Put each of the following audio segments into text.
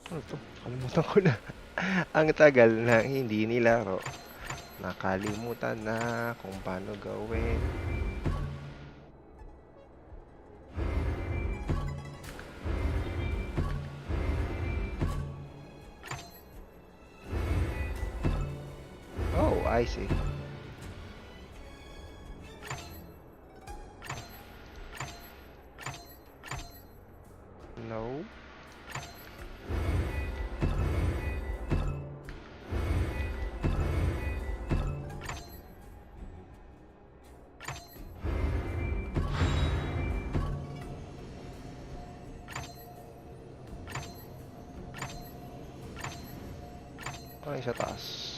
Ano 'to? Kalimutan ko na. Ang tagal na hindi nilaro. Nakalimutan na kung paano gawin. Oh, I see. No. Ay, sa taas.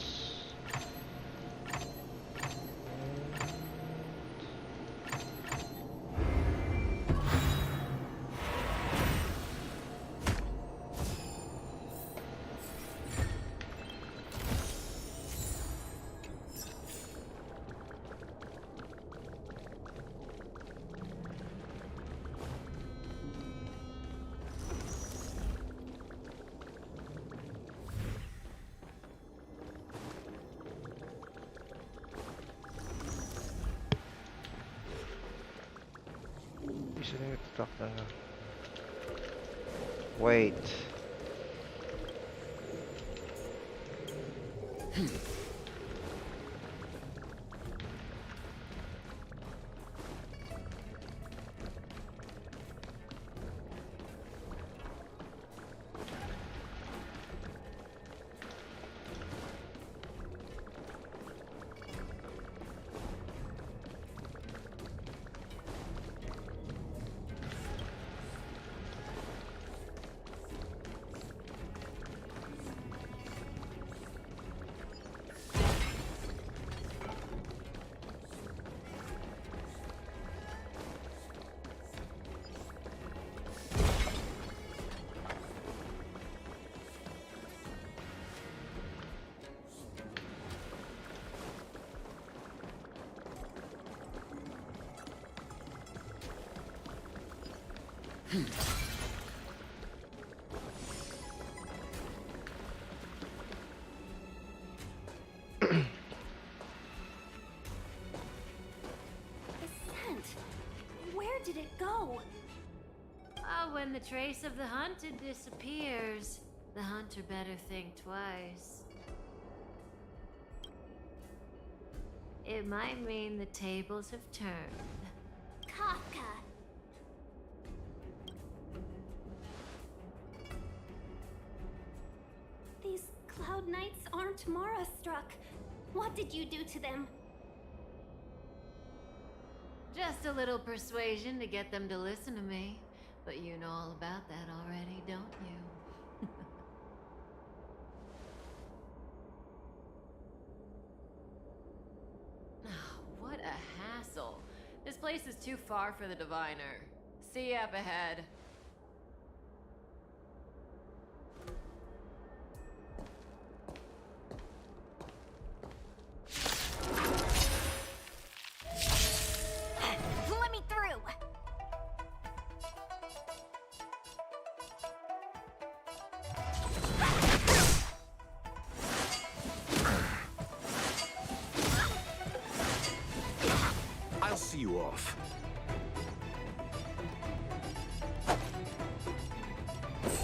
Isa na yung truck na nga. Wait. The scent! Where did it go? when the trace of the hunted disappears, the hunter better think twice. It might mean the tables have turned. Kafka. These Cloud Knights aren't Mara struck. What did you do to them? Just a little persuasion to get them to listen to me. But you know all about that already, don't you? What a hassle. This place is too far for the diviner. See you up ahead. Let me through! I'll see you off.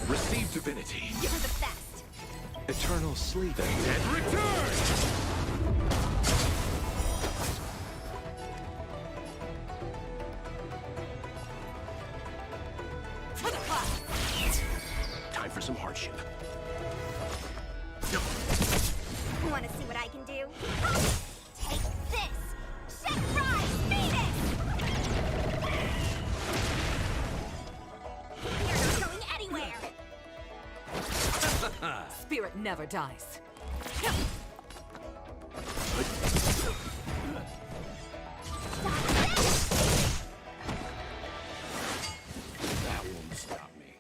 Receive divinity. You're the best! Eternal sleep. The dead return! To the clock! Time for some hardship. Wanna see what I can do? Take this! Shed Rise! Phoenix! You're not going anywhere! Spirit never dies. That won't stop me.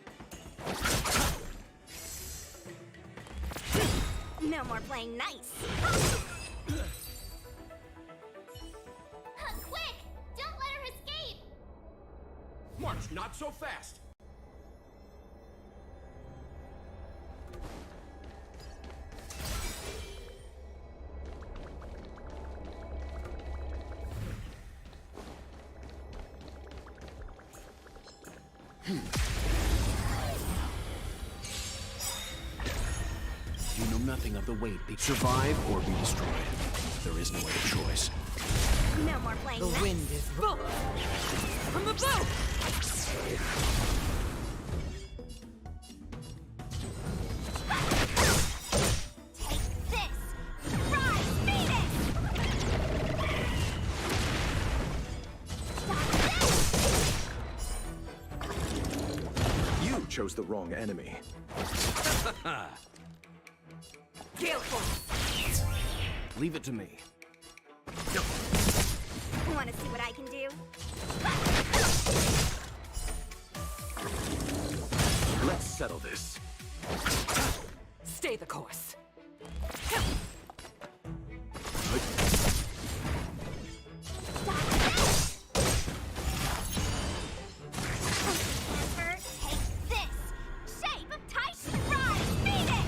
No more playing nice! Quick! Don't let her escape! March, not so fast! You know nothing of the weight. Survive or be destroyed. There is no other choice. No more playing The nice! wind is full from the boat. Take this! Rise! Phoenix! You chose the wrong enemy. Gale force. Leave it to me. Wanna see what I can do? Let's settle this. Stay the course. Answer, take this! Shape of Titan Rise! Phoenix!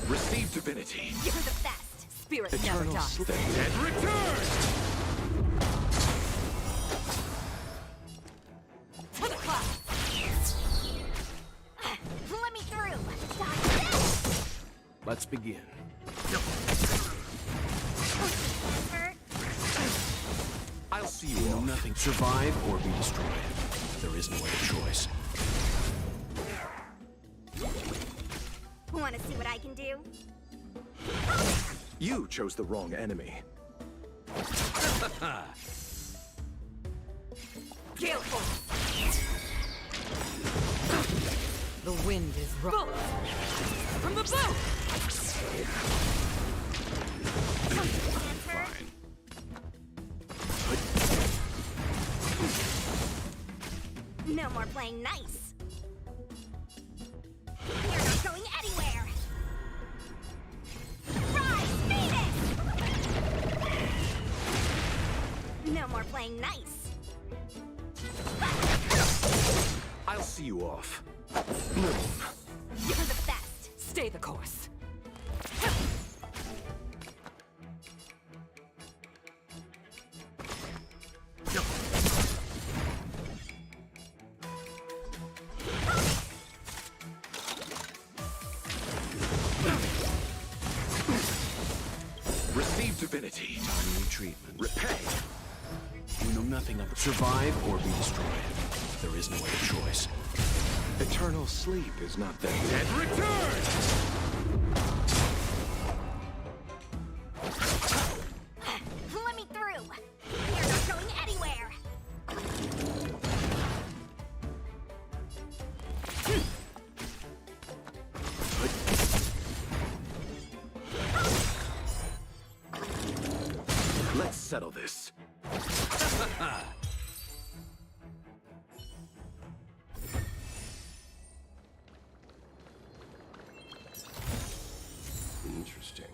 Receive divinity. You're the best! Spirit never Eternal dies. sleep. The dead return! To the clock. Let me through! Dodge this! Let's begin. Answer, I'll see you off. Nothing. Survive or be destroyed. There is no other choice. wanna see what I can do? You chose the wrong enemy. Gale force. The wind is rough. From the boat. Answer, Fine. no more playing nice. You're not going anywhere. Rise, Phoenix! No more playing nice. I'll see you off. Moon. You're the best. Stay the course. Receive divinity. Timely treatment. Repay. You know nothing of survive or be destroyed. There is no other choice. Eternal sleep is not that Dead return! Let me through! You're not going anywhere! Let's settle this. interesting.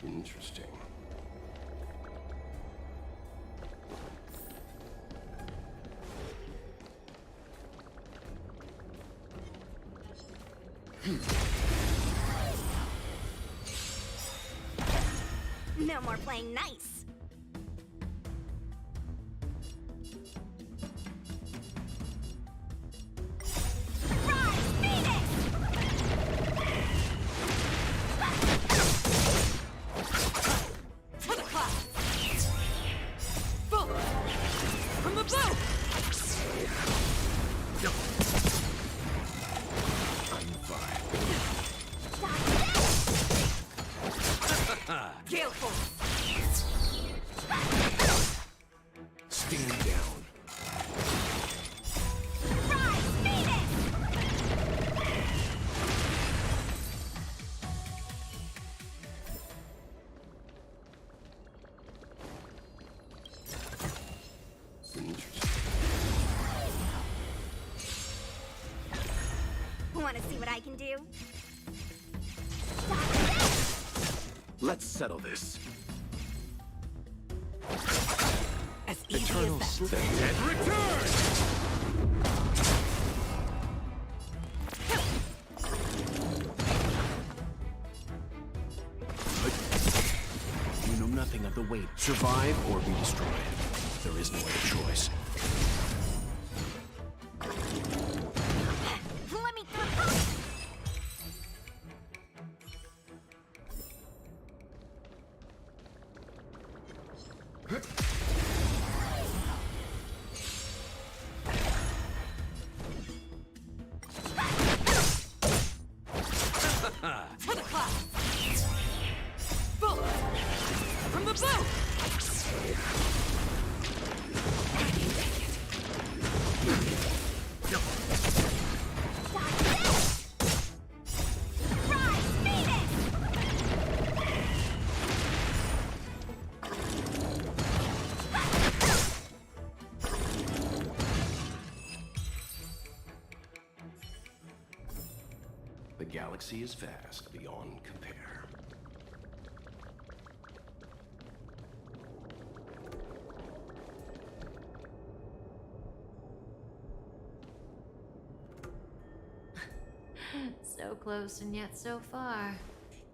Interesting. No more playing nice. Stand down. Want to see what I can do? Let's settle this. As easy Eternal as that. sleep. Dead return! You know nothing of the weight. Survive or be destroyed. There is no other choice. Let me through. To the clouds! Bullet! From the bow! The galaxy is vast beyond compare. So close and yet so far.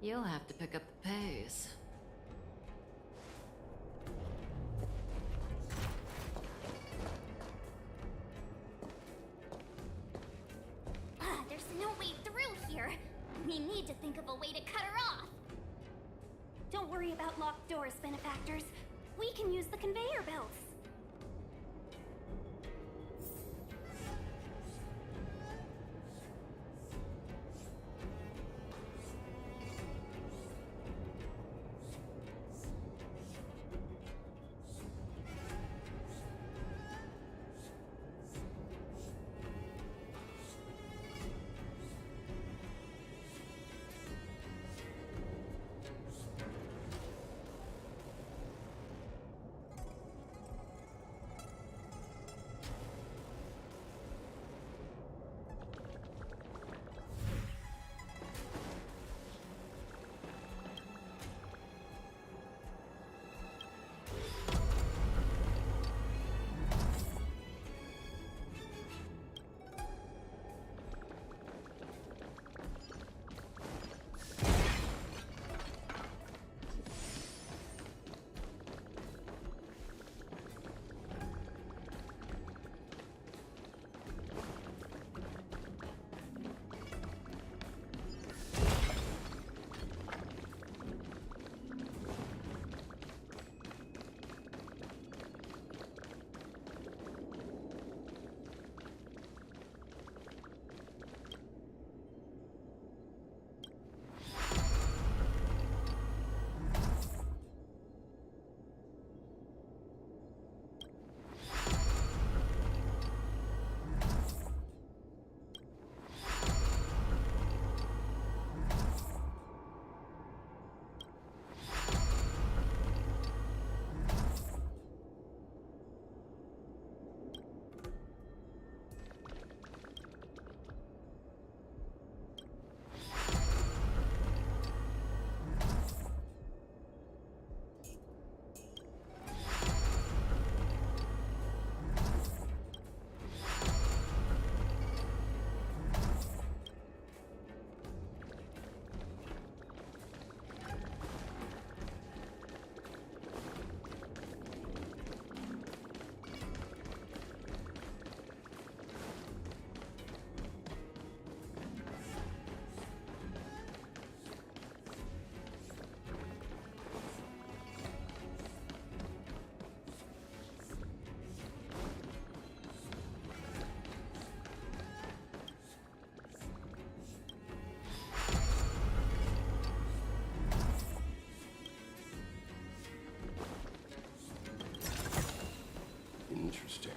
You'll have to pick up the pace. There's no way through here. We need to think of a way to cut her off. Don't worry about locked doors, benefactors. We can use the conveyor belts. Interesting.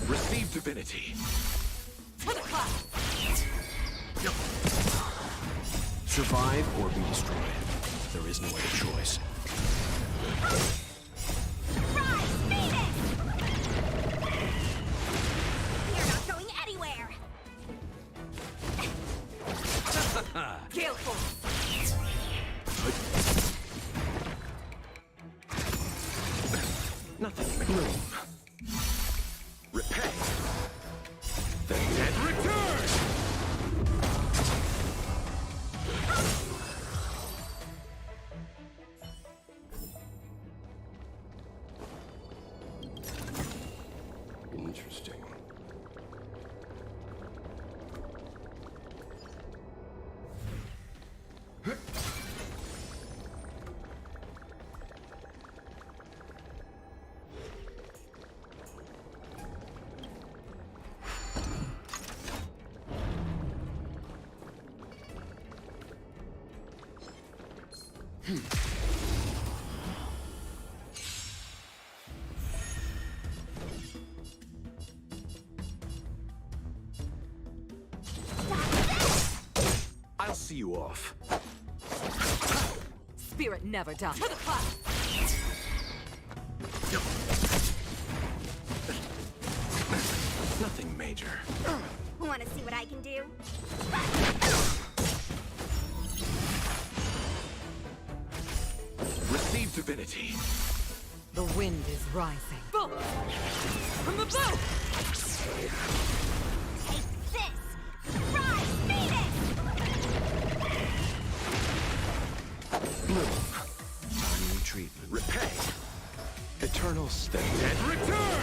Receive divinity. Survive or be destroyed. There is no other choice. Rise, Phoenix! You're not going anywhere! Gale Force. Nothing bloom. Repay. The dead return! Interesting. I'll see you off. Spirit never dies. Nothing major. Wanna see what I can do? Receive divinity. The wind is rising. Bolt! From the boat! Take this! Rise, Phoenix! Bloom. Timely treatment. Repay. Eternal state. Dead return!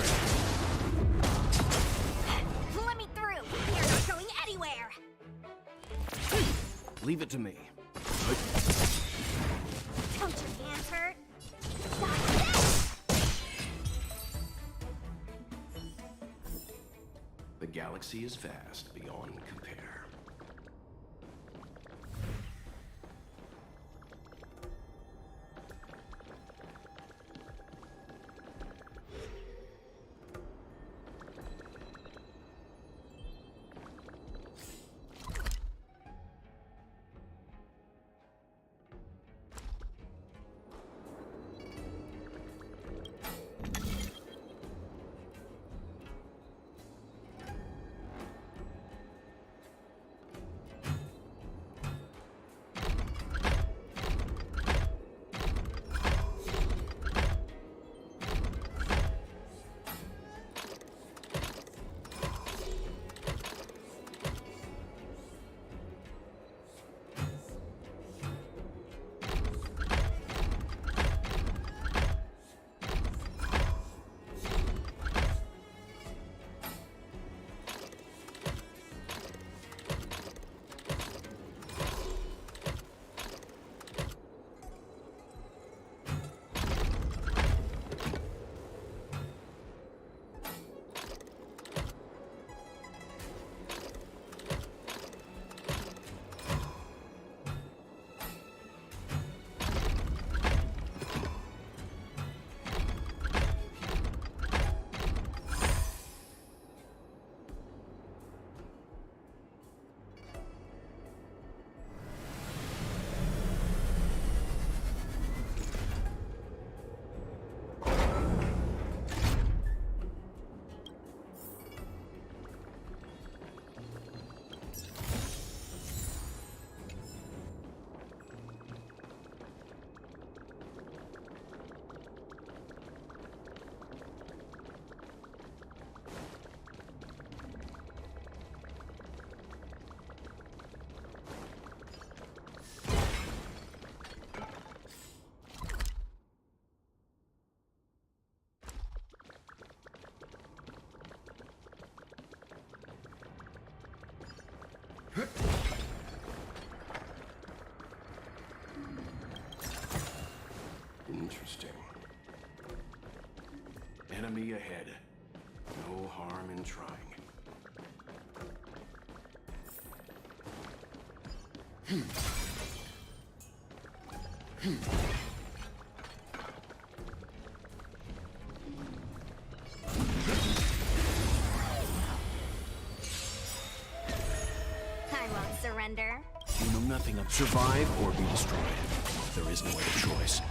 Let me through! You're not going anywhere! Leave it to me. Don't your hands hurt? Stop this! The galaxy is vast beyond compare. Interesting. Enemy ahead. No harm in trying. I won't surrender. You know nothing of survive or be destroyed. There is no other choice.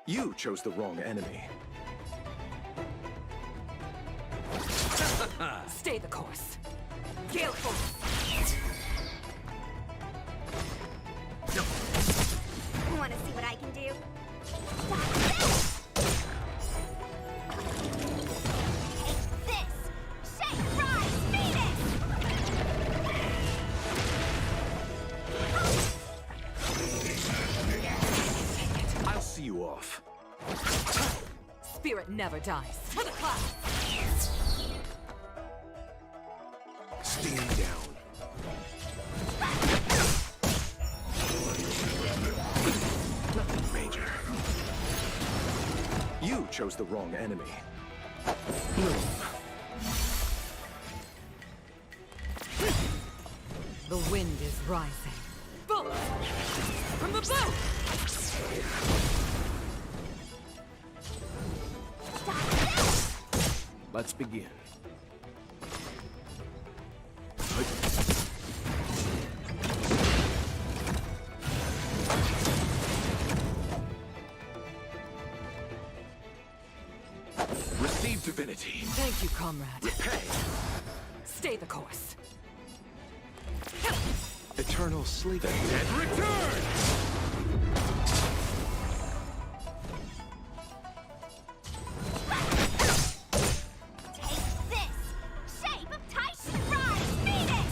You chose the wrong enemy. Stay the course. Gale force. Want to see what I can do? Take this! Shake, rise, Phoenix! I'll see you off. Spirit never dies. To the clouds. Stand down. Nothing major. You chose the wrong enemy. The wind is rising. Bolt! From the bow! Let's begin. Receive divinity. Thank you, comrade. Repay. Stay the course. Eternal sleep. The dead return! Take this! Shape of Tyson Rise, Phoenix!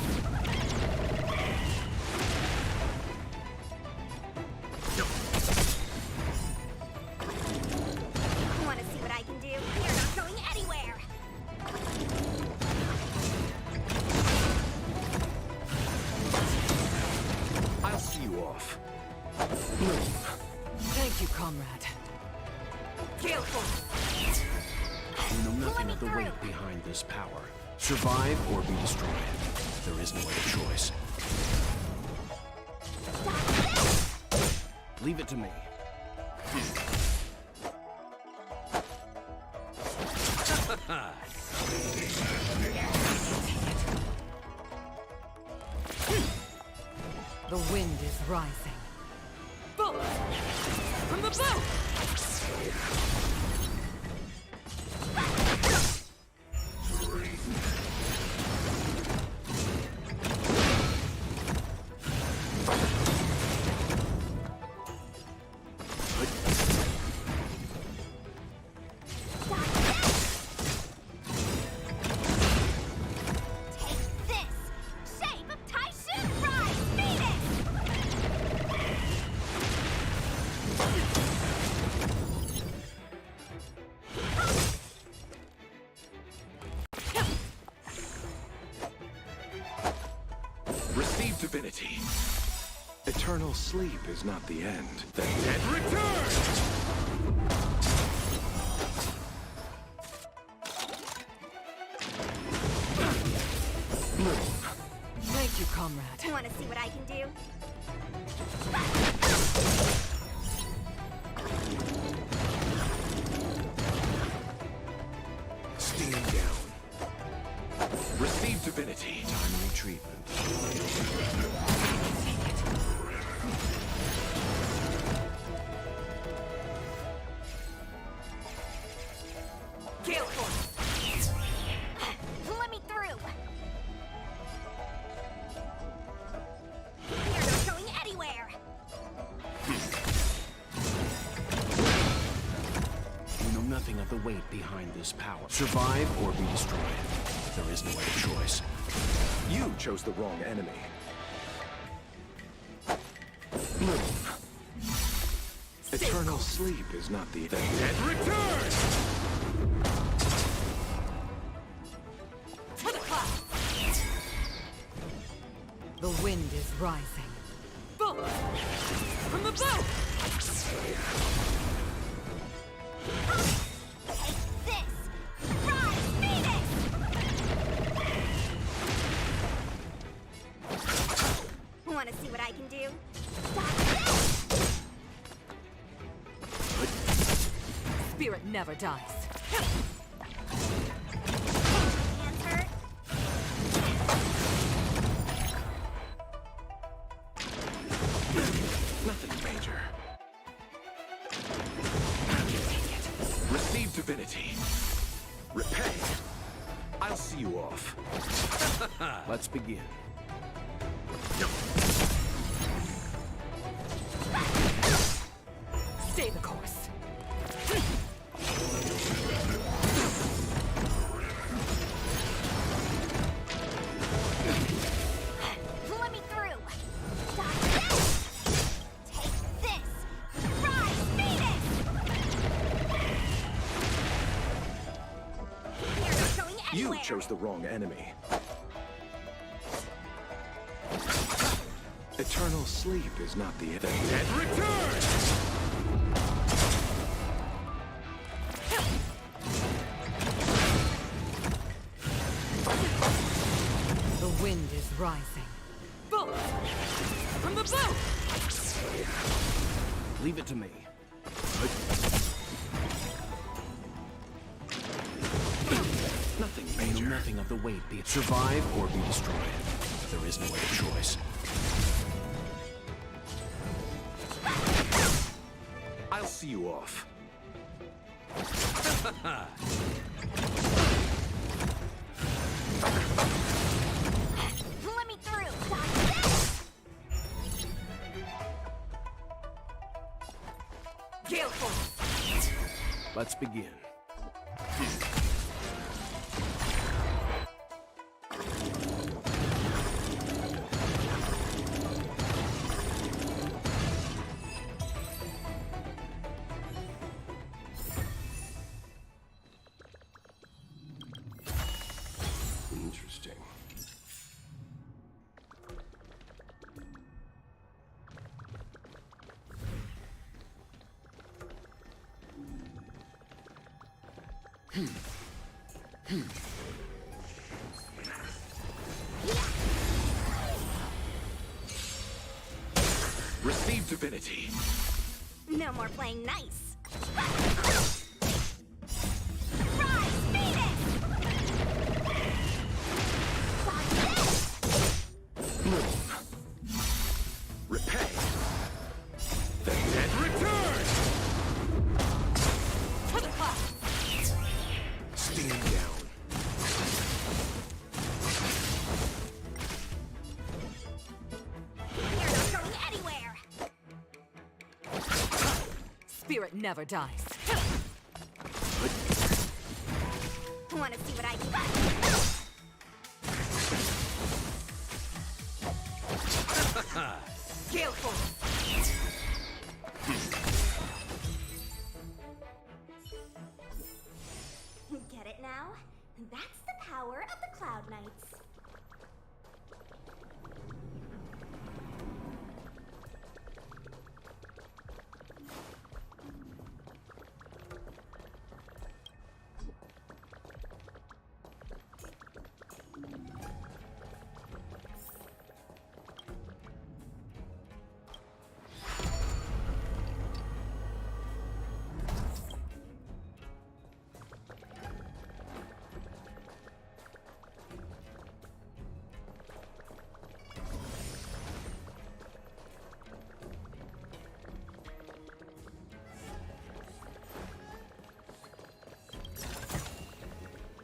Want to see what I can do? You're not going anywhere! I'll see you off. Thank you, comrade. Gale force. You know nothing me of the through. weight behind this power. Survive or be destroyed. There is no other choice. Leave it to me. The wind is rising. Bolt! From the bow! Take this! Shape of Tyson Rise, Phoenix! Receive divinity. Eternal sleep is not the end. The dead return! Thank you, comrade. Want to see what I can do? Stand down. Receive divinity. Timely treatment. Gale force. Let me through! You're not going anywhere! You know nothing of the weight behind this power. Survive or be destroyed. There is no other choice. You chose the wrong enemy. Eternal sleep is not the dead return! To the clouds. The wind is rising. Bolt! From the bow! Take this! Rise, Phoenix! Want to see what I can do? Stop this! Spirit never dies. Hands hurt? Nothing major. Receive divinity. Repay. I'll see you off. Let's begin. Stay the course. Let me through! Stop this! Take this! Rise, Venus! You're not going anywhere! You chose the wrong enemy. Eternal sleep is not the end. And return! The wind is rising. Bolt! From the boat! Leave it to me. Nothing major. Nothing of the weight. Be it survive or be destroyed. There is no other choice. I'll see you off. Let me through! Stop this! Gale force! Let's begin. Interesting. Receive divinity. No more playing nice. Rise, Venus! Stop this! Move. Repay. And return! To the clouds! Stand down. You're not going anywhere! Spirit never dies. Want to see what I can do? Gale force! Get it now? That's the power of the Cloud Knights.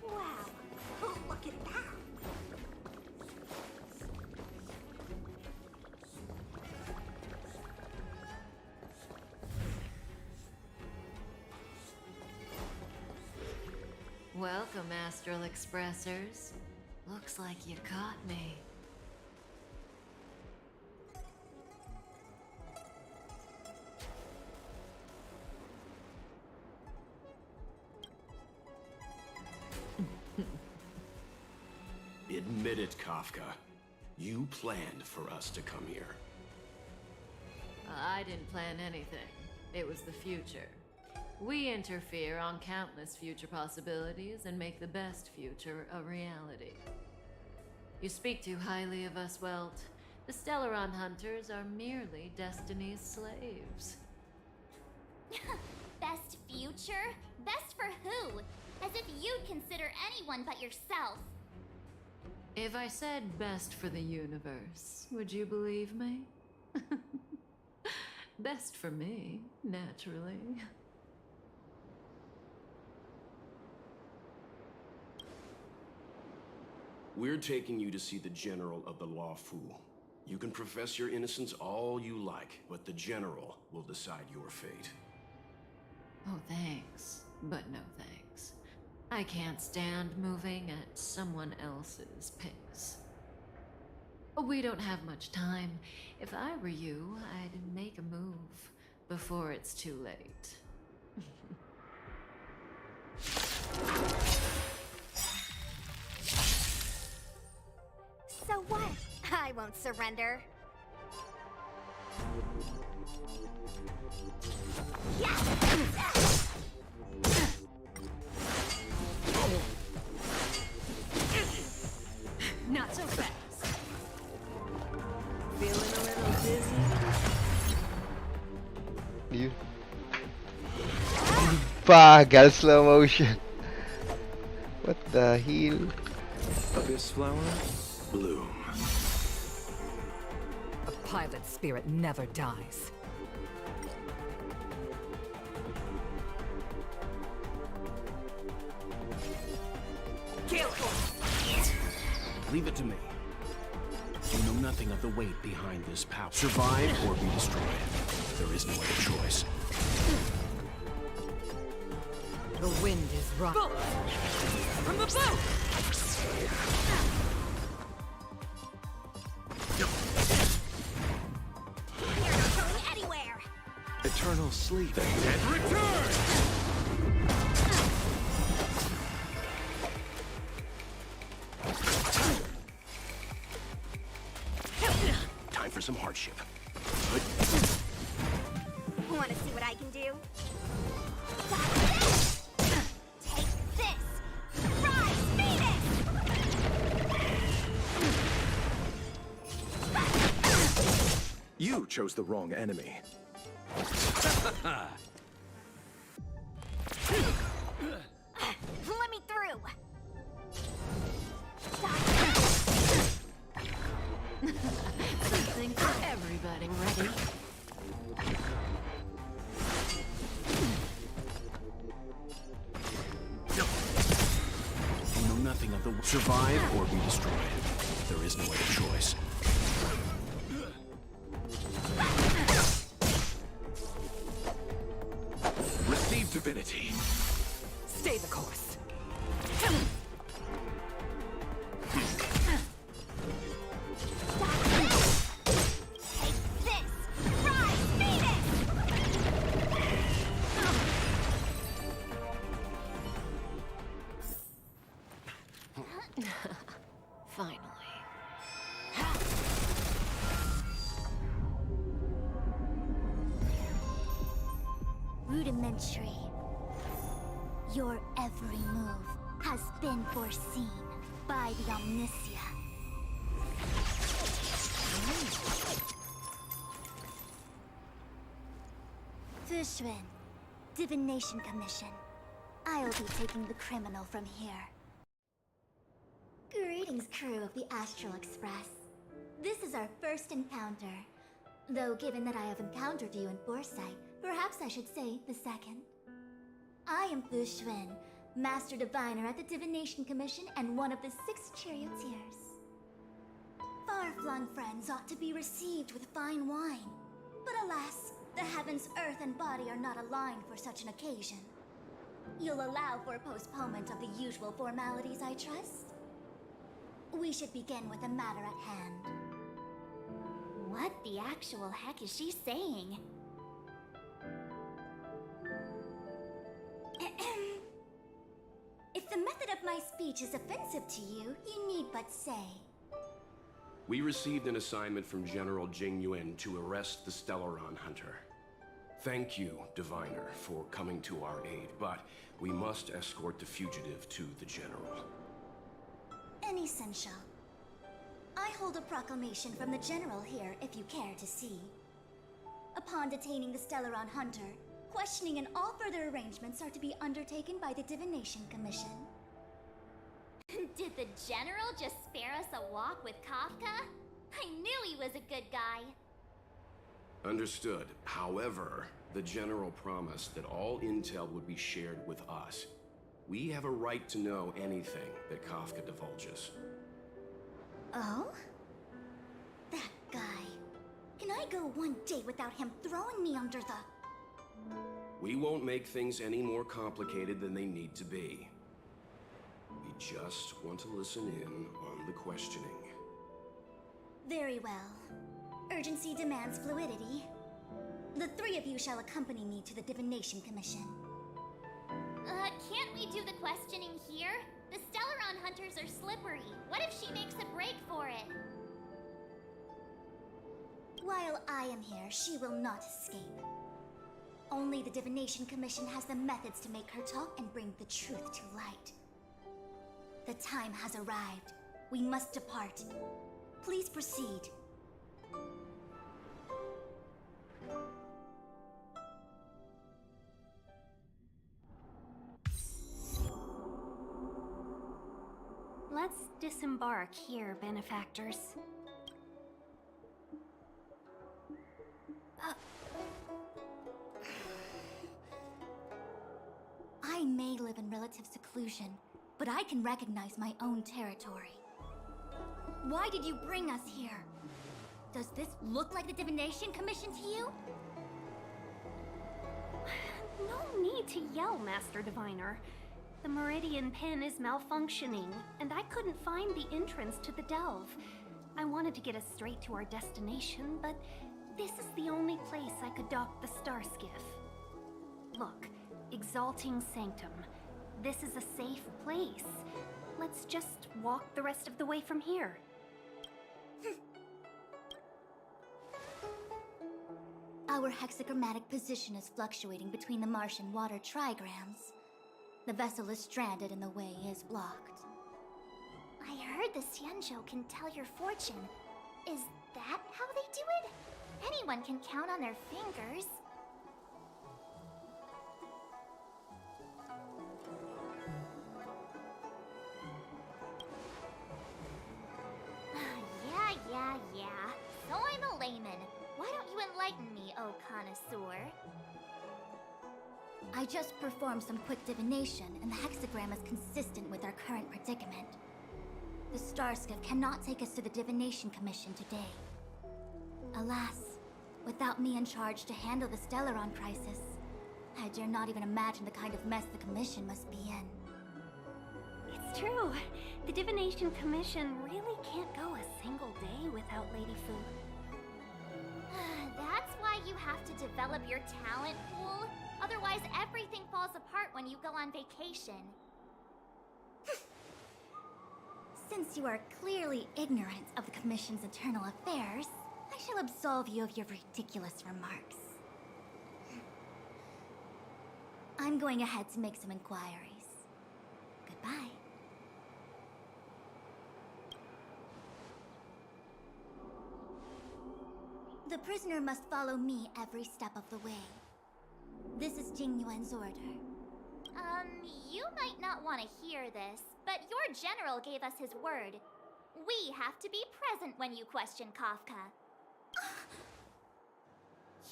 Wow, look at that! Welcome, Astral Expressors. Looks like you caught me. Admit it, Kafka. You planned for us to come here. I didn't plan anything. It was the future. We interfere on countless future possibilities and make the best future a reality. You speak too highly of us, Welt. The Stellaron hunters are merely Destiny's slaves. Best future? Best for who? As if you'd consider anyone but yourself. If I said best for the universe, would you believe me? Best for me, naturally. We're taking you to see the General of the Luofu. You can profess your innocence all you like, but the General will decide your fate. Oh, thanks, but no thanks. I can't stand moving at someone else's pace. We don't have much time. If I were you, I'd make a move before it's too late. So what? I won't surrender. Not so fast. Feeling a little dizzy? Yun. Bagal, slow motion. What the hell? Abyss flower? Bloom. A pilot spirit never dies. Kill! Leave it to me. You know nothing of the weight behind this power. Survive or be destroyed. There is no other choice. The wind is right. From the boat! You're not going anywhere! Eternal sleep. The dead return! Time for some hardship. Want to see what I can do? Take this! Rise, Phoenix! You chose the wrong enemy. Let me through! Something for everybody. Ready? You know nothing of the survive or be destroyed. There is no other choice. Receive divinity. Stay the course. Take this! Rise, Phoenix! Finally. Rudimentary. Your every move has been foreseen by the Omniscia. Fushun, Divination Commission. I'll be taking the criminal from here. Greetings, crew of the Astral Express. This is our first encounter. Though given that I have encountered you in Foresight, perhaps I should say the second. I am Fushun, Master Diviner at the Divination Commission and one of the 6 charioteers. Far-flung friends ought to be received with fine wine. But alas, the heavens, earth, and body are not aligned for such an occasion. You'll allow for a postponement of the usual formalities, I trust? We should begin with the matter at hand. What the actual heck is she saying? If the method of my speech is offensive to you, you need but say. We received an assignment from General Jing Yuan to arrest the Stellaron Hunter. Thank you, Diviner, for coming to our aid, but we must escort the fugitive to the General. An essential. I hold a proclamation from the General here, if you care to see. Upon detaining the Stellaron Hunter, questioning and all further arrangements are to be undertaken by the Divination Commission. Did the General just spare us a walk with Kafka? I knew he was a good guy. Understood. However, the General promised that all intel would be shared with us. We have a right to know anything that Kafka divulges. Oh? That guy. Can I go one day without him throwing me under the... We won't make things any more complicated than they need to be. We just want to listen in on the questioning. Very well. Urgency demands fluidity. The three of you shall accompany me to the Divination Commission. Can't we do the questioning here? The Stellaron hunters are slippery. What if she makes a break for it? While I am here, she will not escape. Only the Divination Commission has the methods to make her talk and bring the truth to light. The time has arrived. We must depart. Please proceed. Let's disembark here, benefactors. I may live in relative seclusion, but I can recognize my own territory. Why did you bring us here? Does this look like the Divination Commission to you? No need to yell, Master Diviner. The Meridian Pin is malfunctioning, and I couldn't find the entrance to the delve. I wanted to get us straight to our destination, but this is the only place I could dock the star skiff. Look, Exalting Sanctum. This is a safe place. Let's just walk the rest of the way from here. Our hexagrammatic position is fluctuating between the Martian water trigrams. The vessel is stranded and the way is blocked. I heard the Xianzhou can tell your fortune. Is that how they do it? Anyone can count on their fingers. Yeah. So I'm a layman. Why don't you enlighten me, oh connoisseur? I just performed some quick divination, and the hexagram is consistent with our current predicament. The star skiff cannot take us to the Divination Commission today. Alas, without me in charge to handle the Stellaron crisis, I dare not even imagine the kind of mess the Commission must be in. It's true. The Divination Commission really can't go a single day without Lady Fu. That's why you have to develop your talent pool. Otherwise, everything falls apart when you go on vacation. Since you are clearly ignorant of the Commission's internal affairs, I shall absolve you of your ridiculous remarks. I'm going ahead to make some inquiries. Goodbye. The prisoner must follow me every step of the way. This is Jing Yuan's order. You might not want to hear this, but your general gave us his word. We have to be present when you question Kafka.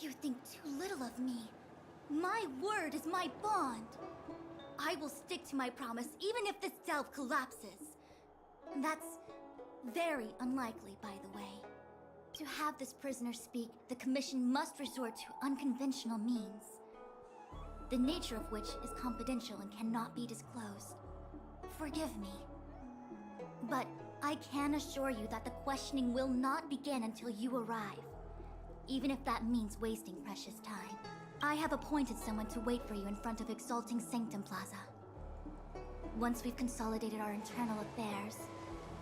You think too little of me. My word is my bond. I will stick to my promise even if this delve collapses. That's very unlikely, by the way. To have this prisoner speak, the Commission must resort to unconventional means, the nature of which is confidential and cannot be disclosed. Forgive me. But I can assure you that the questioning will not begin until you arrive, even if that means wasting precious time. I have appointed someone to wait for you in front of Exalting Sanctum Plaza. Once we've consolidated our internal affairs,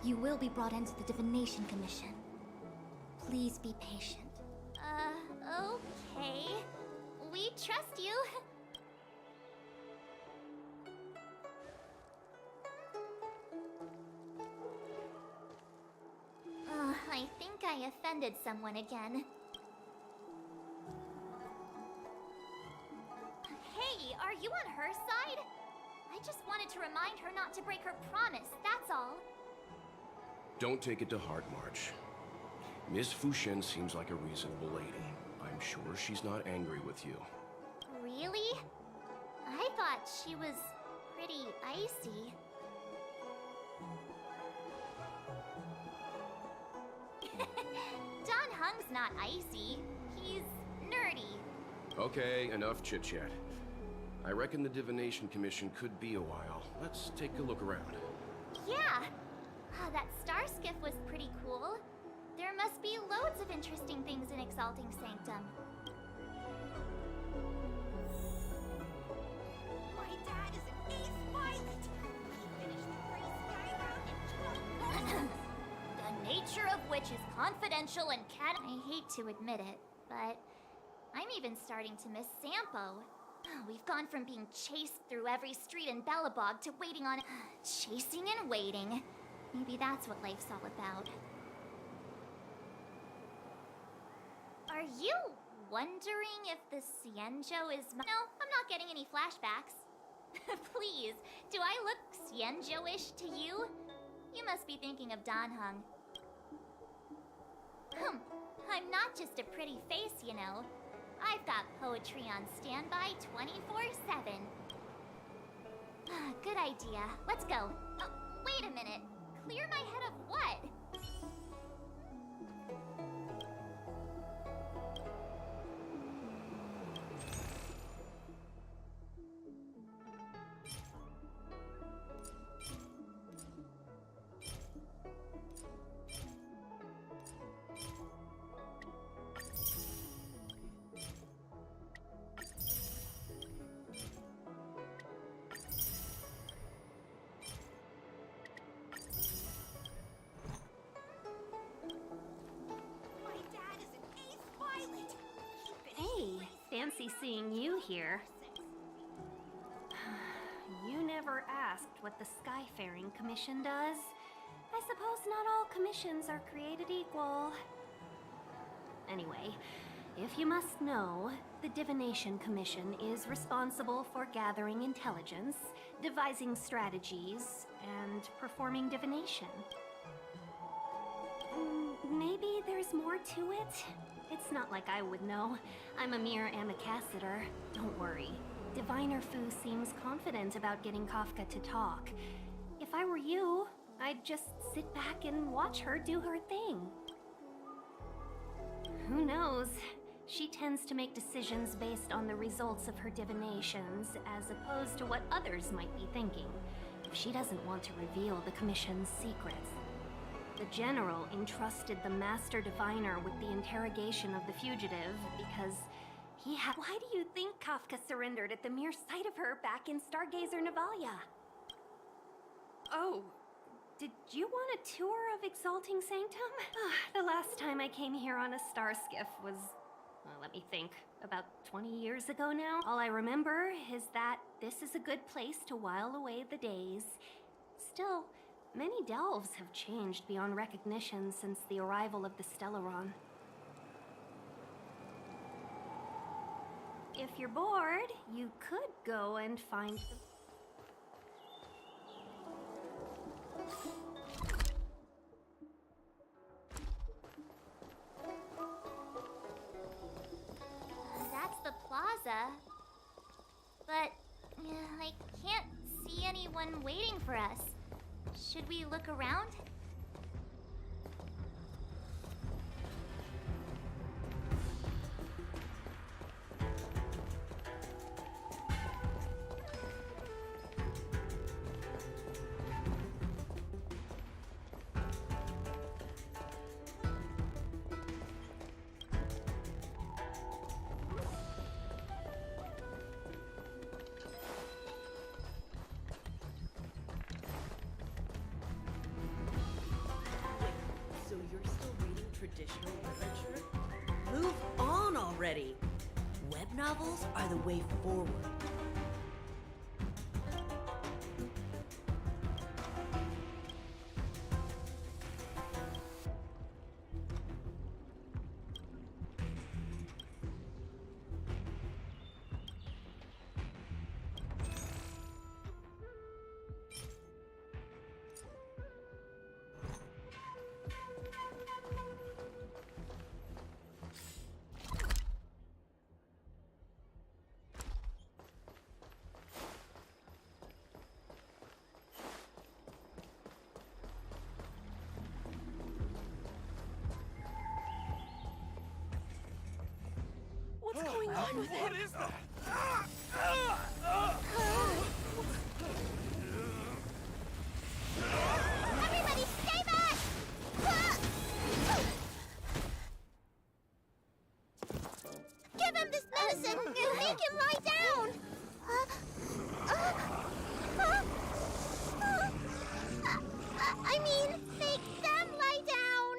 you will be brought into the Divination Commission. Please be patient. Okay. We trust you. I offended someone again. Hey, are you on her side? I just wanted to remind her not to break her promise, that's all. Don't take it to heart, March. Miss Fushen seems like a reasonable lady. I'm sure she's not angry with you. Really? I thought she was pretty icy. Don Hung's not icy. He's nerdy. Okay, enough chit-chat. I reckon the Divination Commission could be a while. Let's take a look around. Yeah! That star skiff was pretty cool. There must be loads of interesting things in Exalting Sanctum. My dad is an ace pilot! He finished the gray sky round in 12 months! The nature of which is confidential and I hate to admit it, but I'm even starting to miss Sampo. We've gone from being chased through every street in Belobog to waiting on... chasing and waiting. Maybe that's what life's all about. Are you wondering if the Xianzhou is No, I'm not getting any flashbacks. Please, do I look Xianzhou-ish to you? You must be thinking of Dan Hung. I'm not just a pretty face, you know. I've got poetry on standby 24/7. Good idea. Let's go. Oh, wait a minute. Clear my head of what? My dad is an ace pilot! Hey, fancy seeing you here. You never asked what the Skyfaring Commission does. I suppose not all commissions are created equal. Anyway, if you must know, the Divination Commission is responsible for gathering intelligence, devising strategies, and performing divination. Maybe there's more to it? It's not like I would know. I'm a mere ambassador. Don't worry. Diviner Fu seems confident about getting Kafka to talk. If I were you, I'd just sit back and watch her do her thing. Who knows? She tends to make decisions based on the results of her divinations, as opposed to what others might be thinking, if she doesn't want to reveal the Commission's secrets. The General entrusted the Master Diviner with the interrogation of the fugitive because he had... Why do you think Kafka surrendered at the mere sight of her back in Stargazer Navalia? Oh, did you want a tour of Exalting Sanctum? The last time I came here on a star skiff was, well, let me think, about 20 years ago now. All I remember is that this is a good place to while away the days. Still, many delves have changed beyond recognition since the arrival of the Stellaron. If you're bored, you could go and find... That's the plaza. But I can't see anyone waiting for us. Should we look around? So you're still reading traditional literature? Move on already! Web novels are the way forward. going on with him? What is that? Everybody stay back! Give him this medicine and make him lie down! I mean, make them lie down!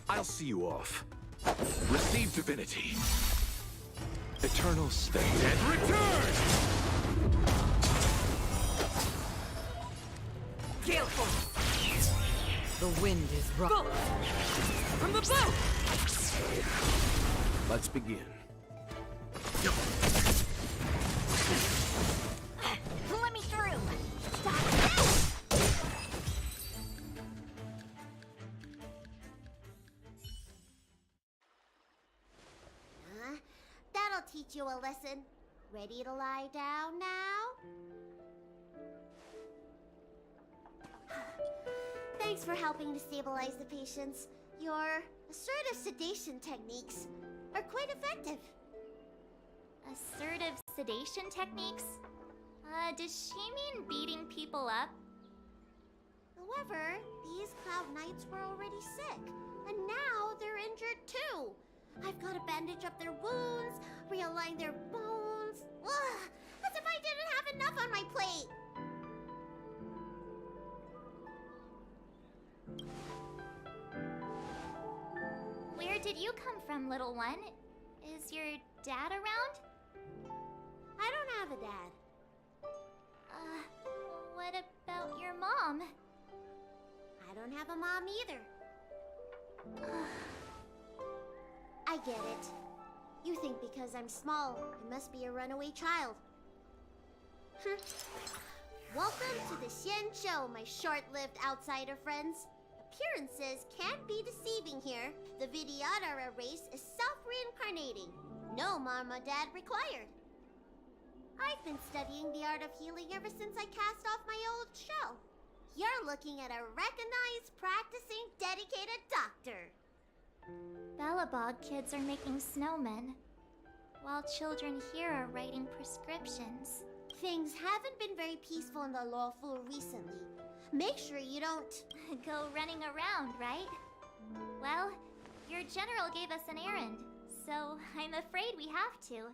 I'll see you off. Receive divinity. Eternal state. And return! Gale force! The wind is rough. From the boat! Let's begin. Let me through! That'll teach you a lesson. Ready to lie down now? Thanks for helping to stabilize the patients. Your assertive sedation techniques are quite effective. Assertive sedation techniques? Does she mean beating people up? However, these Cloud Knights were already sick, and now they're injured too. I've got to bandage up their wounds, realign their bones. Ugh, as if I didn't have enough on my plate. Where did you come from, little one? Is your dad around? I don't have a dad. What about your mom? I don't have a mom either. I get it. You think because I'm small, I must be a runaway child. Welcome to the Xianzhou, my short-lived outsider friends. Appearances can't be deceiving here. The Vidyadhara race is self-reincarnating. No mom or dad required. I've been studying the art of healing ever since I cast off my old shell. You're looking at a recognized, practicing, dedicated doctor. Belobog kids are making snowmen, while children here are writing prescriptions. Things haven't been very peaceful in the Luofu recently. Make sure you don't... Go running around, right? Well, your general gave us an errand, so I'm afraid we have to.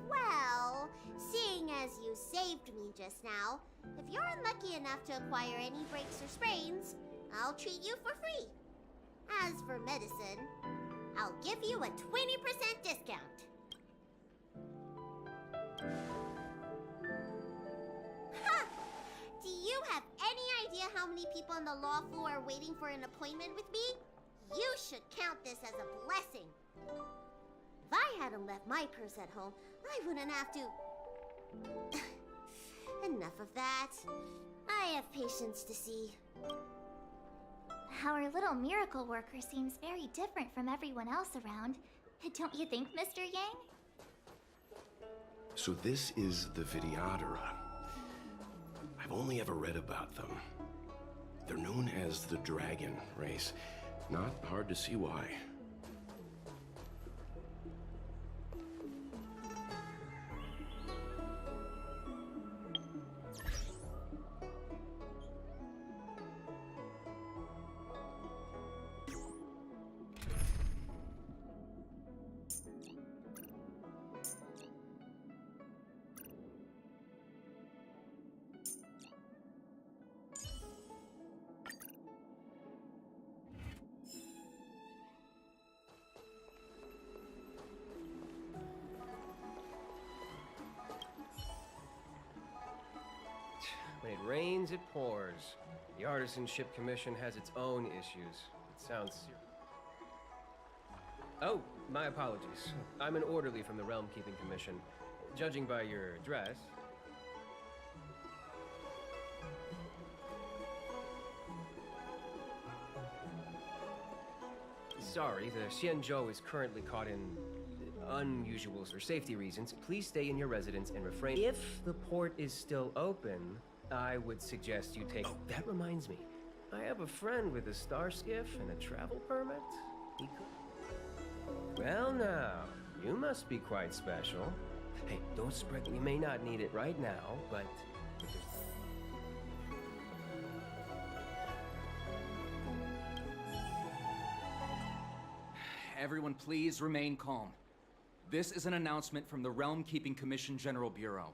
Well, seeing as you saved me just now, if you're unlucky enough to acquire any breaks or sprains, I'll treat you for free. As for medicine, I'll give you a 20% discount. Ha! Do you have any idea how many people in the Luofu are waiting for an appointment with me? You should count this as a blessing. If I hadn't left my purse at home, I wouldn't have to... Enough of that. I have patients to see. Our little miracle worker seems very different from everyone else around. Don't you think, Mr. Yang? So this is the Vidyadhara. I've only ever read about them. They're known as the Dragon race. Not hard to see why. When it rains, it pours. The Artisanship Commission has its own issues. It sounds serious. Oh, my apologies. I'm an orderly from the Realm Keeping Commission. Judging by your dress... Sorry, the Xianzhou is currently caught in unusuals for safety reasons. Please stay in your residence and refrain. If the port is still open, I would suggest you take... Oh, that reminds me. I have a friend with a star skiff and a travel permit. He could... Well now, you must be quite special. Hey, don't spread... You may not need it right now, but... Everyone, please remain calm. This is an announcement from the Realm Keeping Commission General Bureau.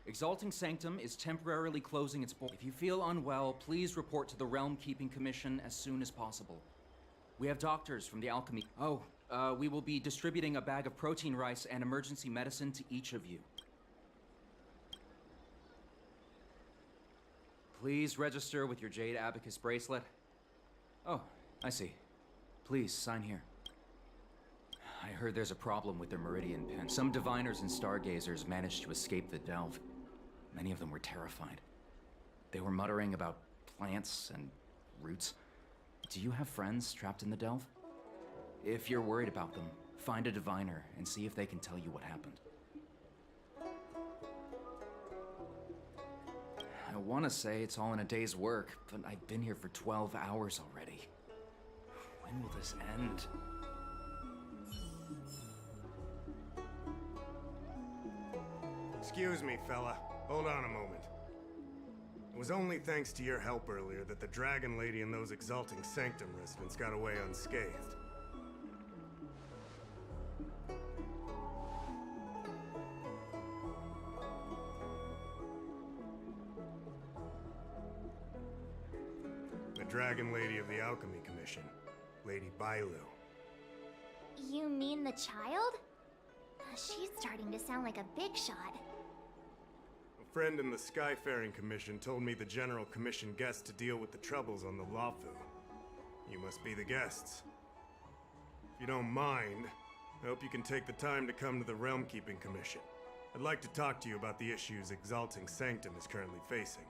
Exalting Sanctum is temporarily closing its borders. If you feel unwell, please report to the Realm Keeping Commission as soon as possible. We have doctors from the alchemy... we will be distributing a bag of protein rice and emergency medicine to each of you. Please register with your Jade Abacus bracelet. Oh, I see. Please, sign here. I heard there's a problem with their Meridian pin. Some diviners and stargazers managed to escape the delve. Many of them were terrified. They were muttering about plants and roots. Do you have friends trapped in the delve? If you're worried about them, find a diviner and see if they can tell you what happened. I want to say it's all in a day's work, but I've been here for 12 hours already. When will this end? Excuse me, fella. Hold on a moment. It was only thanks to your help earlier that the Dragon Lady and those Exalting Sanctum residents got away unscathed. The Dragon Lady of the Alchemy Commission, Lady Bailu. You mean the child? She's starting to sound like a big shot. A friend in the Skyfaring Commission told me the General commissioned guests to deal with the troubles on the Luofu. You must be the guests. If you don't mind, I hope you can take the time to come to the Realm Keeping Commission. I'd like to talk to you about the issues Exalting Sanctum is currently facing.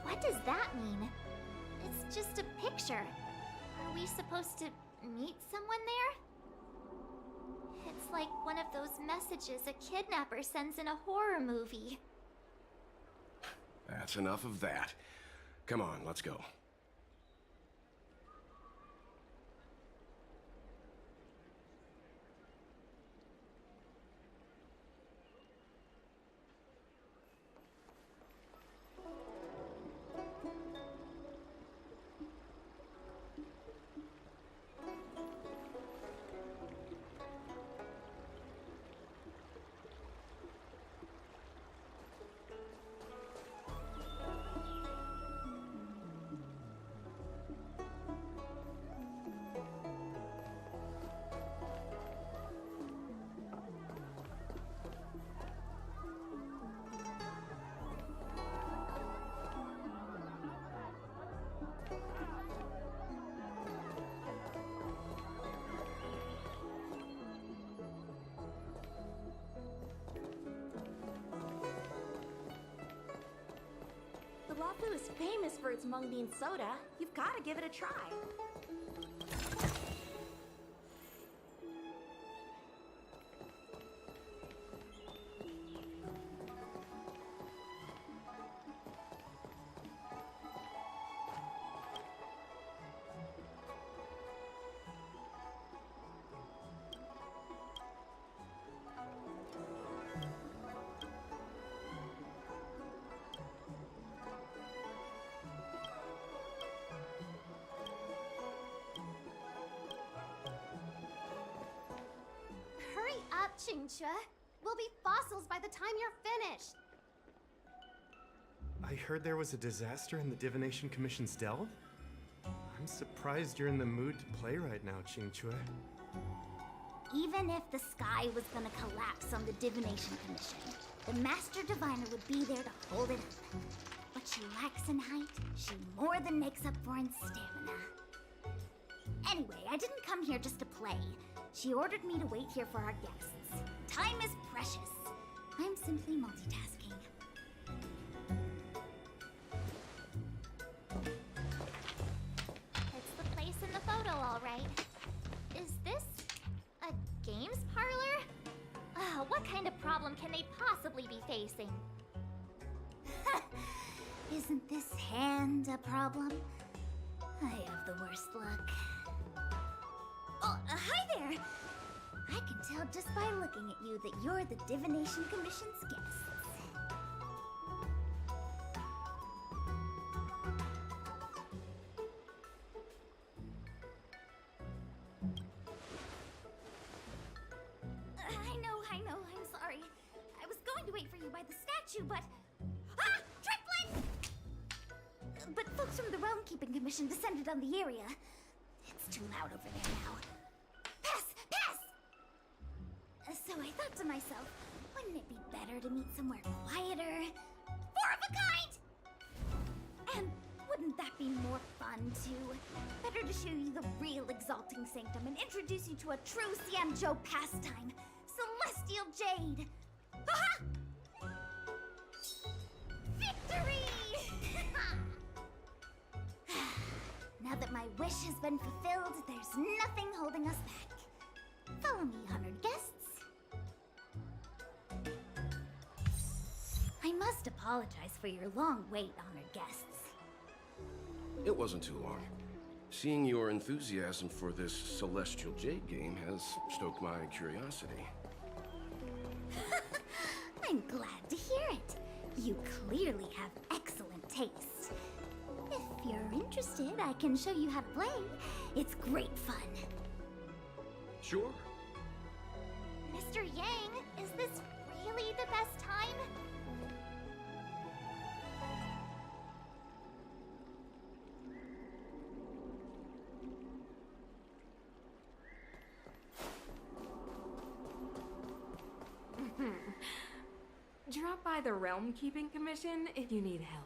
What does that mean? It's just a picture. Are we supposed to meet someone there? It's like one of those messages a kidnapper sends in a horror movie. That's enough of that. Come on, let's go. Luofu is famous for its mung bean soda. You've got to give it a try. Hurry up, Xianzhou. We'll be fossils by the time you're finished. I heard there was a disaster in the Divination Commission's delve? I'm surprised you're in the mood to play right now, Qingque. Even if the sky was gonna collapse on the Divination Commission, the Master Diviner would be there to hold it up. What she lacks in height, she more than makes up for in stamina. Anyway, I didn't come here just to play. She ordered me to wait here for our guests. Time is precious. I'm simply multitasking. It's the place in the photo, all right. Is this a games parlor? What kind of problem can they possibly be facing? Isn't this hand a problem? I have the worst luck. Oh, hi there! I can tell just by looking at you that you're the Divination Commission's guests. I know, I'm sorry. I was going to wait for you by the statue, but... Ah! Triplet! But folks from the Realm Keeping Commission descended on the area. It's too loud over there now. Pass! So I thought to myself, wouldn't it be better to meet somewhere quieter? Four of a kind! And wouldn't that be more fun, too? Better to show you the real Exalting Sanctum and introduce you to a true Xianzhou pastime. Celestial Jade! Ha-ha! Victory! Now that my wish has been fulfilled, there's nothing holding us back. Follow me, honored guests. I must apologize for your long wait, honored guests. It wasn't too long. Seeing your enthusiasm for this Celestial Jade game has stoked my curiosity. I'm glad to hear it. You clearly have excellent taste. If you're interested, I can show you how to play. It's great fun. Sure. Mr. Yang, is this really the best time? Drop by the Realm Keeping Commission if you need help.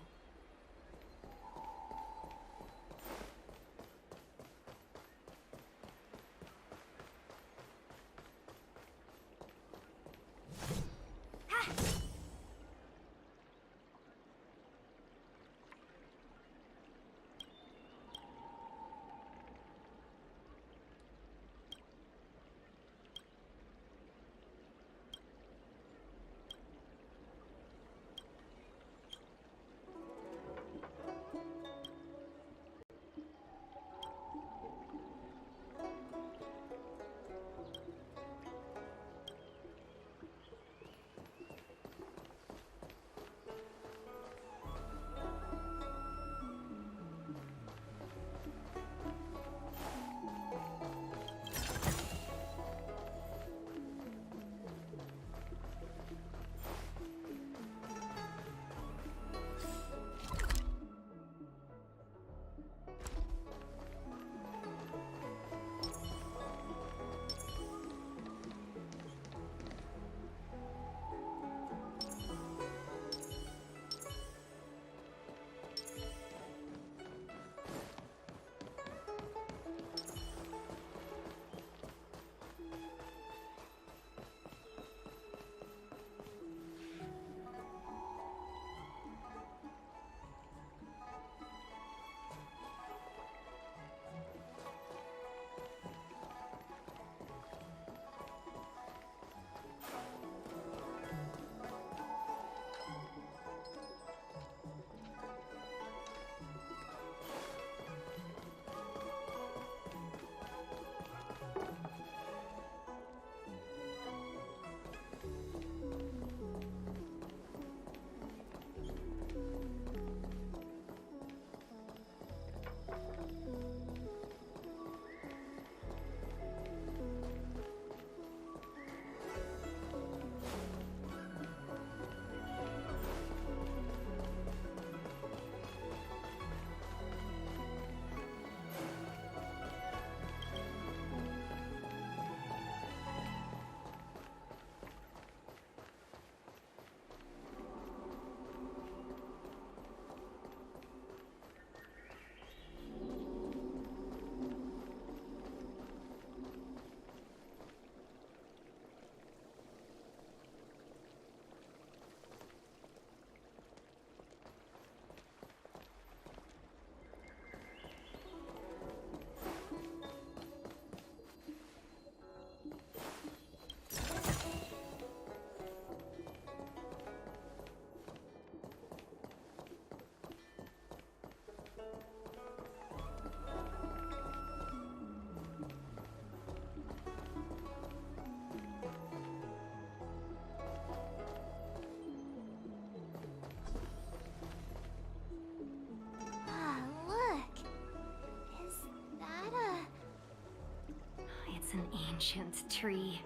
It's an ancient tree.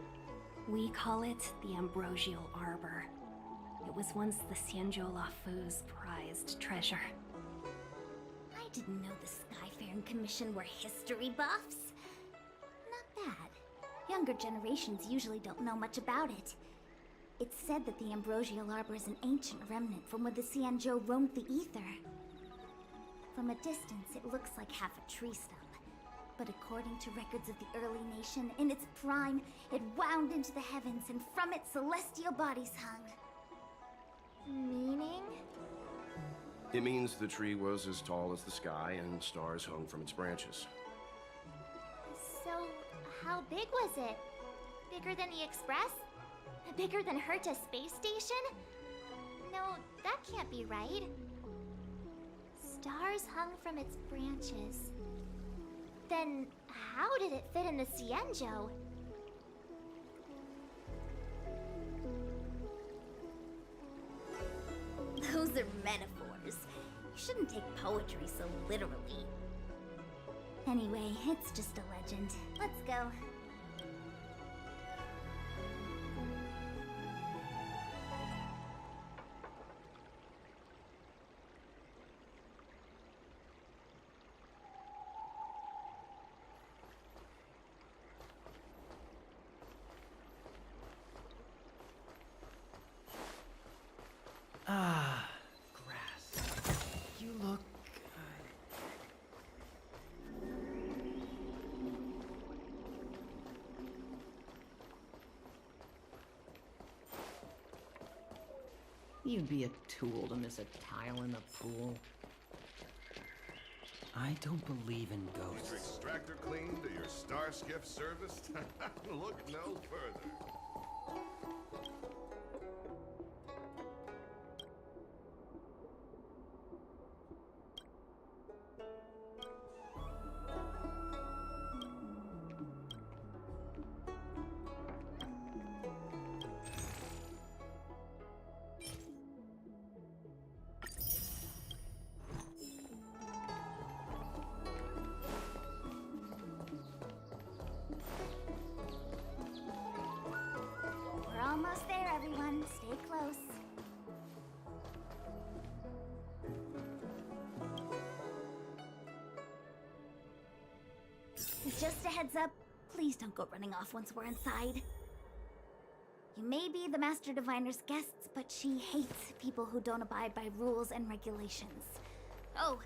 We call it the Ambrosial Arbor. It was once the Xianzhou Luofu's prized treasure. I didn't know the Skyfaring Commission were history buffs. Not bad. Younger generations usually don't know much about it. It's said that the Ambrosial Arbor is an ancient remnant from when the Xianzhou roamed the ether. From a distance, it looks like half a tree stump. But according to records of the early nation, in its prime, it wound into the heavens and from it celestial bodies hung. Meaning? It means the tree was as tall as the sky and stars hung from its branches. So, how big was it? Bigger than the Express? Bigger than Herta Space Station? No, that can't be right. Stars hung from its branches. Then, how did it fit in the Xianzhou? Those are metaphors. You shouldn't take poetry so literally. Anyway, it's just a legend. Let's go. Ah, grass. You look... You'd be a tool to miss a tile in the pool. I don't believe in Your ghosts. extractor cleaned or your star skiff serviced? Look no further. We're almost there, everyone. Stay close. Just a heads up, please don't go running off once we're inside. You may be the Master Diviner's guests, but she hates people who don't abide by rules and regulations. Oh,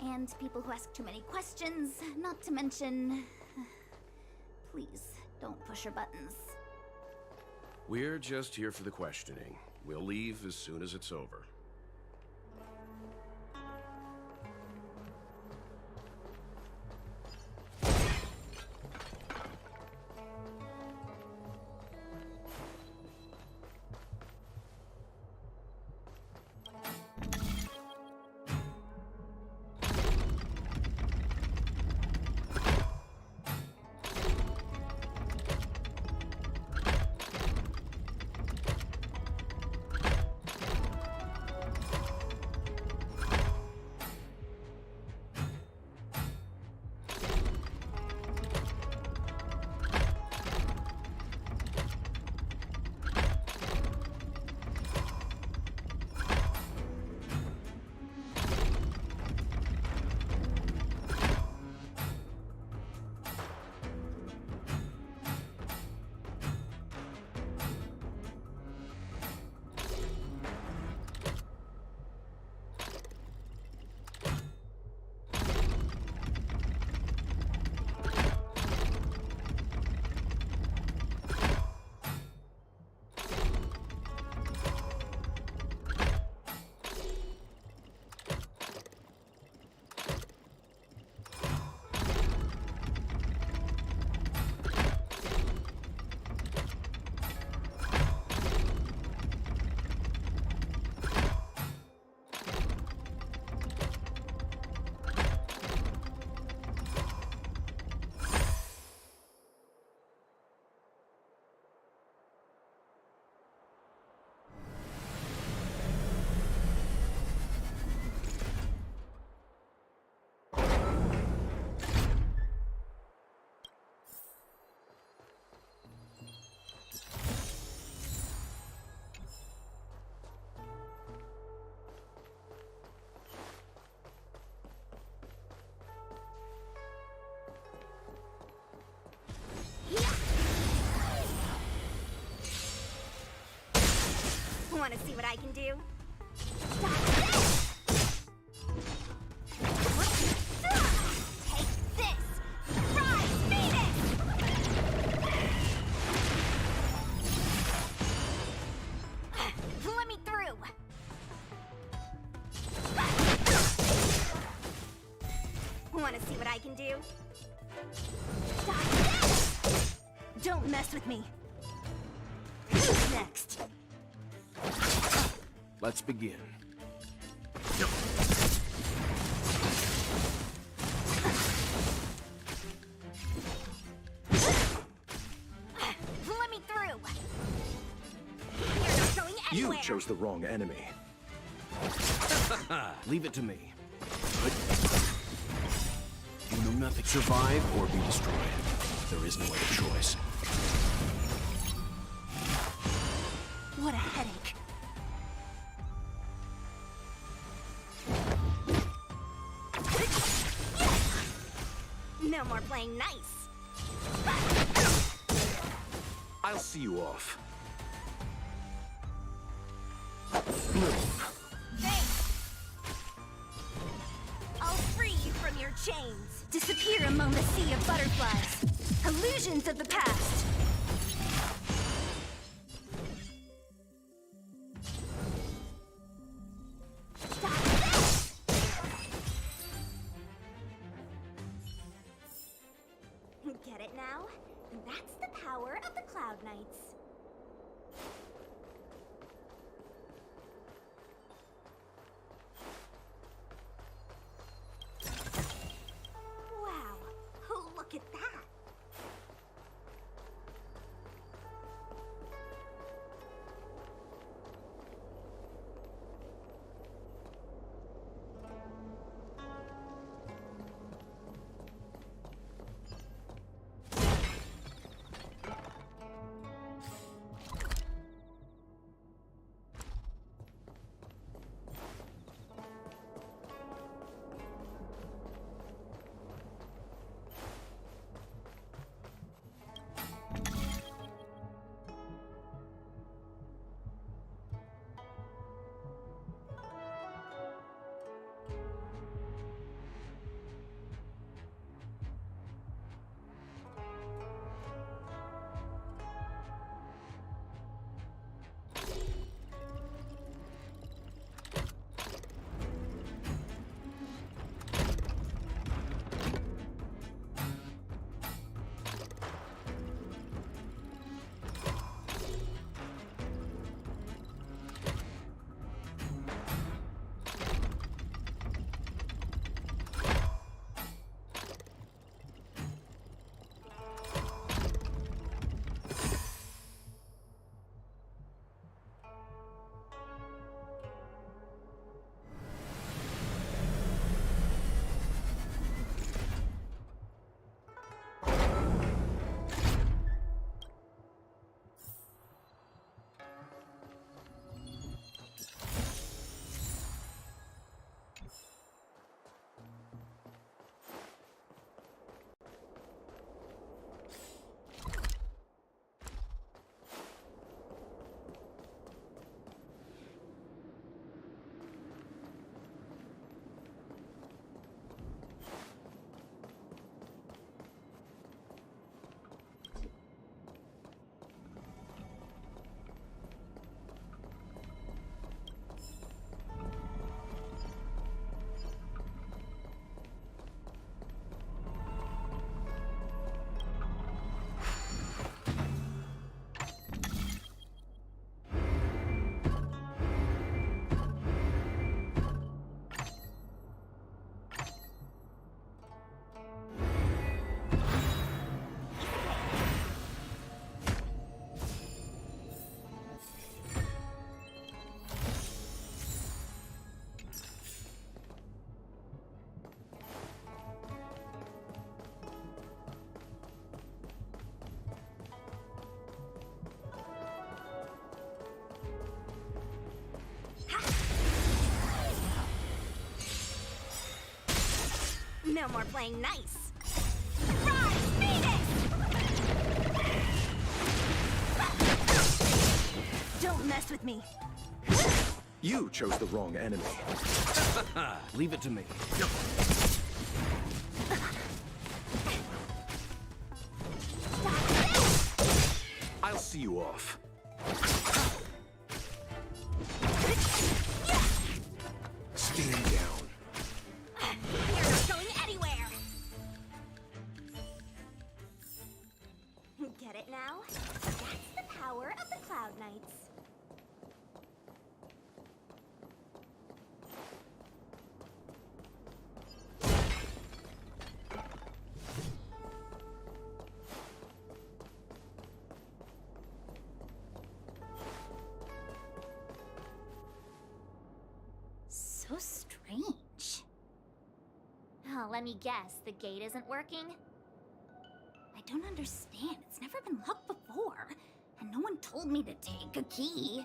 and people who ask too many questions, not to mention... Please, don't push her buttons. We're just here for the questioning. We'll leave as soon as it's over. Want to see what I can do? Take this! Rise, Phoenix! Let me through! Want to see what I can do? Don't mess with me. Who's next? Let's begin. Let me through. You're not going anywhere. You chose the wrong enemy. Leave it to me. You know nothing. Survive or be destroyed. There is no other choice. What a headache. No more playing nice. I'll see you off. Move. Thanks. I'll free you from your chains. Disappear among the sea of butterflies. Illusions of the past. Get it now? That's the power of the Cloud Knights. Wow, look at that. No more playing nice. Rise, Phoenix! Don't mess with me. You chose the wrong enemy. Leave it to me. I'll see you off. Stand down. You're not going anywhere! Get it now? That's the power of the Cloud Knights. So strange. Oh, let me guess, the gate isn't working? I don't understand. It's never been locked before. And no one told me to take a key.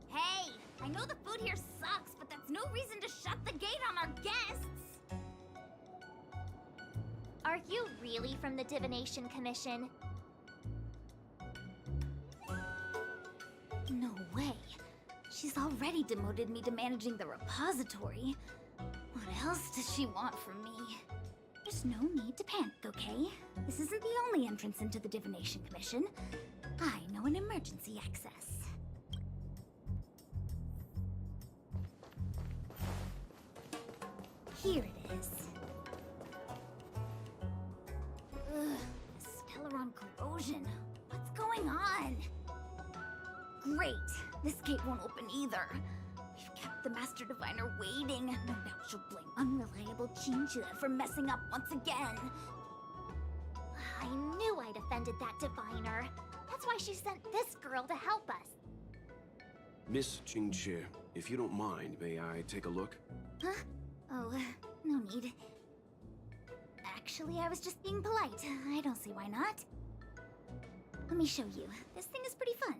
Hey, I know the food here sucks, but that's no reason to shut the gate on our guests. Are you really from the Divination Commission? No way. She's already demoted me to managing the repository. What else does she want from me? There's no need to panic, okay? This isn't the only entrance into the Divination Commission. I know an emergency access. Here it is. Ugh, Stellaron corrosion. What's going on? Great. This gate won't open either. We've kept the Master Diviner waiting. No doubt she'll blame unreliable Xianzhou for messing up once again. I knew I'd offended that diviner. That's why she sent this girl to help us. Miss Jingqi, if you don't mind, may I take a look? Huh? Oh, no need. Actually, I was just being polite. I don't see why not. Let me show you. This thing is pretty fun.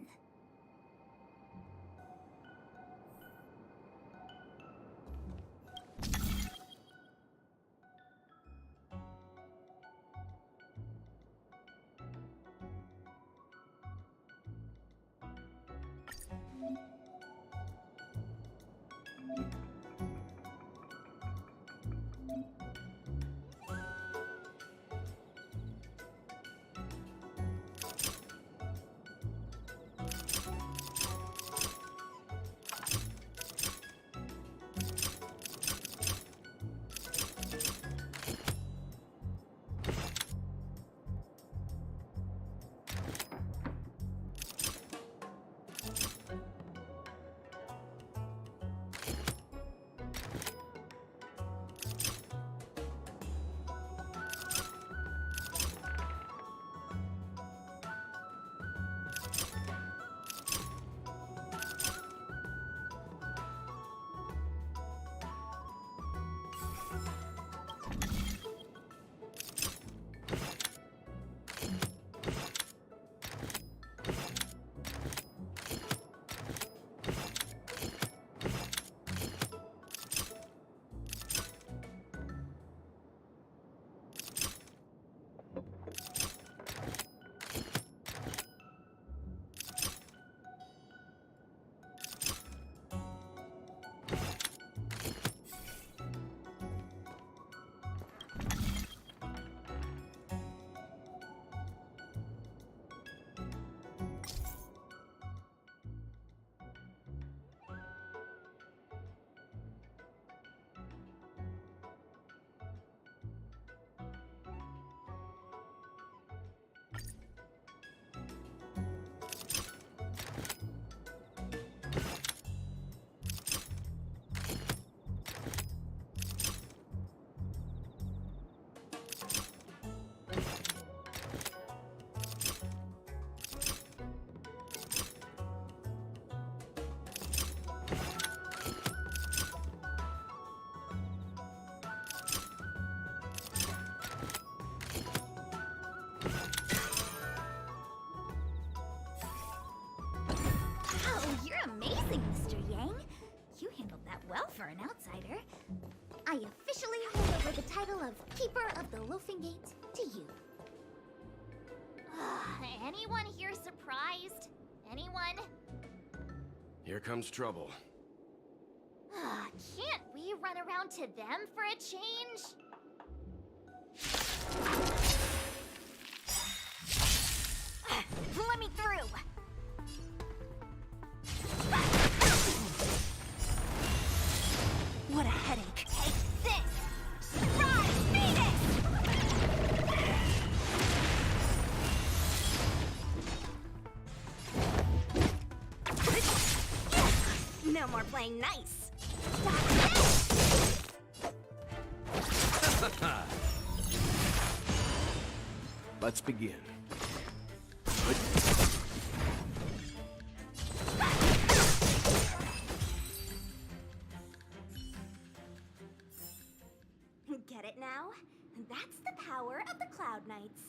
For an outsider, I officially hold over the title of Keeper of the Loafing Gate to you. Anyone here surprised? Anyone? Here comes trouble. Can't we run around to them for a change? Let me through! What a headache. Take this! Rise, Venus! No more playing nice. Let's begin. Get it now? That's the power of the Cloud Knights.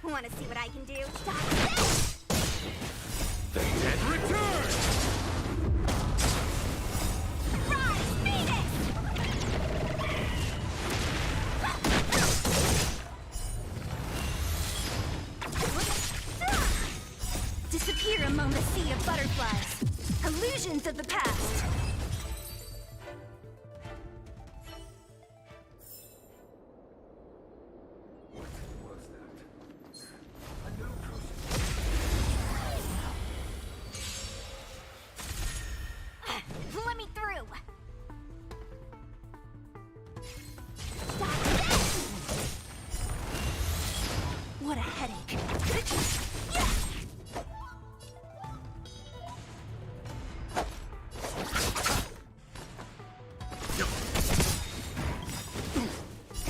Want to see what I can do? Stop this! The dead return! Rise, Venus! Disappear among the sea of butterflies. Illusions of the past. Let me through! What a headache.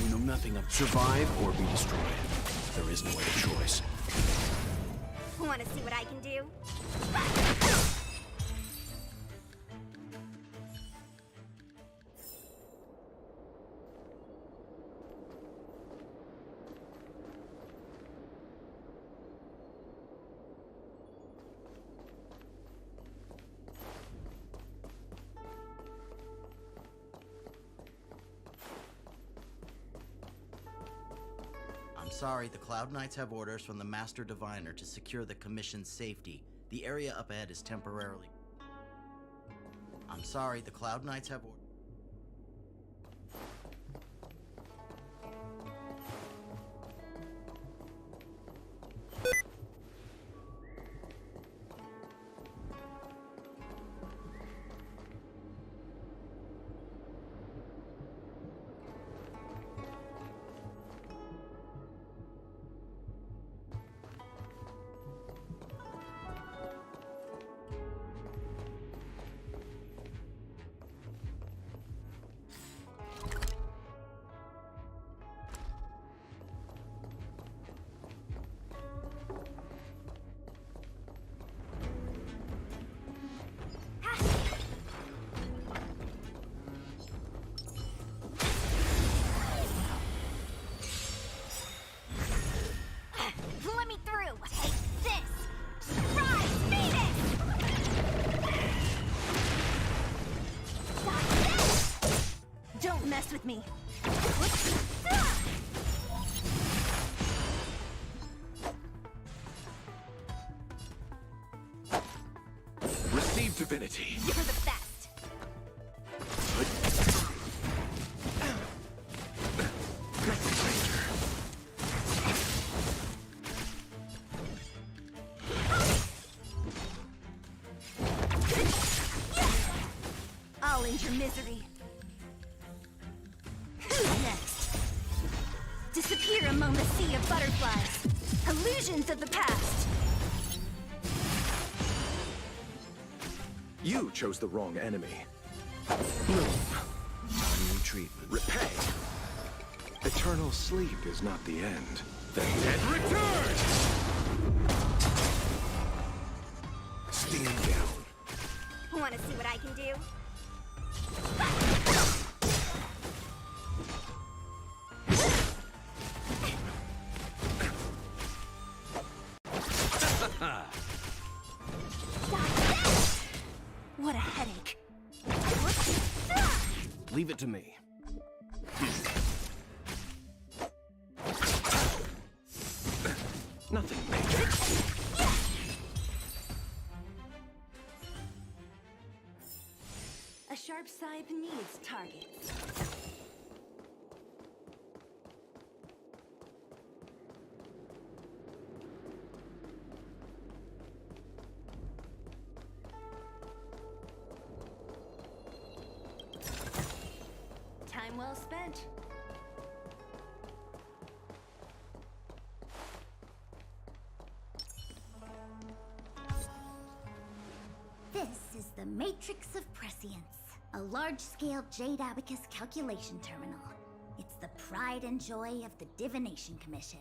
You know nothing of survive or be destroyed. There is no other choice. Want to see what I can do? I'm sorry, the Cloud Knights have orders from the Master Diviner to secure the Commission's safety. The area up ahead is temporarily... I'm sorry, the Cloud Knights have orders... Let me through! Take this! Rise, Venus! Stop this! Don't mess with me! Receive divinity. You're the best! I'll end your misery. Who's next? Disappear among the sea of butterflies. Illusions of the past. You chose the wrong enemy. Time you treatment. Repay? Eternal sleep is not the end. The dead return! Stand down. Want to see what I can do? What a headache. Leave it to me. Nothing major. A sharp scythe needs targets. Time well spent. This is the Matrix of Prescience, a large-scale Jade Abacus calculation terminal. It's the pride and joy of the Divination Commission.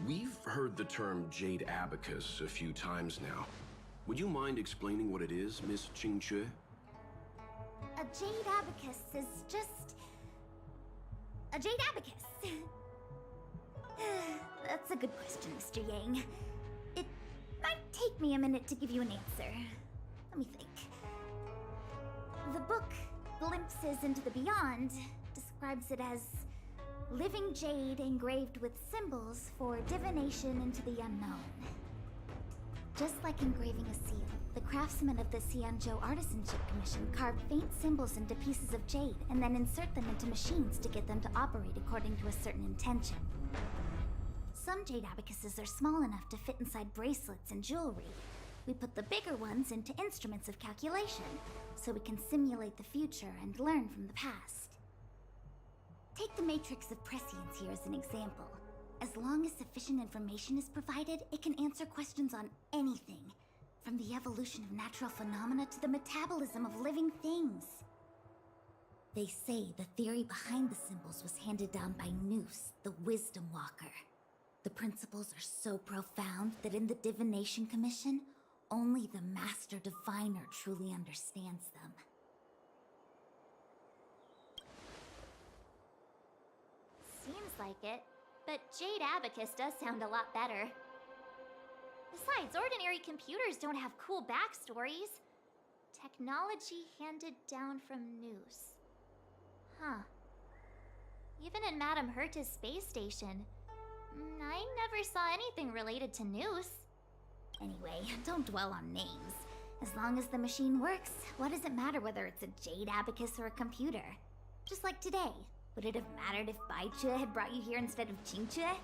We've heard the term Jade Abacus a few times now. Would you mind explaining what it is, Miss Qingque? A Jade Abacus is just... a Jade Abacus. That's a good question, Mr. Yang. It might take me a minute to give you an answer. Let me think. The book, Glimpses into the Beyond, describes it as living jade engraved with symbols for divination into the unknown. Just like engraving a seal, the craftsmen of the Xianzhou Artisanship Commission carve faint symbols into pieces of jade and then insert them into machines to get them to operate according to a certain intention. Some jade abacuses are small enough to fit inside bracelets and jewelry. We put the bigger ones into instruments of calculation, so we can simulate the future and learn from the past. Take the Matrix of Prescience here as an example. As long as sufficient information is provided, it can answer questions on anything, from the evolution of natural phenomena to the metabolism of living things. They say the theory behind the symbols was handed down by Noose, the Wisdom Walker. The principles are so profound that in the Divination Commission, only the Master Diviner truly understands them. Seems like it, but Jade Abacus does sound a lot better. Besides, ordinary computers don't have cool backstories. Technology handed down from Noose. Huh. Even in Madame Herta's space station, I never saw anything related to Noose. Anyway, don't dwell on names. As long as the machine works, what does it matter whether it's a Jade Abacus or a computer? Just like today. Would it have mattered if Baichue had brought you here instead of Qingque?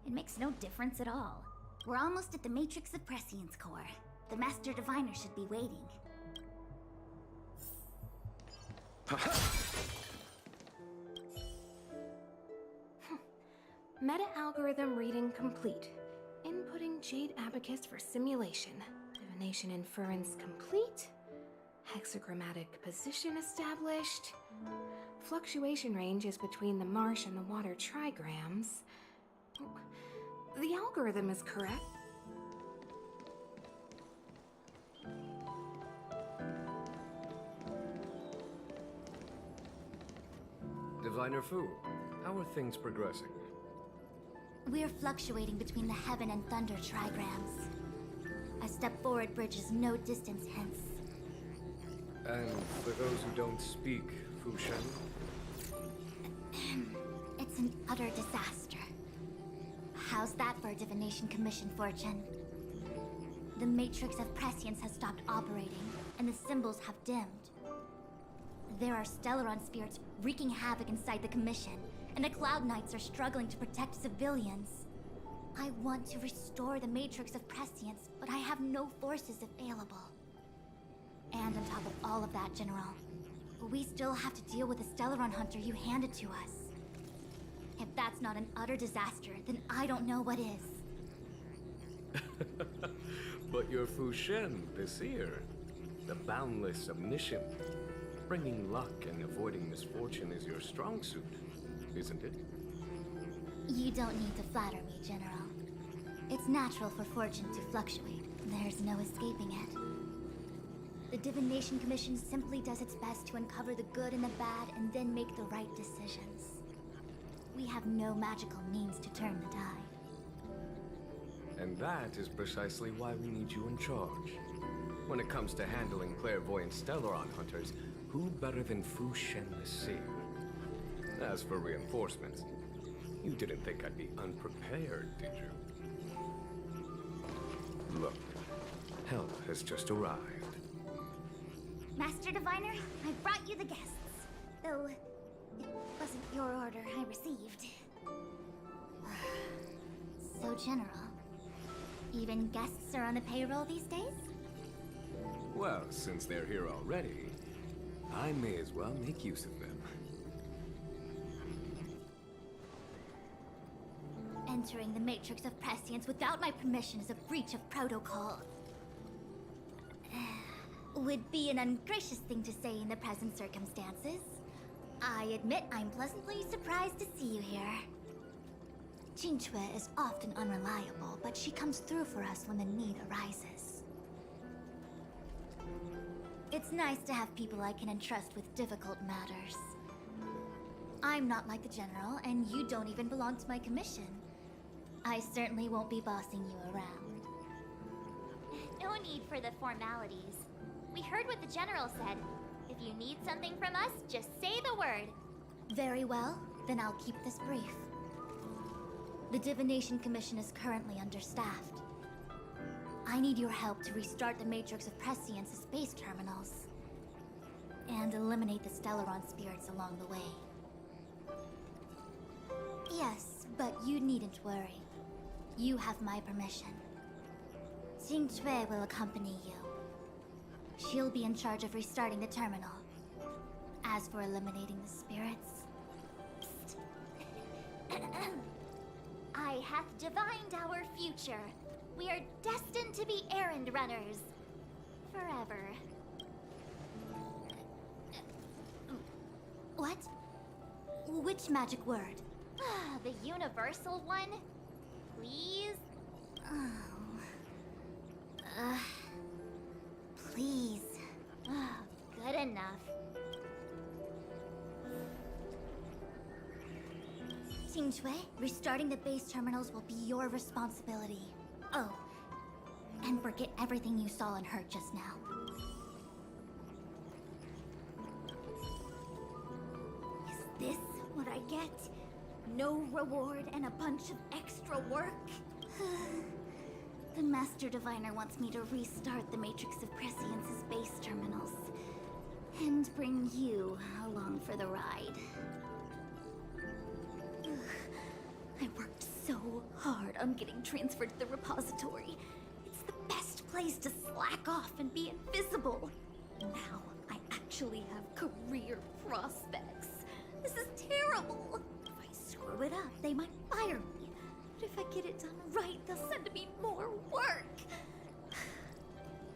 It makes no difference at all. We're almost at the Matrix of Prescience core. The Master Diviner should be waiting. Meta-algorithm reading complete. Inputting Jade Abacus for simulation. Divination inference complete. Hexagrammatic position established. Fluctuation range is between the marsh and the water trigrams. The algorithm is correct. Diviner Fu, how are things progressing? We're fluctuating between the heaven and thunder trigrams. A step forward bridges no distance hence. And for those who don't speak Fushan? It's an utter disaster. How's that for a Divination Commission fortune? The Matrix of Prescience has stopped operating, and the symbols have dimmed. There are Stellaron spirits wreaking havoc inside the Commission, and the Cloud Knights are struggling to protect civilians. I want to restore the Matrix of Prescience, but I have no forces available. And on top of all of that, General, we still have to deal with the Stellaron Hunter you handed to us. If that's not an utter disaster, then I don't know what is. But your Fushan, this here, the boundless omniscient. Bringing luck and avoiding misfortune is your strong suit, isn't it? You don't need to flatter me, General. It's natural for fortune to fluctuate. There's no escaping it. The Divination Commission simply does its best to uncover the good and the bad and then make the right decisions. We have no magical means to turn the tide. And that is precisely why we need you in charge. When it comes to handling clairvoyant Stellaron hunters, who better than Fu Shen the Seer? As for reinforcements, you didn't think I'd be unprepared, did you? Look, help has just arrived. Master Diviner, I brought you the guests. Though, it wasn't your order I received. So, General, even guests are on the payroll these days? Well, since they're here already, I may as well make use of them. Entering the Matrix of Prescience without my permission is a breach of protocol. Would be an ungracious thing to say in the present circumstances. I admit I'm pleasantly surprised to see you here. Jinchue is often unreliable, but she comes through for us when the need arises. It's nice to have people I can entrust with difficult matters. I'm not like the General, and you don't even belong to my commission. I certainly won't be bossing you around. No need for the formalities. We heard what the General said. If you need something from us, just say the word. Very well, then I'll keep this brief. The Divination Commission is currently understaffed. I need your help to restart the Matrix of Prescience's space terminals. And eliminate the Stellaron spirits along the way. Yes, but you needn't worry. You have my permission. Jinchue will accompany you. She'll be in charge of restarting the terminal. As for eliminating the spirits... I hath divined our future. We are destined to be errand runners. Forever. What? Which magic word? The universal one? Please? Please. Good enough. Xianzhou, restarting the base terminals will be your responsibility. Oh, and forget everything you saw and heard just now. Is this what I get? No reward and a bunch of extra work? The Master Diviner wants me to restart the Matrix of Prescience's base terminals. And bring you along for the ride. I worked so hard on getting transferred to the repository. It's the best place to slack off and be invisible. Now I actually have career prospects. This is terrible. If I screw it up, they might fire me. But if I get it done right, they'll send me more work.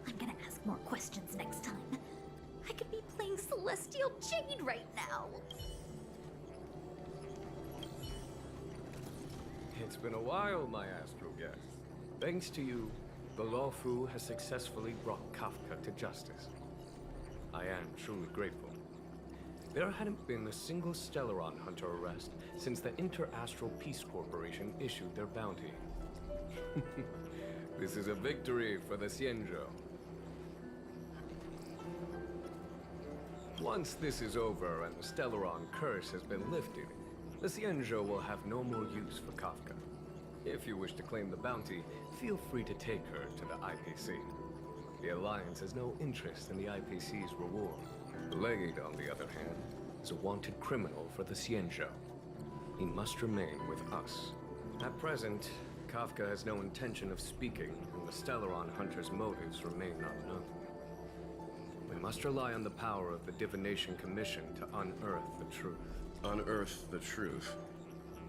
I'm gonna ask more questions next time. I could be playing Celestial Jade right now. It's been a while, my astral guest. Thanks to you, the Luofu has successfully brought Kafka to justice. I am truly grateful. There hadn't been a single Stellaron hunter arrest since the Inter-Astral Peace Corporation issued their bounty. This is a victory for the Xianzhou. Once this is over and the Stellaron curse has been lifted, the Xianzhou will have no more use for Kafka. If you wish to claim the bounty, feel free to take her to the IPC. The Alliance has no interest in the IPC's reward. Blade, on the other hand, is a wanted criminal for the Xianzhou. He must remain with us. At present, Kafka has no intention of speaking, and the Stellaron hunter's motives remain unknown. We must rely on the power of the Divination Commission to unearth the truth. Unearth the truth?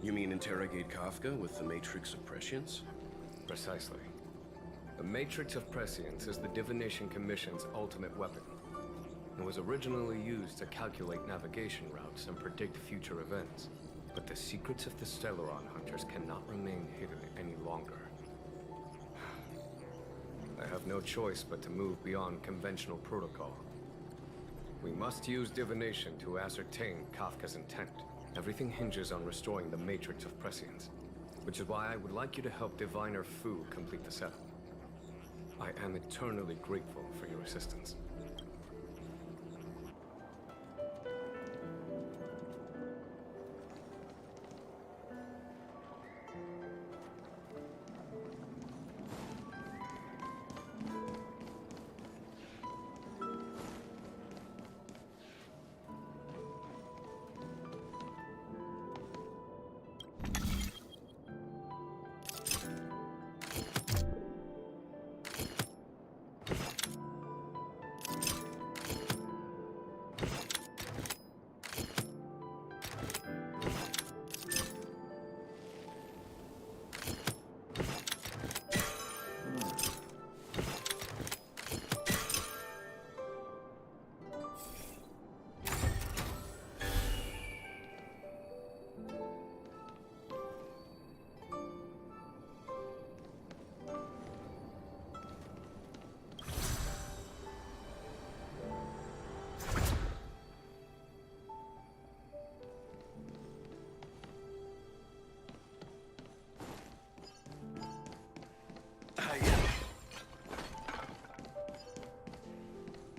You mean interrogate Kafka with the Matrix of Prescience? Precisely. The Matrix of Prescience is the Divination Commission's ultimate weapon. It was originally used to calculate navigation routes and predict future events. But the secrets of the Stellaron hunters cannot remain hidden any longer. I have no choice but to move beyond conventional protocol. We must use divination to ascertain Kafka's intent. Everything hinges on restoring the matrix of prescience, which is why I would like you to help Diviner Fu complete the setup. I am eternally grateful for your assistance.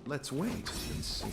Let's wait and see.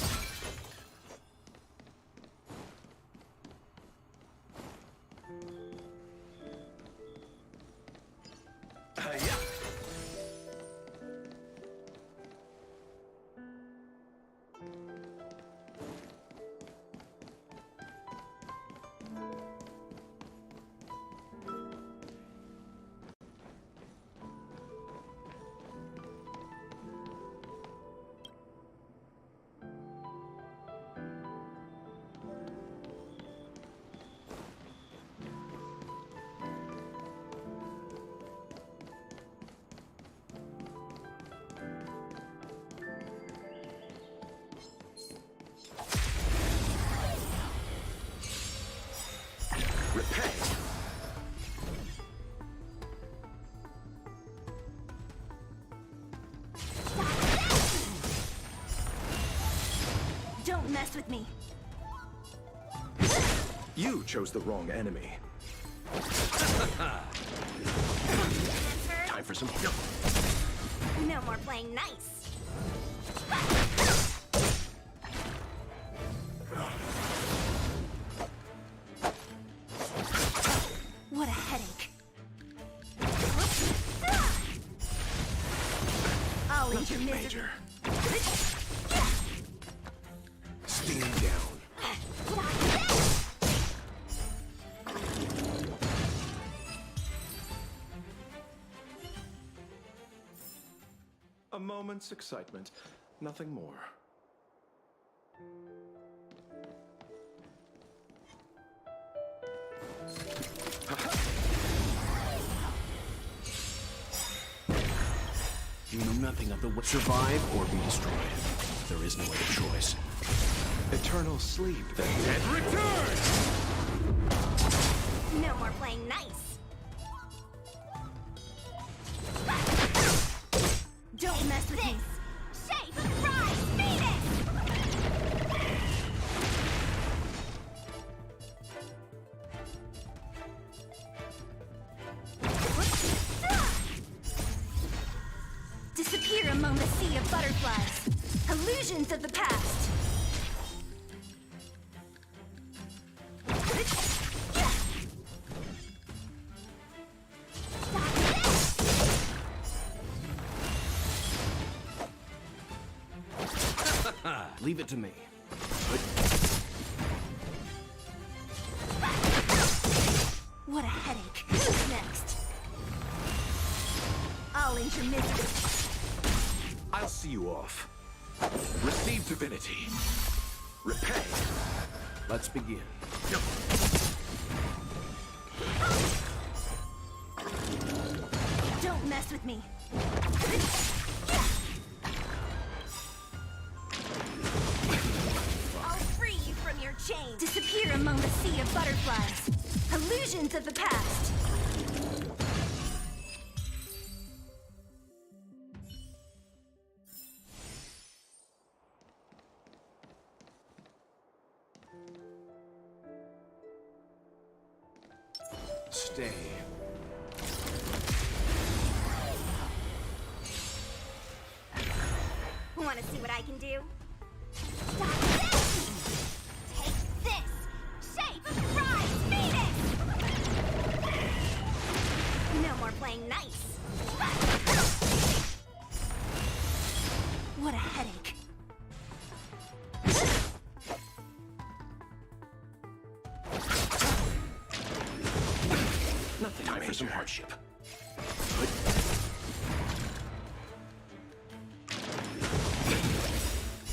Don't mess with me. You chose the wrong enemy. Time for some help. No more playing nice. What a headache. I'll eat your misery. Major. Stand down. A moment's excitement, nothing more. You know nothing of the way. Survive or be destroyed. There is no other choice. Eternal sleep. The dead return! No more playing nice. Don't mess with me. Shape, rise, Phoenix! Disappear among the sea of butterflies. Illusions of the past. Leave it to me. What a headache. Who's next? I'll end your misery. I'll see you off. Receive divinity. Repay. Let's begin. Don't mess with me. flame! Disappear among the sea of butterflies! Illusions of the past! Stay. Want to see what I can do? Stop this! Take this! Shape! Rise! Phoenix! No more playing nice! What a headache. Nothing Time for some hardship.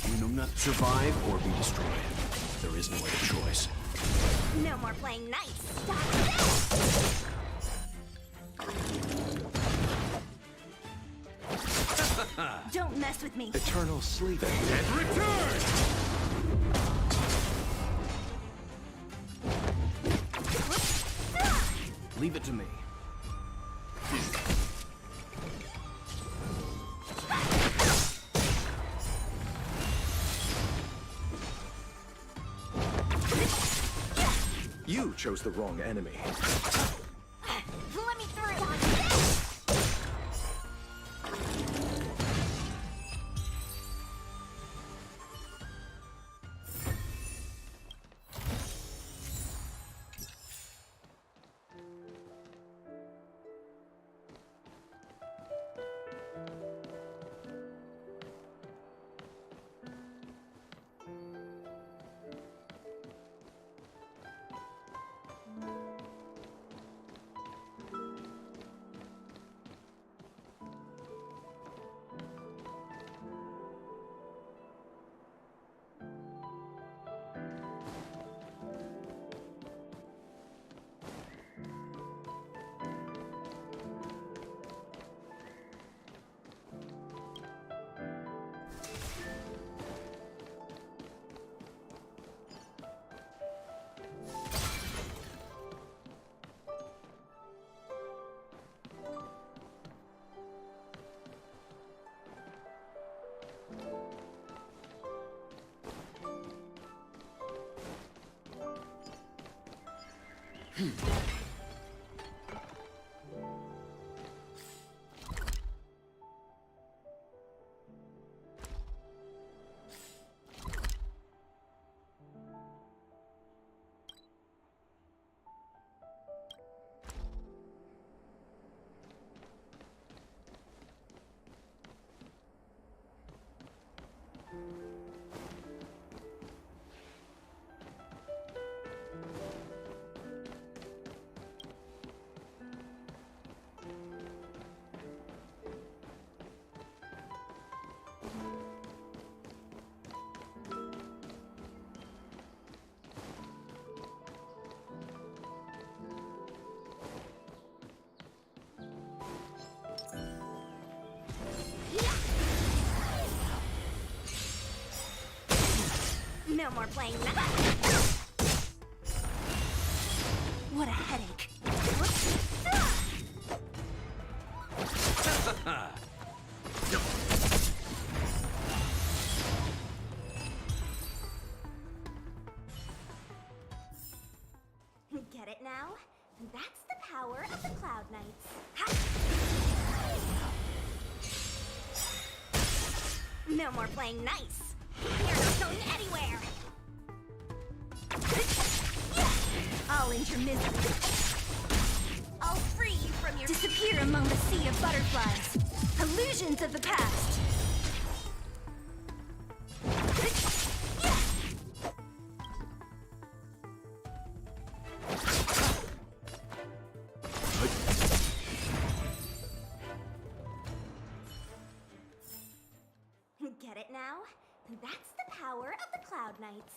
You know not survive or be destroyed. There is no other choice. No more playing nice! Stop this! Don't mess with me! Eternal sleep. The dead return! Leave it to me. You chose the wrong enemy. Let me through! No more playing What a headache. Get it now? That's the power of the Cloud Knights. No more playing nice. You're not going anywhere. I'll end your misery. I'll free you from your... Disappear among the sea of butterflies. Illusions of the past. Get it now? That's the power of the Cloud Knights.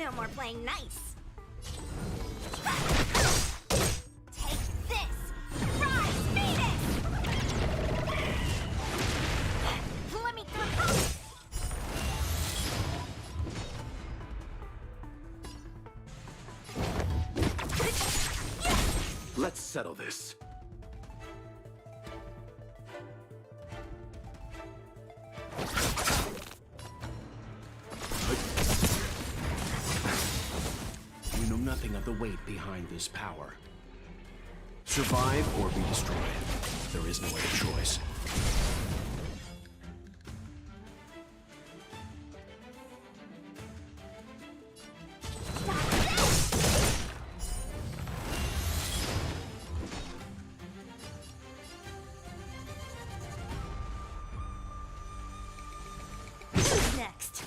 No more playing nice. Take this! Rise, Phoenix! Let me through. Let's settle this. You know nothing of the weight behind this power. Survive or be destroyed. There is no other choice. Who's next?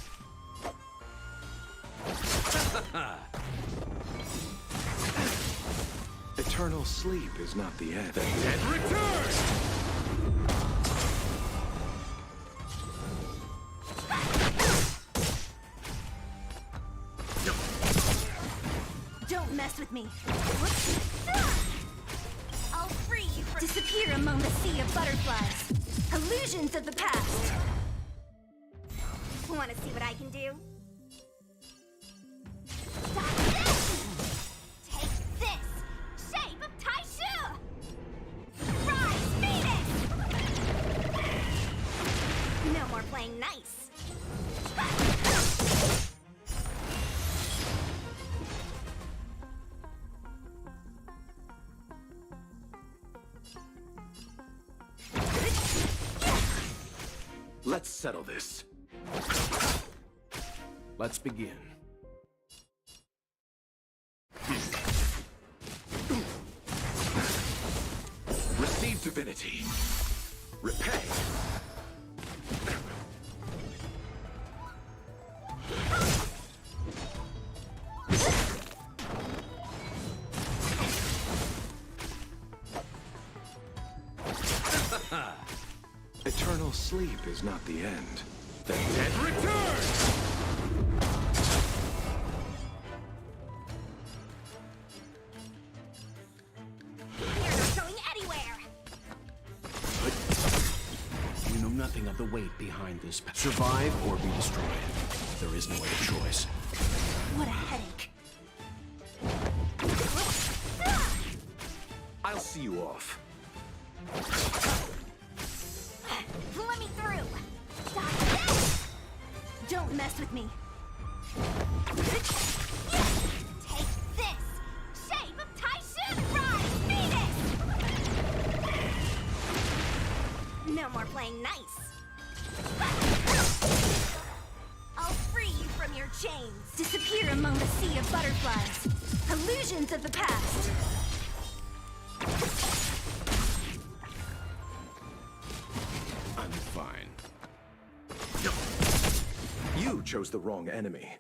Eternal sleep is not the end. The dead return! Don't mess with me. I'll free you from— Disappear among the sea of butterflies. Illusions of the past. Want to see what I can do? Take this! Shape of Taishu! Rise, Phoenix! No more playing nice. Let's settle this. Let's begin. Receive divinity. Repay. Eternal sleep is not the end. The dead return! You're not going anywhere! You know nothing of the weight behind this. Survive or be destroyed. There is no other choice. What a headache. I'll see you off. Let me through! Don't mess with me. Take this! Shape of Taishu! Rise, Phoenix! No more playing nice. I'll free you from your chains. Disappear among the sea of butterflies. Illusions of the past. I'm fine. You chose the wrong enemy.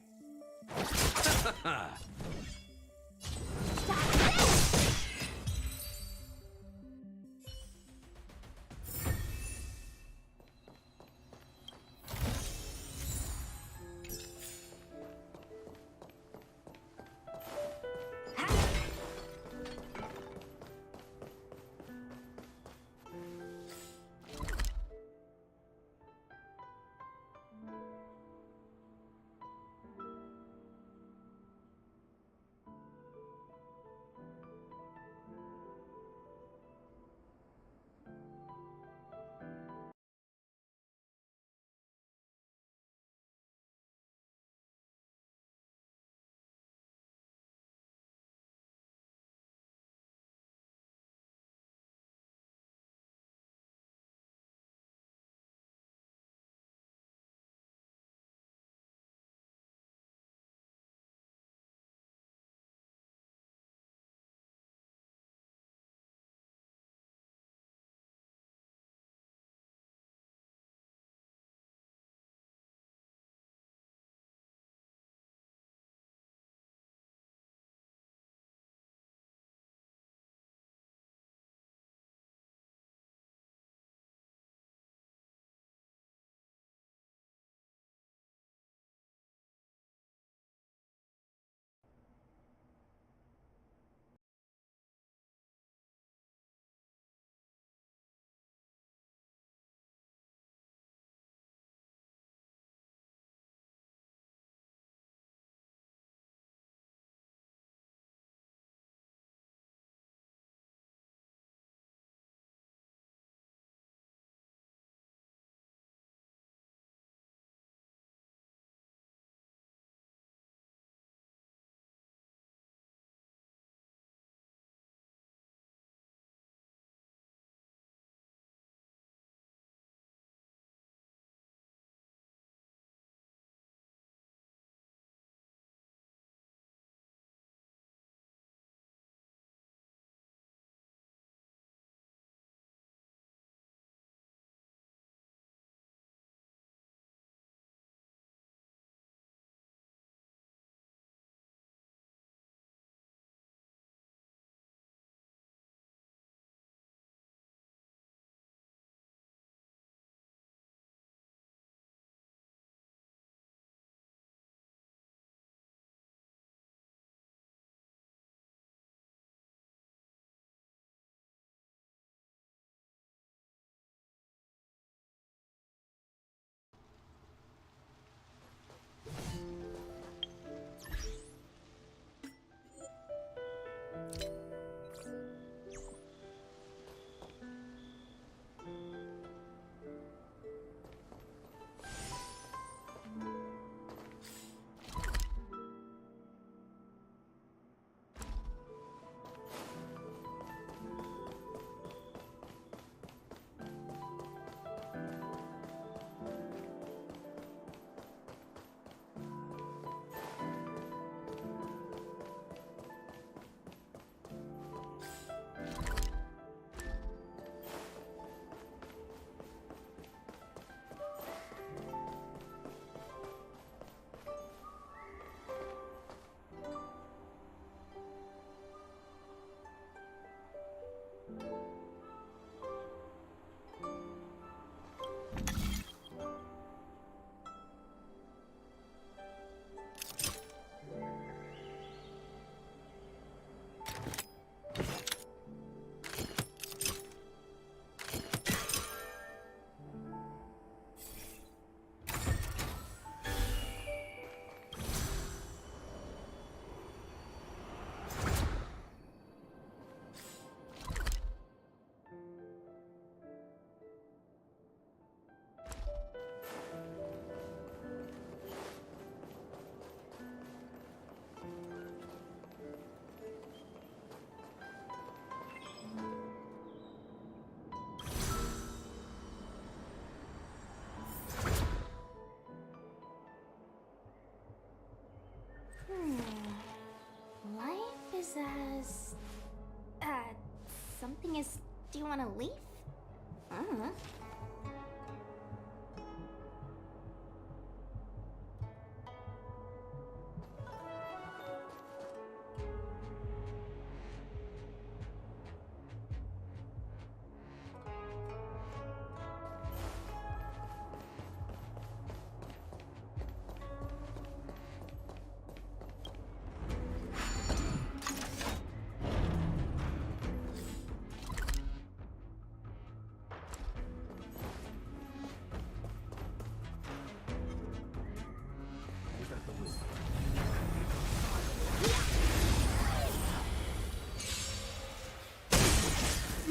something is... Do you want to leave?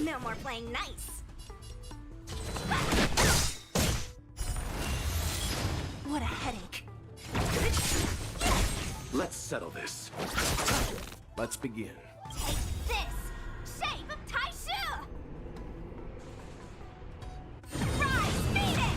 No more playing nice. What a headache. Let's settle this. Let's begin. Take this! Shape of Taishu! Rise, Phoenix!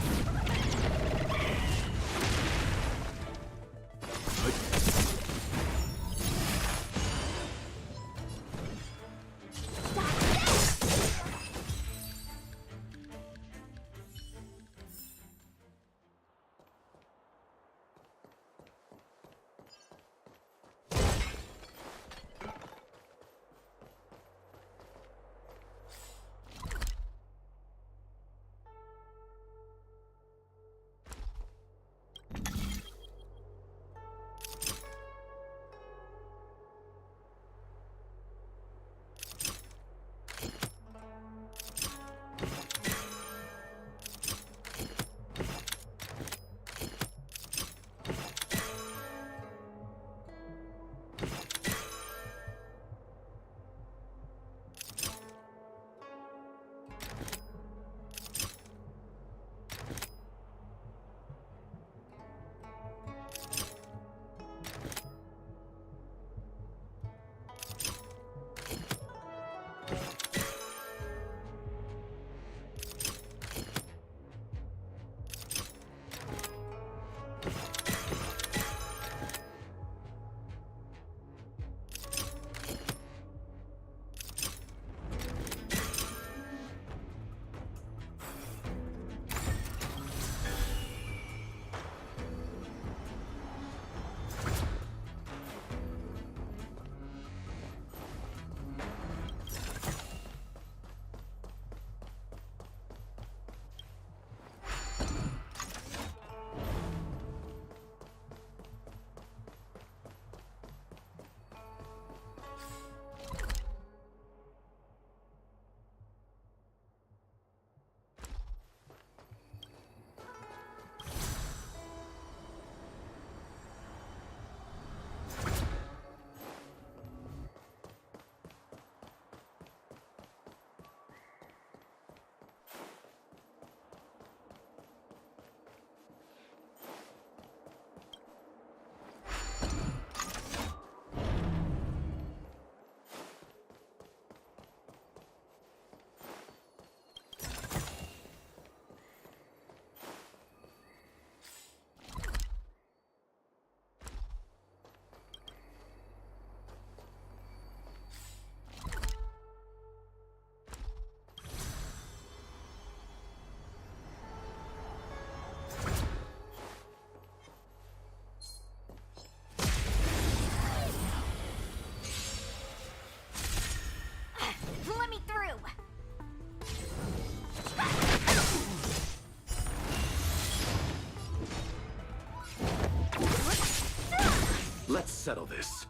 Let's settle this.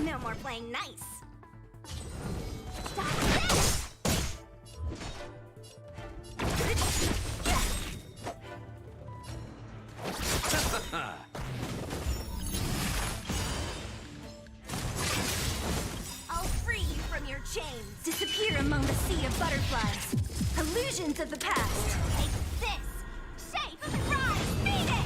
No more playing nice. I'll free you from your chains. Disappear among the sea of butterflies. Illusions of the past. Take this! Shape of the rise, Phoenix!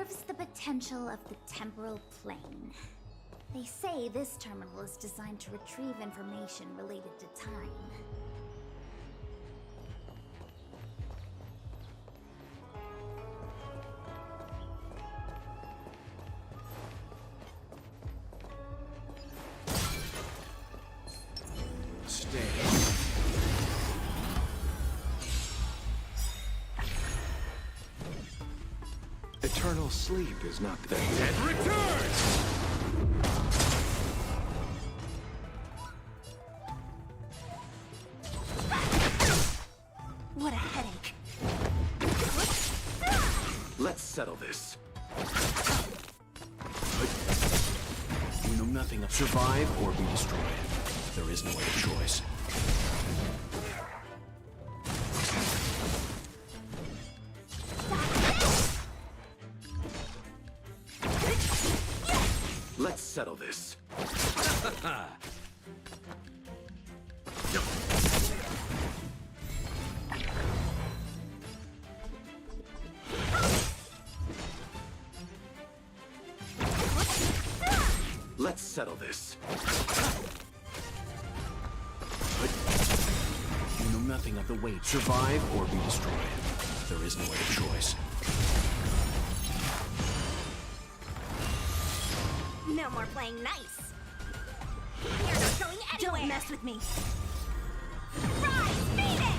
serves the potential of the temporal plane. They say this terminal is designed to retrieve information related to time. Eternal sleep is not the dead returns! What a headache. Let's settle this. You know nothing of survive or be destroyed. There is no other choice. Let's settle this. Let's settle this. You know nothing of the weight. Survive or be destroyed. There is no other choice. No more playing nice. You're not going anywhere. Don't mess with me. Rise, Phoenix!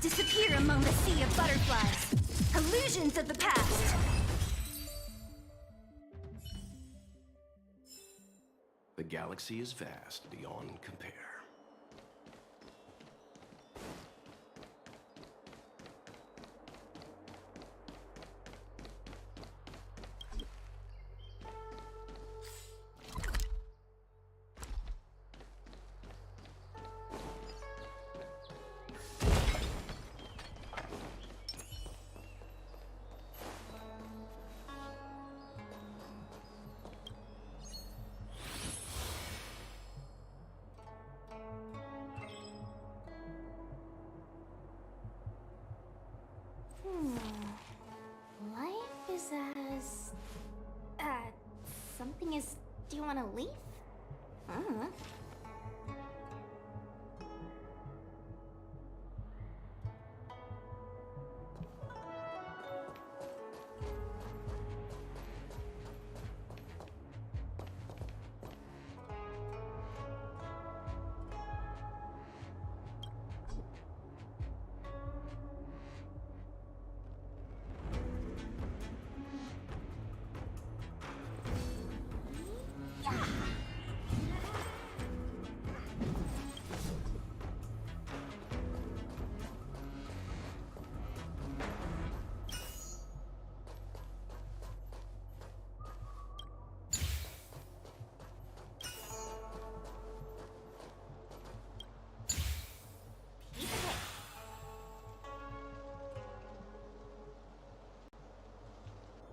Disappear among the sea of butterflies. Illusions of the past. The galaxy is vast beyond compare. Life is as... something is... Do you want to leave?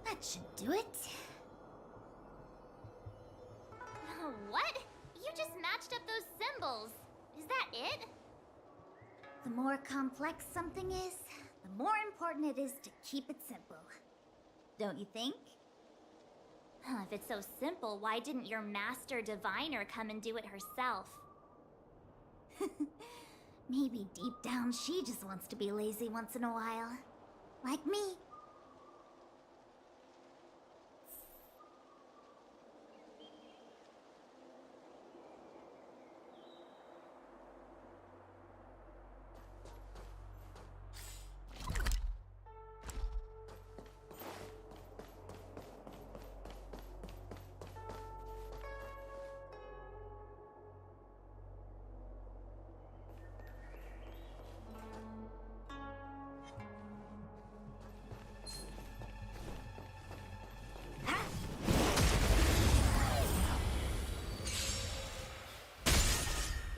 That should do it. What? You just matched up those symbols. Is that it? The more complex something is, the more important it is to keep it simple. Don't you think? If it's so simple, why didn't your master diviner come and do it herself? Maybe deep down she just wants to be lazy once in a while. Like me.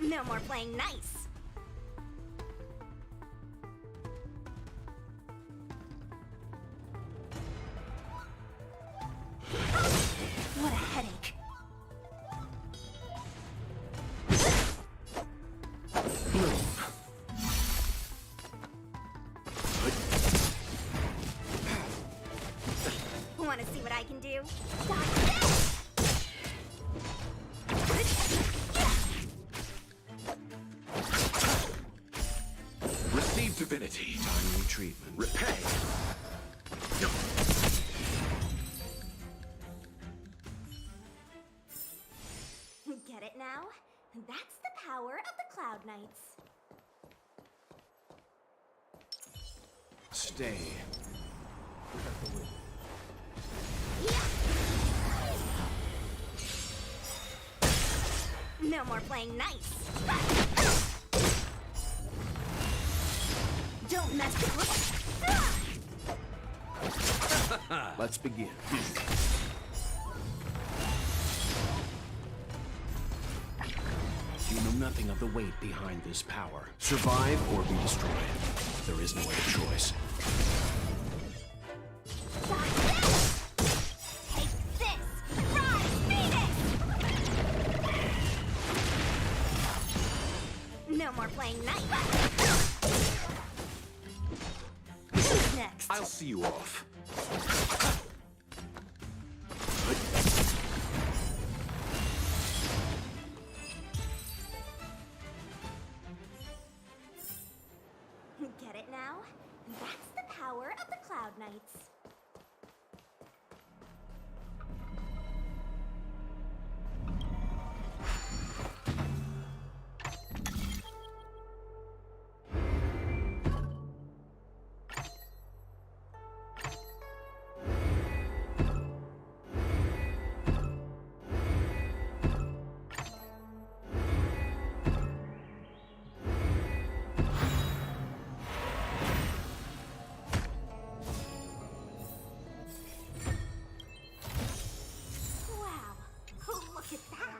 No more playing nice. What a headache. what I can do? Receive divinity. Timely treatment. Repay. Get it now? That's the power of the Cloud Knights. Stay. No more playing nice. Don't mess with Let's begin. You know nothing of the weight behind this power. Survive or be destroyed. There is no other choice. Take this! Rise, Phoenix! No more playing nice. Who's next? I'll see you off. Get it now? That's the power of the Cloud Knights. Wow, look at that!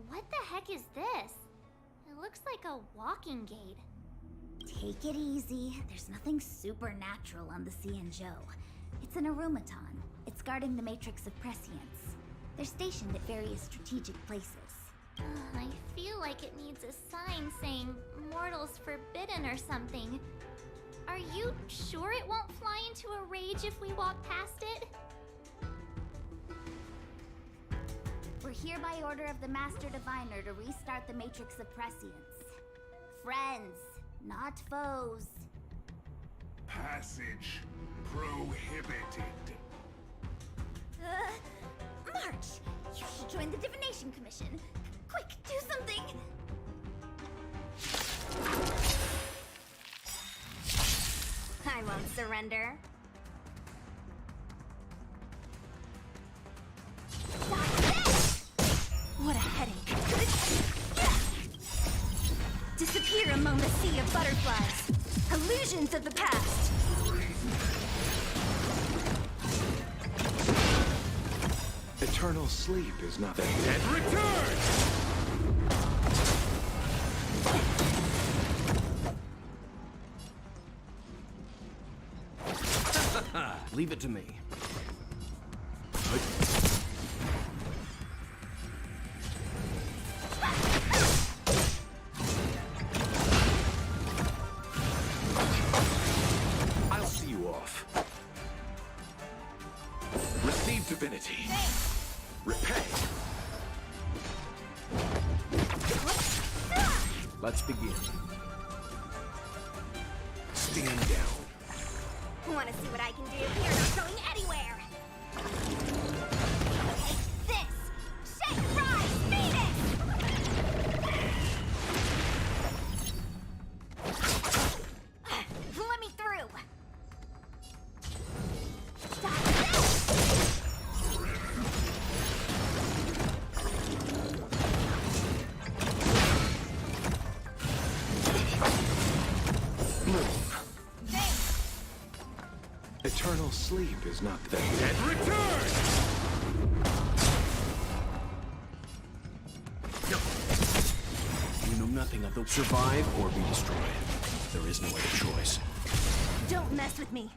What the heck is this? It looks like a walking gate. Take it easy. There's nothing supernatural on the Xianzhou. It's an aromaton. It's guarding the matrix of prescience. They're stationed at various strategic places. I feel like it needs a sign saying mortals forbidden or something. Are you sure it won't fly into a rage if we walk past it? We're here by order of the Master Diviner to restart the Matrix of Prescience. Friends, not foes. Passage prohibited. March! You should join the Divination Commission. Quick, do something! I won't surrender. Disappear among the sea of butterflies. Illusions of the past. Eternal sleep is not the dead return! Leave it to me. I'll see you off. Receive divinity. Repay. Let's begin. Stand down. Want to see what I can do? You're not going anywhere! Take this! Shake, rise, Phoenix! Let me through! Stop this! Move. Eternal sleep is not the dead return! You know nothing of the Survive or be destroyed. There is no other choice. Don't mess with me!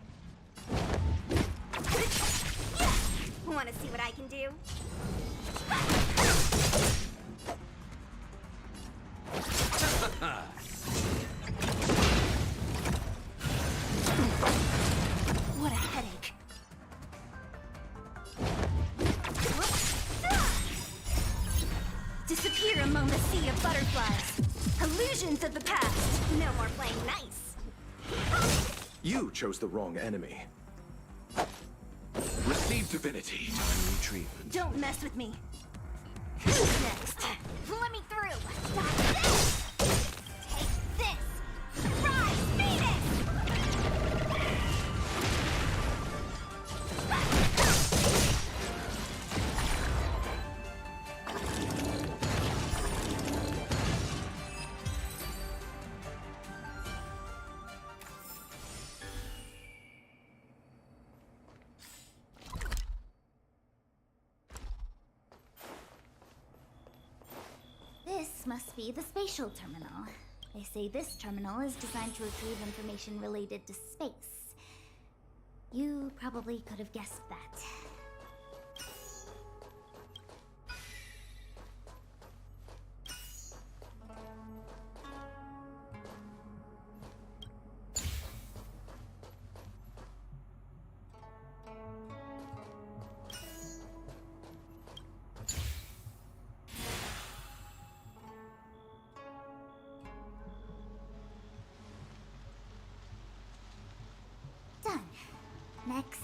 Want to see what I can do? What a headache. Disappear among the sea of butterflies. Illusions of the past. No more playing nice. You chose the wrong enemy. Receive divinity. timely treatment. Don't mess with me. Who's next? Let me through! Stop this! Take this! Rise, Phoenix! This must be the spatial terminal. They say this terminal is designed to retrieve information related to space. You probably could have guessed that. Done. Next.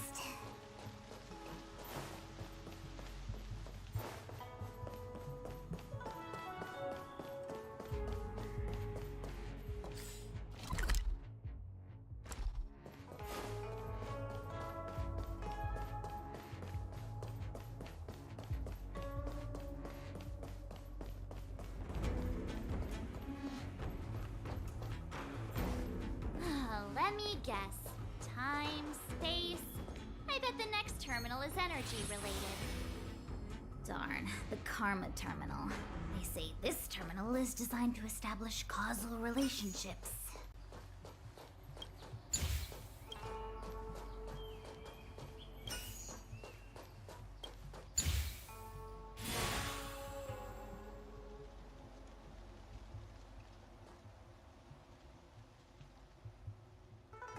Let me guess. Time, space. I bet the next terminal is energy related. Darn, the Karma terminal. They say this terminal is designed to establish causal relationships.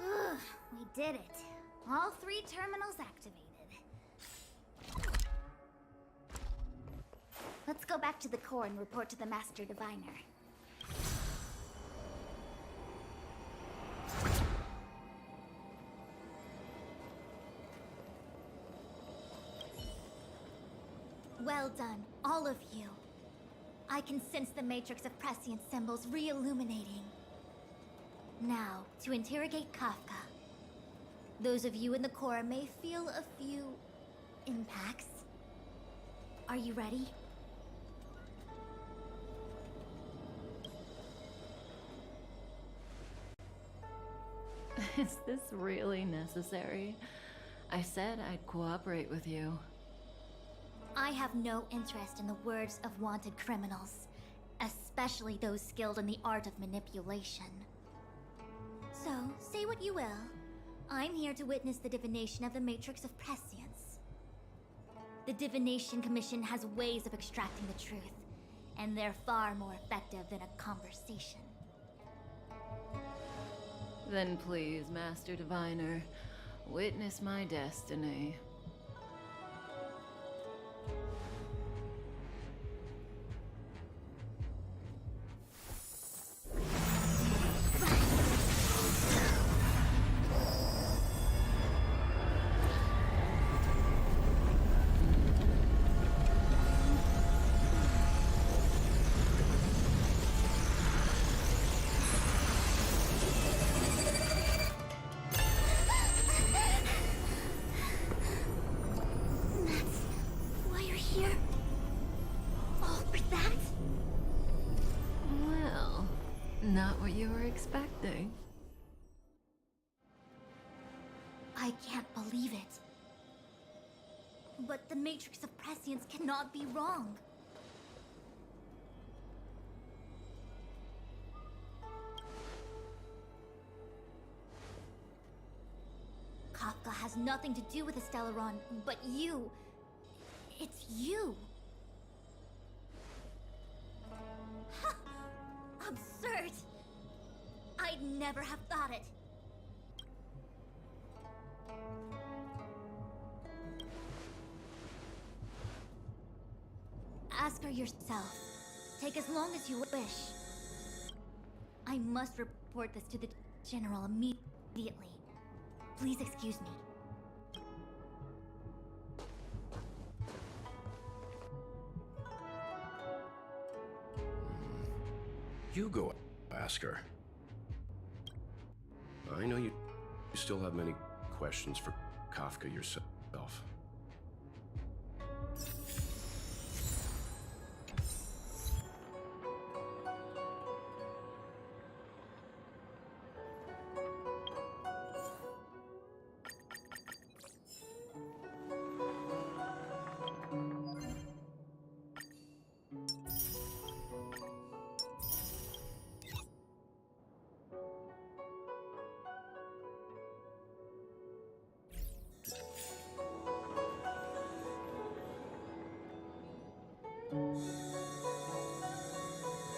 Ugh, we did it. All 3 terminals activated. Let's go back to the core and report to the Master Diviner. Well done, all of you. I can sense the matrix of prescient symbols re-illuminating. Now, to interrogate Kafka. Those of you in the core may feel a few impacts. Are you ready? Is this really necessary? I said I'd cooperate with you. I have no interest in the words of wanted criminals, especially those skilled in the art of manipulation. So, say what you will. I'm here to witness the divination of the Matrix of Prescience. The Divination Commission has ways of extracting the truth, and they're far more effective than a conversation. Then please, Master Diviner, witness my destiny. Not what you were expecting. I can't believe it. But the Matrix of Prescience cannot be wrong. Kafka has nothing to do with the Stellaron, but you... It's you! Ha! Absurd! I'd never have thought it. Ask her yourself. Take as long as you wish. I must report this to the General immediately. Please excuse me. You go ask her. I know you still have many questions for Kafka yourself.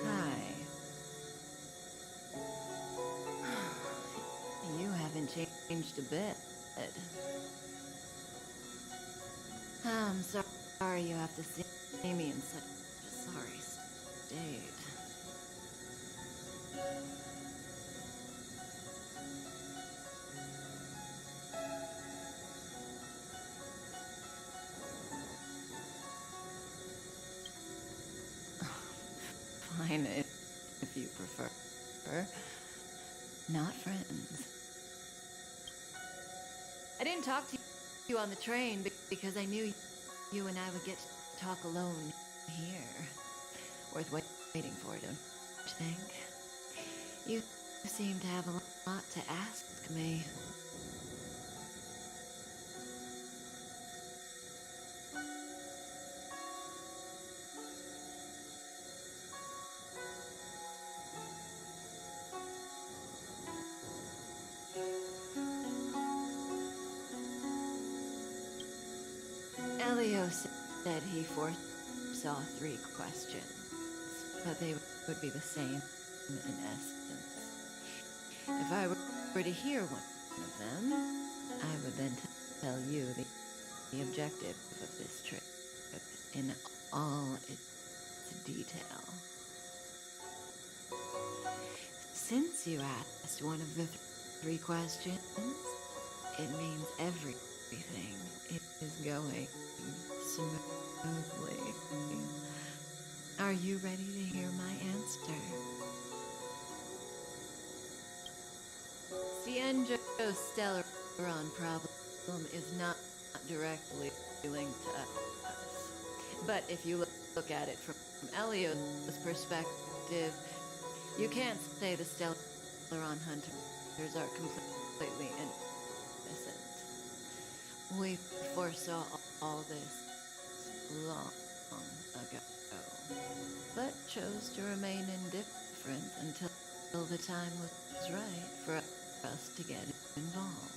Hi. You haven't changed a bit. I'm sorry you have to see me in such a sorry state. Fine, if you prefer. Not friends. I didn't talk to you on the train because I knew you and I would get to talk alone here. Worth waiting for, don't you think? You seem to have a lot to ask me. Elio said he foresaw 3 questions, but they would be the same in essence. If I were to hear one of them, I would then tell you the objective of this trip in all its detail. Since you asked one of the 3 questions, it means everything is going smoothly. Are you ready to hear my answer? Xianzhou's Stellaron problem is not directly linked to us. But if you look at it from Elio's perspective, you can't say the Stellaron hunters are completely innocent. We foresaw all this long ago, but chose to remain indifferent until the time was right for us to get involved.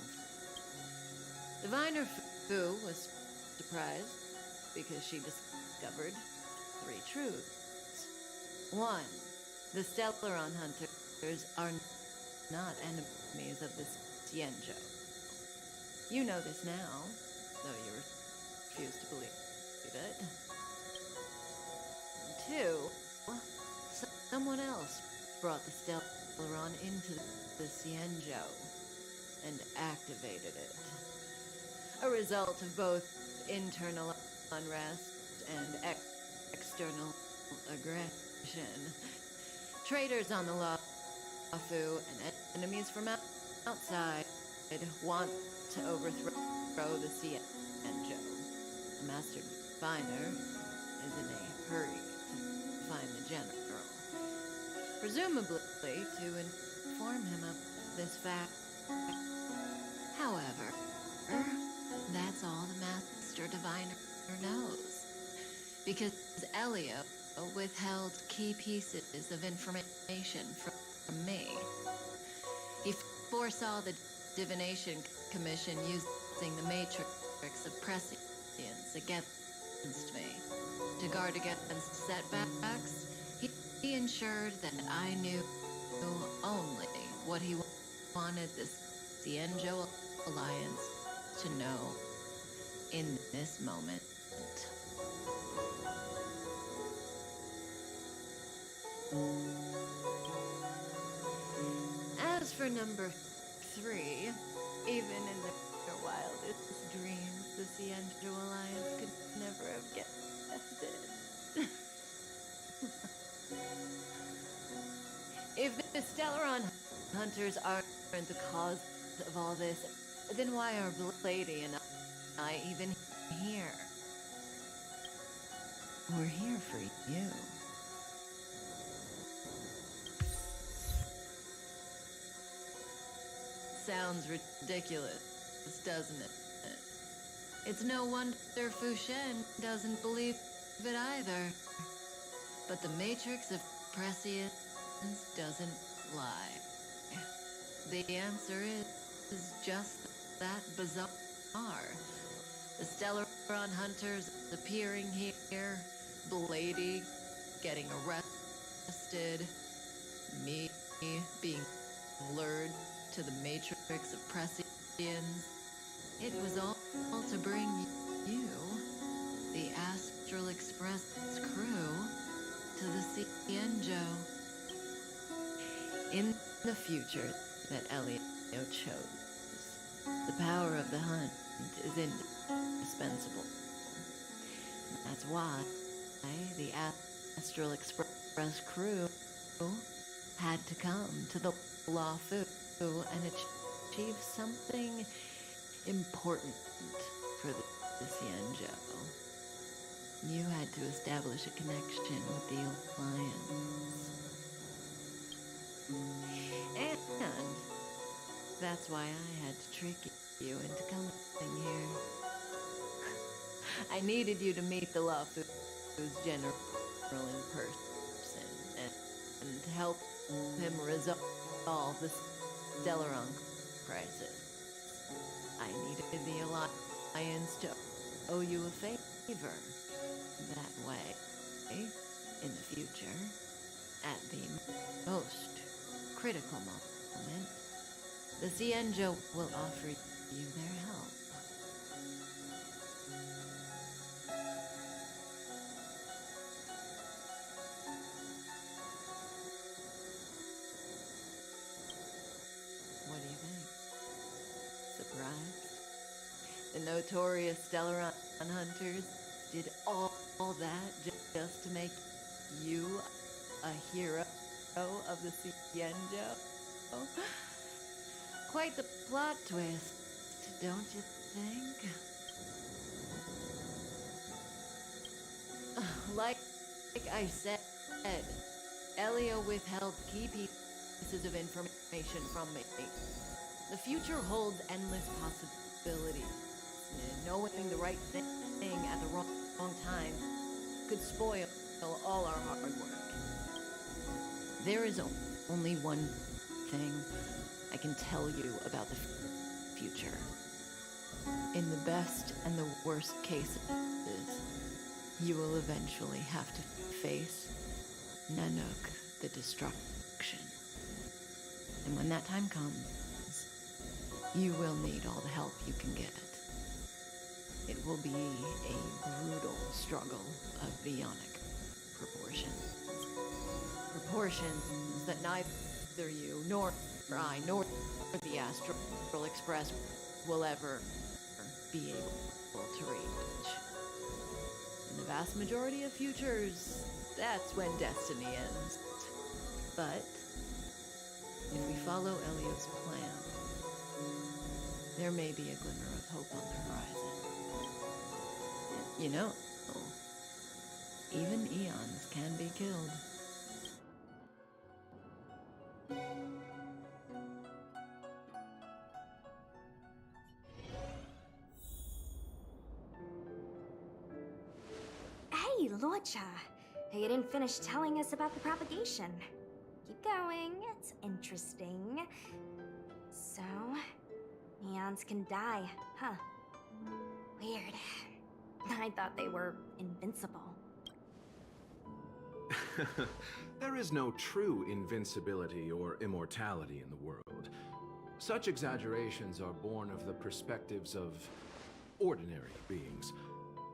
Diviner Fu was surprised because she discovered 3 truths. 1. The Stellaron hunters are not enemies of the Xianzhou. You know this now, though you refuse to believe it. 2. Someone else brought the Stellaron into the Xianzhou and activated it. A result of both internal unrest and external aggression. Traitors on the Luofu and enemies from outside want to overthrow the Xianzhou. The Master Diviner is in a hurry to find the General, presumably to inform him of this fact. However, that's all the Master Diviner knows, because Elio withheld key pieces of information from me. He foresaw the Divination Commission using the matrix of prescience against me. To guard against setbacks, he ensured that I knew only what he wanted the Xianzhou Alliance to know in this moment. As for number 3, even in their wildest dreams, the Xianzhou Alliance could never have guessed it. If the Stellaron hunters aren't the cause of all this, then why are Blady and I even here? We're here for you. Sounds ridiculous, doesn't it? It's no wonder Fu Shen doesn't believe it either. But the matrix of prescience doesn't lie. The answer is just that bizarre. The Stellaron hunters appearing here, Blady getting arrested, me being lured to the matrix of prescience. It was all to bring you, the Astral Express crew, to the Xianzhou. In the future that Elio chose, the power of the hunt is indispensable. That's why the Astral Express crew had to come to the Luofu and achieve something important for the Xianzhou. You had to establish a connection with the Alliance. And that's why I had to trick you into coming here. I needed you to meet the Luofu's general in person and to help him resolve the Stellaron crisis. I needed the Alliance to owe you a favor. That way, in the future, at the most critical moment, the Xianzhou will offer you their help. What do you think? Surprised? The notorious Stellaron hunters did all that just to make you a hero of the Xianzhou? Quite the plot twist, don't you think? Like I said, Elio withheld key pieces of information from me. The future holds endless possibilities. Knowing the right thing at the wrong time could spoil all our hard work. There is only one thing I can tell you about the future. In the best and the worst cases, you will eventually have to face Nanook, the destruction. And when that time comes, you will need all the help you can get. It will be a brutal struggle of bionic proportions. Proportions that neither you, nor I, nor the Astral Express will ever be able to reach. In the vast majority of futures, that's when destiny ends. But if we follow Elio's plan, there may be a glimmer of hope on the horizon. You know, even eons can be killed. Hey, Luocha. You didn't finish telling us about the propagation. Keep going, it's interesting. So, eons can die, huh? Weird. I thought they were invincible. There is no true invincibility or immortality in the world. Such exaggerations are born of the perspectives of ordinary beings.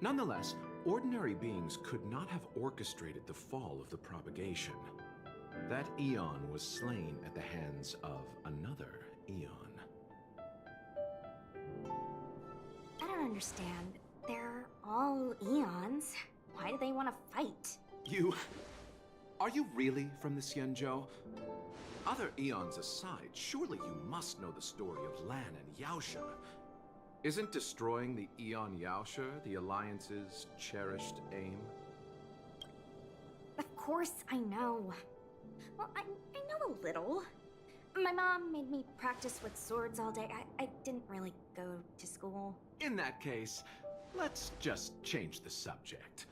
Nonetheless, ordinary beings could not have orchestrated the fall of the propagation. That eon was slain at the hands of another eon. I don't understand. They're all eons. Why do they want to fight? Are you really from the Xianzhou? Other eons aside, surely you must know the story of Lan and Yaoshe. Isn't destroying the Eon Yaoshe the Alliance's cherished aim? Of course I know. Well, I know a little. My mom made me practice with swords all day. I didn't really go to school. In that case, let's just change the subject.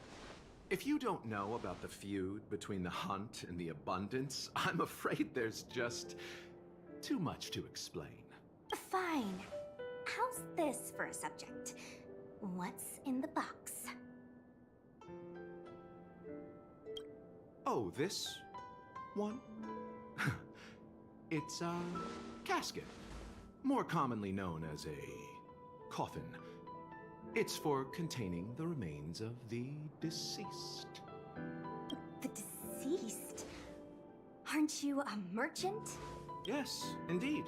If you don't know about the feud between the Hunt and the Abundance, I'm afraid there's just too much to explain. Fine. How's this for a subject? What's in the box? Oh, this one? It's a casket, more commonly known as a coffin. It's for containing the remains of the deceased. The deceased? Aren't you a merchant? Yes, indeed.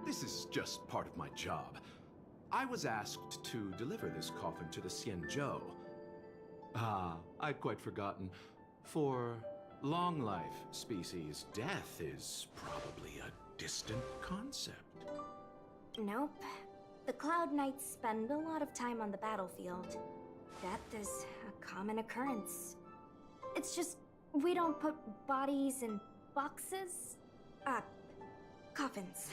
This is just part of my job. I was asked to deliver this coffin to the Xianzhou. Ah, I'd quite forgotten. For long life species, death is probably a distant concept. Nope. The Cloud Knights spend a lot of time on the battlefield. Death is a common occurrence. It's just, we don't put bodies in boxes? Coffins.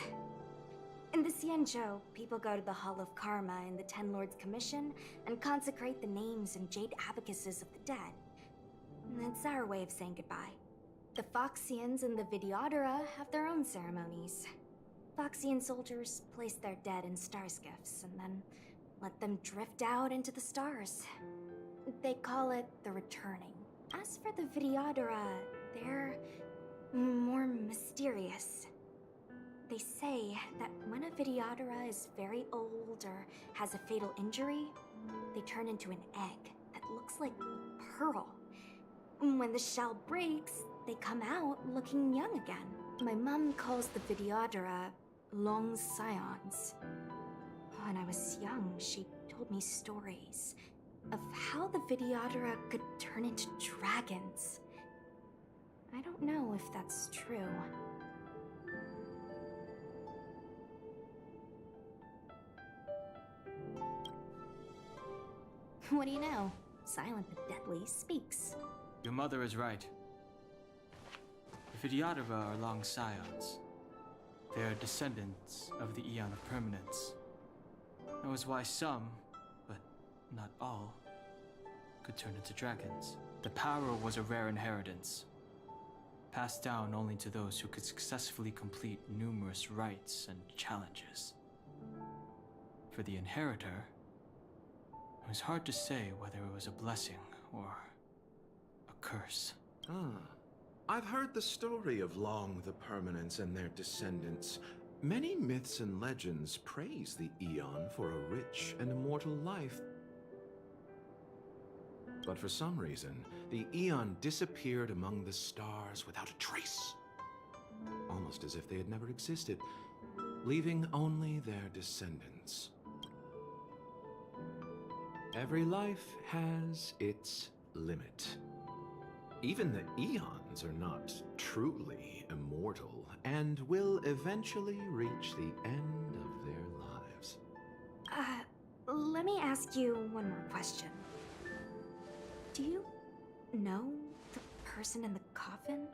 In the Xianzhou, people go to the Hall of Karma in the Ten Lords Commission and consecrate the names and jade abacuses of the dead. That's our way of saying goodbye. The Foxians and the Videodora have their own ceremonies. Foxian soldiers place their dead in star skiffs and then let them drift out into the stars. They call it the returning. As for the Videodora, they're more mysterious. They say that when a Videodora is very old or has a fatal injury, they turn into an egg that looks like pearl. When the shell breaks, they come out looking young again. My mom calls the Videodora long scions. When I was young, she told me stories of how the Videodora could turn into dragons. I don't know if that's true. What do you know? Silent but deadly speaks. Your mother is right. The Videodora are long scions. They're descendants of the Eon of Permanence. That was why some, but not all, could turn into dragons. The power was a rare inheritance, passed down only to those who could successfully complete numerous rites and challenges. For the inheritor, it was hard to say whether it was a blessing or a curse. I've heard the story of Long the Permanence and their descendants. Many myths and legends praise the Eon for a rich and immortal life. But for some reason, the Eon disappeared among the stars without a trace. Almost as if they had never existed, leaving only their descendants. Every life has its limit. Even the Eons are not truly immortal and will eventually reach the end of their lives. Let me ask you one more question. Do you know the person in the coffin?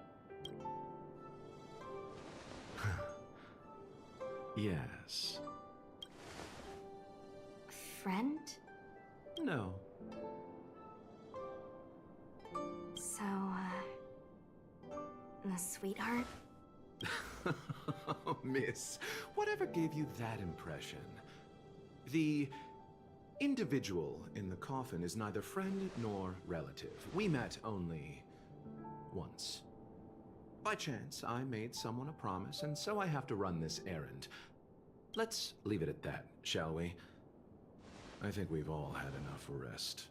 Yes. Friend? No. So, a sweetheart? Miss, whatever gave you that impression? The individual in the coffin is neither friend nor relative. We met only once. By chance, I made someone a promise, and so I have to run this errand. Let's leave it at that, shall we? I think we've all had enough rest.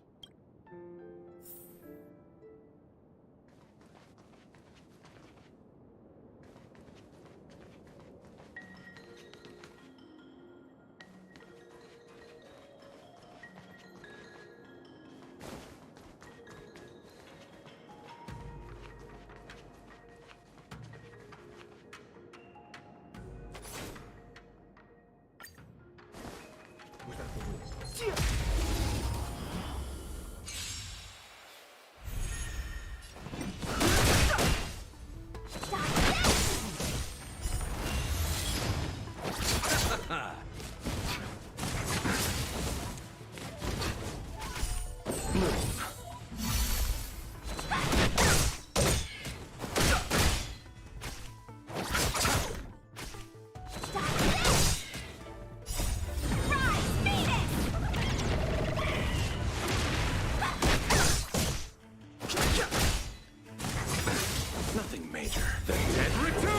Nothing major. The dead return!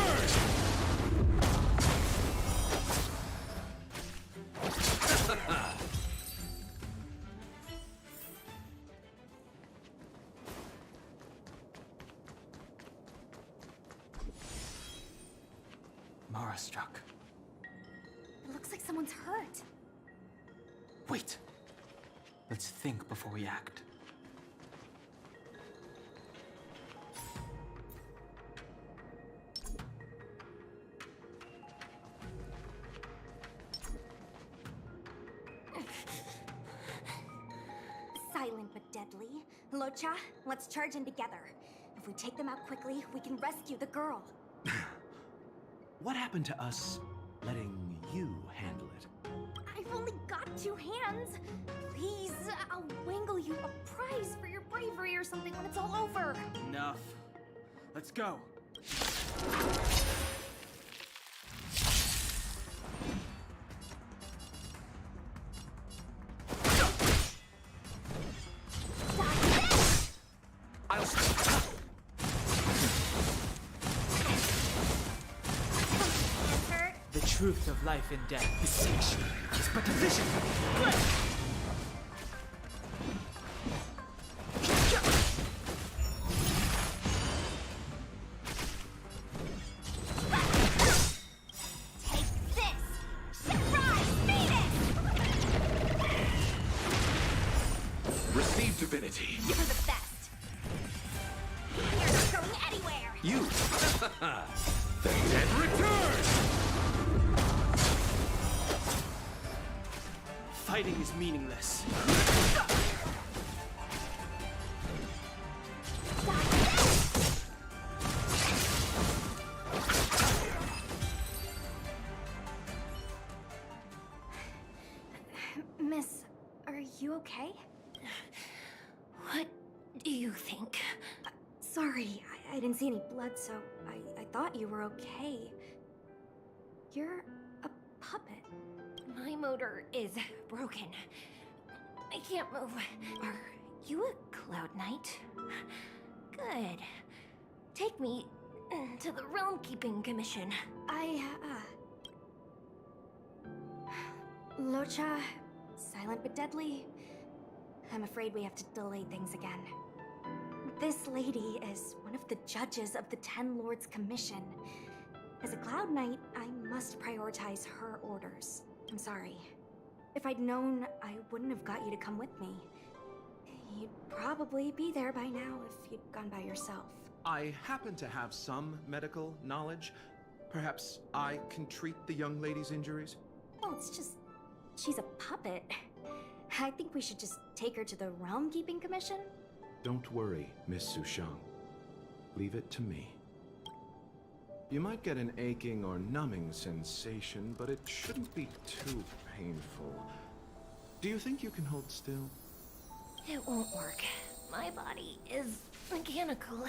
Mara struck. It looks like someone's hurt. Wait. Let's think before we act. Silent but deadly. Locha, let's charge in together. If we take them out quickly, we can rescue the girl. What happened to us letting you handle it? I've only got 2 hands. Please, I'll wangle you a prize for your bravery or something when it's all over. Enough. Let's go. The truth of life and death is sanctuary. It's but a vision. Take this! Surprise Phoenix! Receive divinity. You're the best! You're not going anywhere! You! The dead return! Fighting is meaningless. you okay? What do you think? Sorry, I didn't see any blood, so I thought you were okay. You're a puppet. My motor is broken. I can't move. Are you a Cloud Knight? Good. Take me to the Realm Keeping Commission. Locha, silent but deadly. I'm afraid we have to delay things again. This lady is one of the judges of the Ten Lords Commission. As a Cloud Knight, I must prioritize her orders. I'm sorry. If I'd known, I wouldn't have got you to come with me. You'd probably be there by now if you'd gone by yourself. I happen to have some medical knowledge. Perhaps I can treat the young lady's injuries? Oh, it's just... she's a puppet. I think we should just take her to the Realm Keeping Commission. Don't worry, Miss Sushang. Leave it to me. You might get an aching or numbing sensation, but it shouldn't be too painful. Do you think you can hold still? It won't work. My body is mechanical,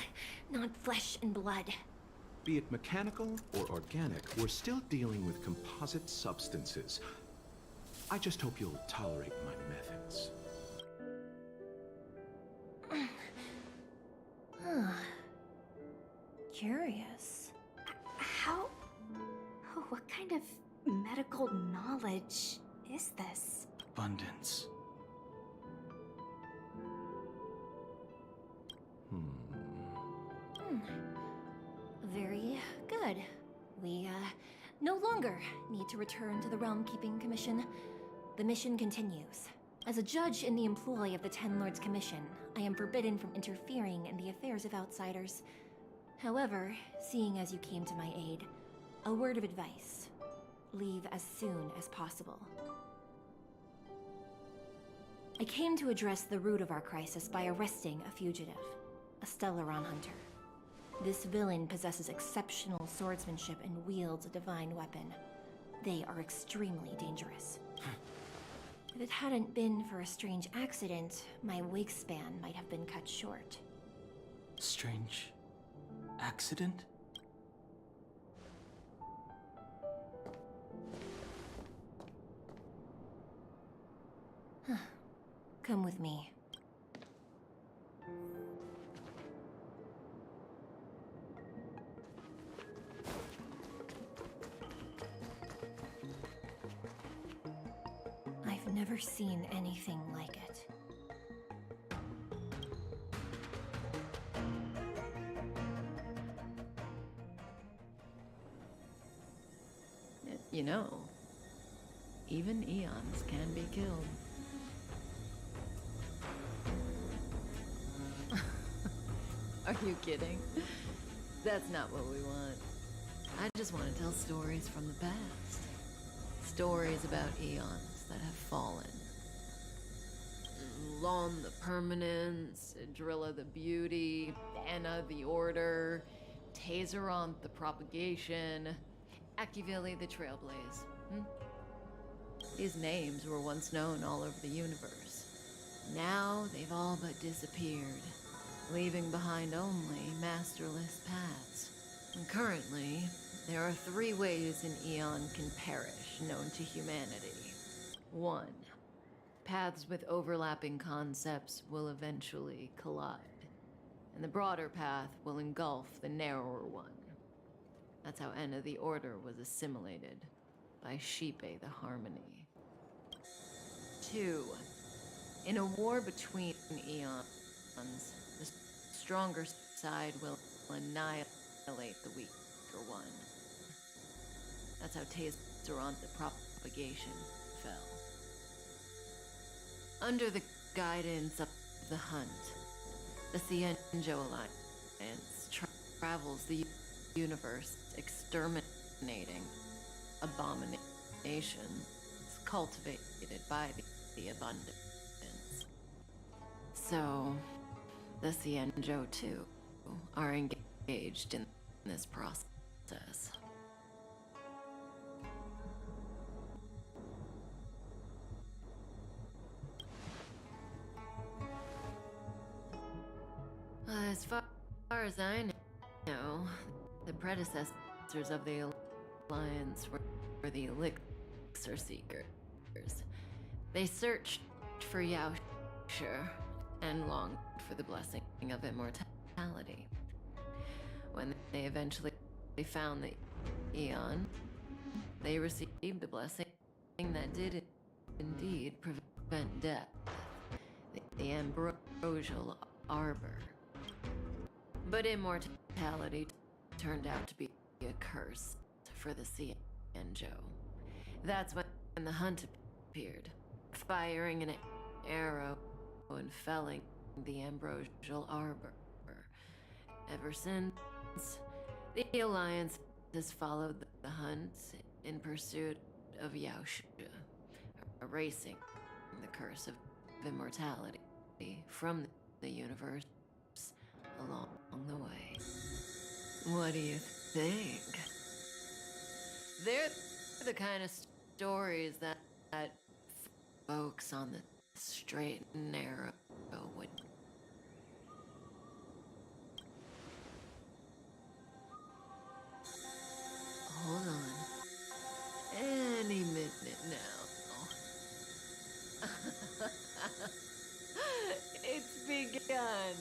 not flesh and blood. Be it mechanical or organic, we're still dealing with composite substances. I just hope you'll tolerate my methods. Curious. How... oh, what kind of medical knowledge is this? Abundance. Very good. We, no longer need to return to the Realm Keeping Commission. The mission continues. As a judge in the employ of the Ten Lords Commission, I am forbidden from interfering in the affairs of outsiders. However, seeing as you came to my aid, a word of advice. Leave as soon as possible. I came to address the root of our crisis by arresting a fugitive, a Stellaron hunter. This villain possesses exceptional swordsmanship and wields a divine weapon. They are extremely dangerous. If it hadn't been for a strange accident, my wingspan might have been cut short. Strange accident? Come with me. I've never seen anything like it. You know, even eons can be killed. Are you kidding? That's not what we want. I just want to tell stories from the past. Stories about eons that have fallen. Lon the Permanence, Drilla the Beauty, Anna the Order, Tazeronth the Propagation, Akivili the Trailblaze. These names were once known all over the universe. Now they've all but disappeared, leaving behind only masterless paths. And currently, there are 3 ways an eon can perish known to humanity. 1. Paths with overlapping concepts will eventually collide, and the broader path will engulf the narrower one. That's how Enna the Order was assimilated by Xipe the Harmony. 2. In a war between eons, the stronger side will annihilate the weaker one. That's how Tazeronth the Propagation fell. Under the guidance of the Hunt, the Xianzhou Alliance travels the universe, exterminating abominations cultivated by the abundance. So, the Xianzhou too are engaged in this process. as I know, the predecessors of the Alliance were the Elixir Seekers. They searched for Yaoshe and longed for the blessing of immortality. When they eventually found the Aeon, they received a blessing that did indeed prevent death, the Ambrosial Arbor. But immortality turned out to be a curse for the Xianzhou. That's when the hunt appeared, firing an arrow and felling the Ambrosial Arbor. Ever since, the Alliance has followed the hunt in pursuit of Yaoshe, erasing the curse of immortality from the universe along the way. What do you think? They're the kind of stories that folks on the straight and narrow would. Hold on. Any minute now. It's begun.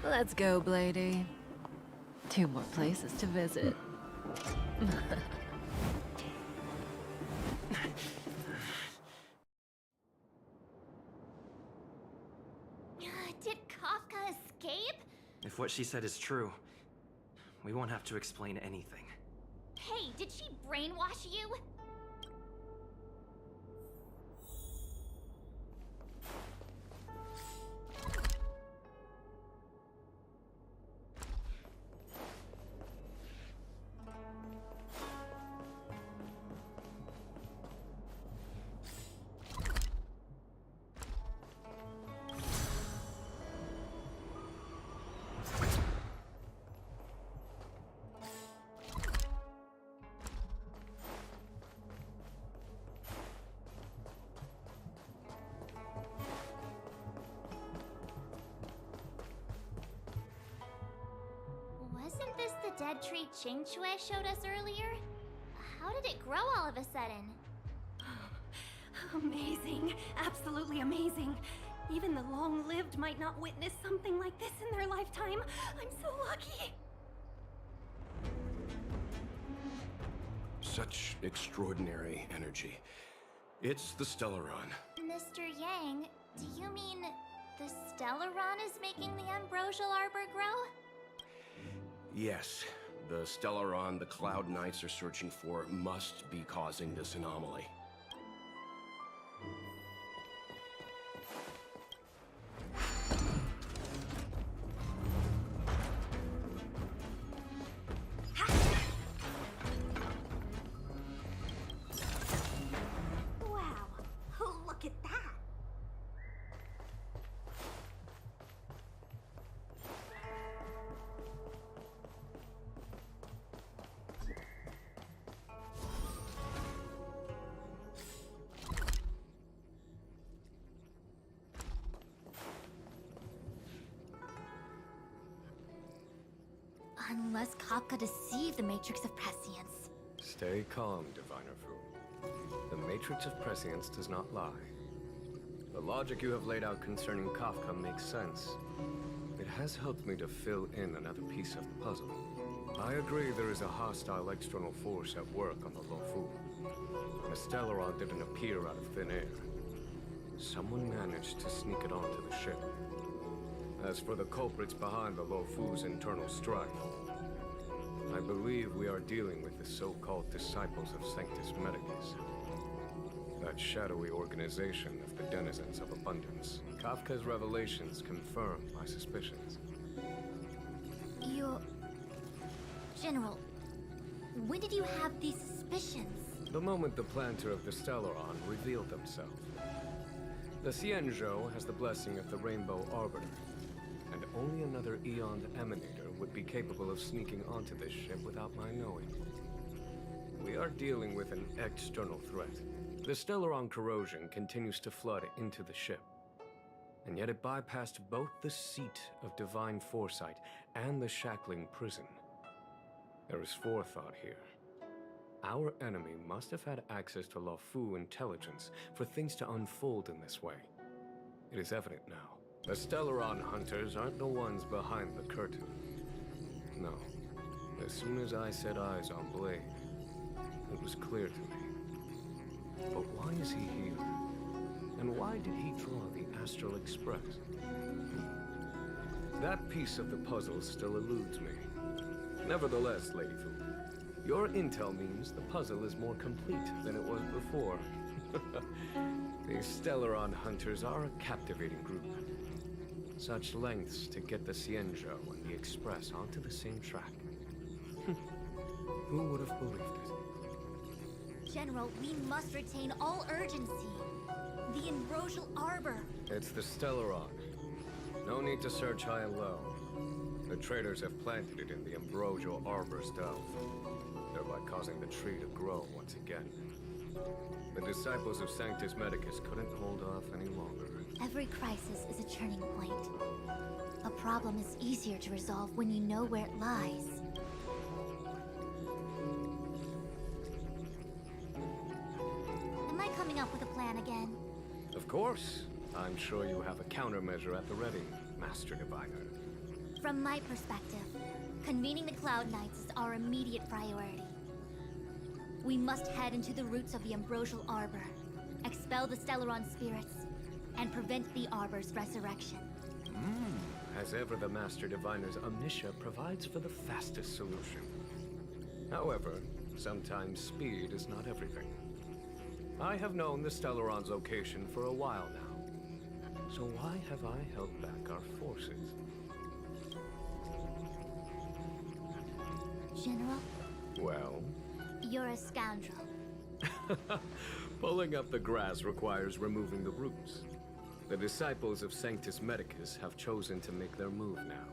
Let's go, Blady. 2 more places to visit. Did Kafka escape? If what she said is true, we won't have to explain anything. Hey, did she brainwash you? Wasn't this the dead tree Qingque showed us earlier? How did it grow all of a sudden? Amazing. Absolutely amazing. Even the long-lived might not witness something like this in their lifetime. I'm so lucky. Such extraordinary energy. It's the Stellaron. Mr. Yang, do you mean the Stellaron is making the Ambrosial Arbor grow? Yes, the Stellaron the Cloud Knights are searching for must be causing this anomaly. Wow. Look at that. Unless Kafka deceived the Matrix of Prescience. Stay calm, Diviner Fu. The Matrix of Prescience does not lie. The logic you have laid out concerning Kafka makes sense. It has helped me to fill in another piece of the puzzle. I agree there is a hostile external force at work on the Luofu. The Stellaron didn't appear out of thin air. Someone managed to sneak it onto the ship. As for the culprits behind the Luofu's internal strife, I believe we are dealing with the so-called disciples of Sanctus Medicus. That shadowy organization of the denizens of abundance. Kafka's revelations confirm my suspicions. General, when did you have these suspicions? The moment the planter of the Stellaron revealed himself. The Xianzhou has the blessing of the Rainbow Arbiter, and only another Eon Emanator would be capable of sneaking onto this ship without my knowing. We are dealing with an external threat. The Stellaron corrosion continues to flood into the ship, and yet it bypassed both the seat of divine foresight and the shackling prison. There is forethought here. Our enemy must have had access to Luofu intelligence for things to unfold in this way. It is evident now. The Stellaron hunters aren't the ones behind the curtain. No. As soon as I set eyes on Blade, it was clear to me. But why is he here? And why did he draw the Astral Express? That piece of the puzzle still eludes me. Nevertheless, Lady Fu, your intel means the puzzle is more complete than it was before. The Stellaron hunters are a captivating group. Such lengths to get the Xianzhou and the Express onto the same track. Who would have believed it? General, we must retain all urgency. The Ambrosial Arbor. It's the Stellaron. No need to search high and low. The traders have planted it in the Ambrosial Arbor's delve, thereby causing the tree to grow once again. The disciples of Sanctus Medicus couldn't hold off any longer. Every crisis is a turning point. A problem is easier to resolve when you know where it lies. Am I coming up with a plan again? Of course. I'm sure you have a countermeasure at the ready, Master Diviner. From my perspective, convening the Cloud Knights is our immediate priority. We must head into the roots of the Ambrosial Arbor, expel the Stellaron spirits, and prevent the Arbor's resurrection. As ever, the Master Diviner's omniscia provides for the fastest solution. However, sometimes speed is not everything. I have known the Stellaron's location for a while now. So why have I held back our forces? General? Well? You're a scoundrel. Pulling up the grass requires removing the roots. The disciples of Sanctus Medicus have chosen to make their move now,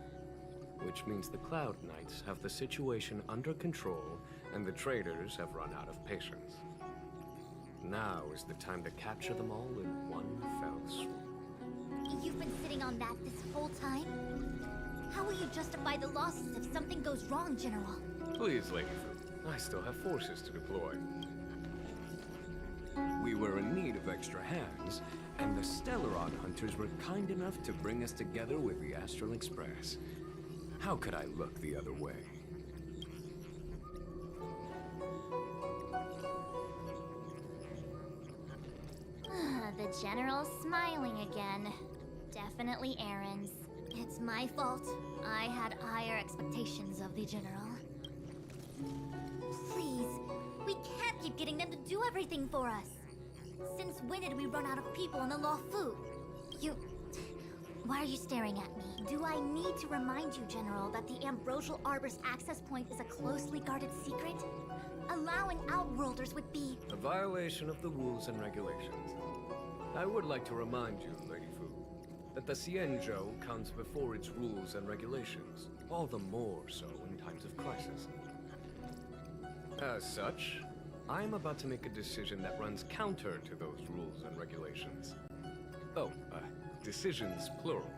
which means the Cloud Knights have the situation under control and the traders have run out of patience. Now is the time to capture them all in one fell swoop. You've been sitting on that this whole time? How will you justify the losses if something goes wrong, General? Please, Lady Fu, I still have forces to deploy. We were in need of extra hands, and the Stellaron hunters were kind enough to bring us together with the Astral Express. How could I look the other way? The General's smiling again. Definitely Aaron's. It's my fault. I had higher expectations of the General. Please, we can't keep getting them to do everything for us. Since when did we run out of people in the Luofu? Why are you staring at me? Do I need to remind you, General, that the Ambrosial Arbor's access point is a closely guarded secret? Allowing Outworlders would be a violation of the rules and regulations. I would like to remind you, Lady Fu, that the Xianzhou comes before its rules and regulations, all the more so in times of crisis. As such, I am about to make a decision that runs counter to those rules and regulations. Oh, decisions plural.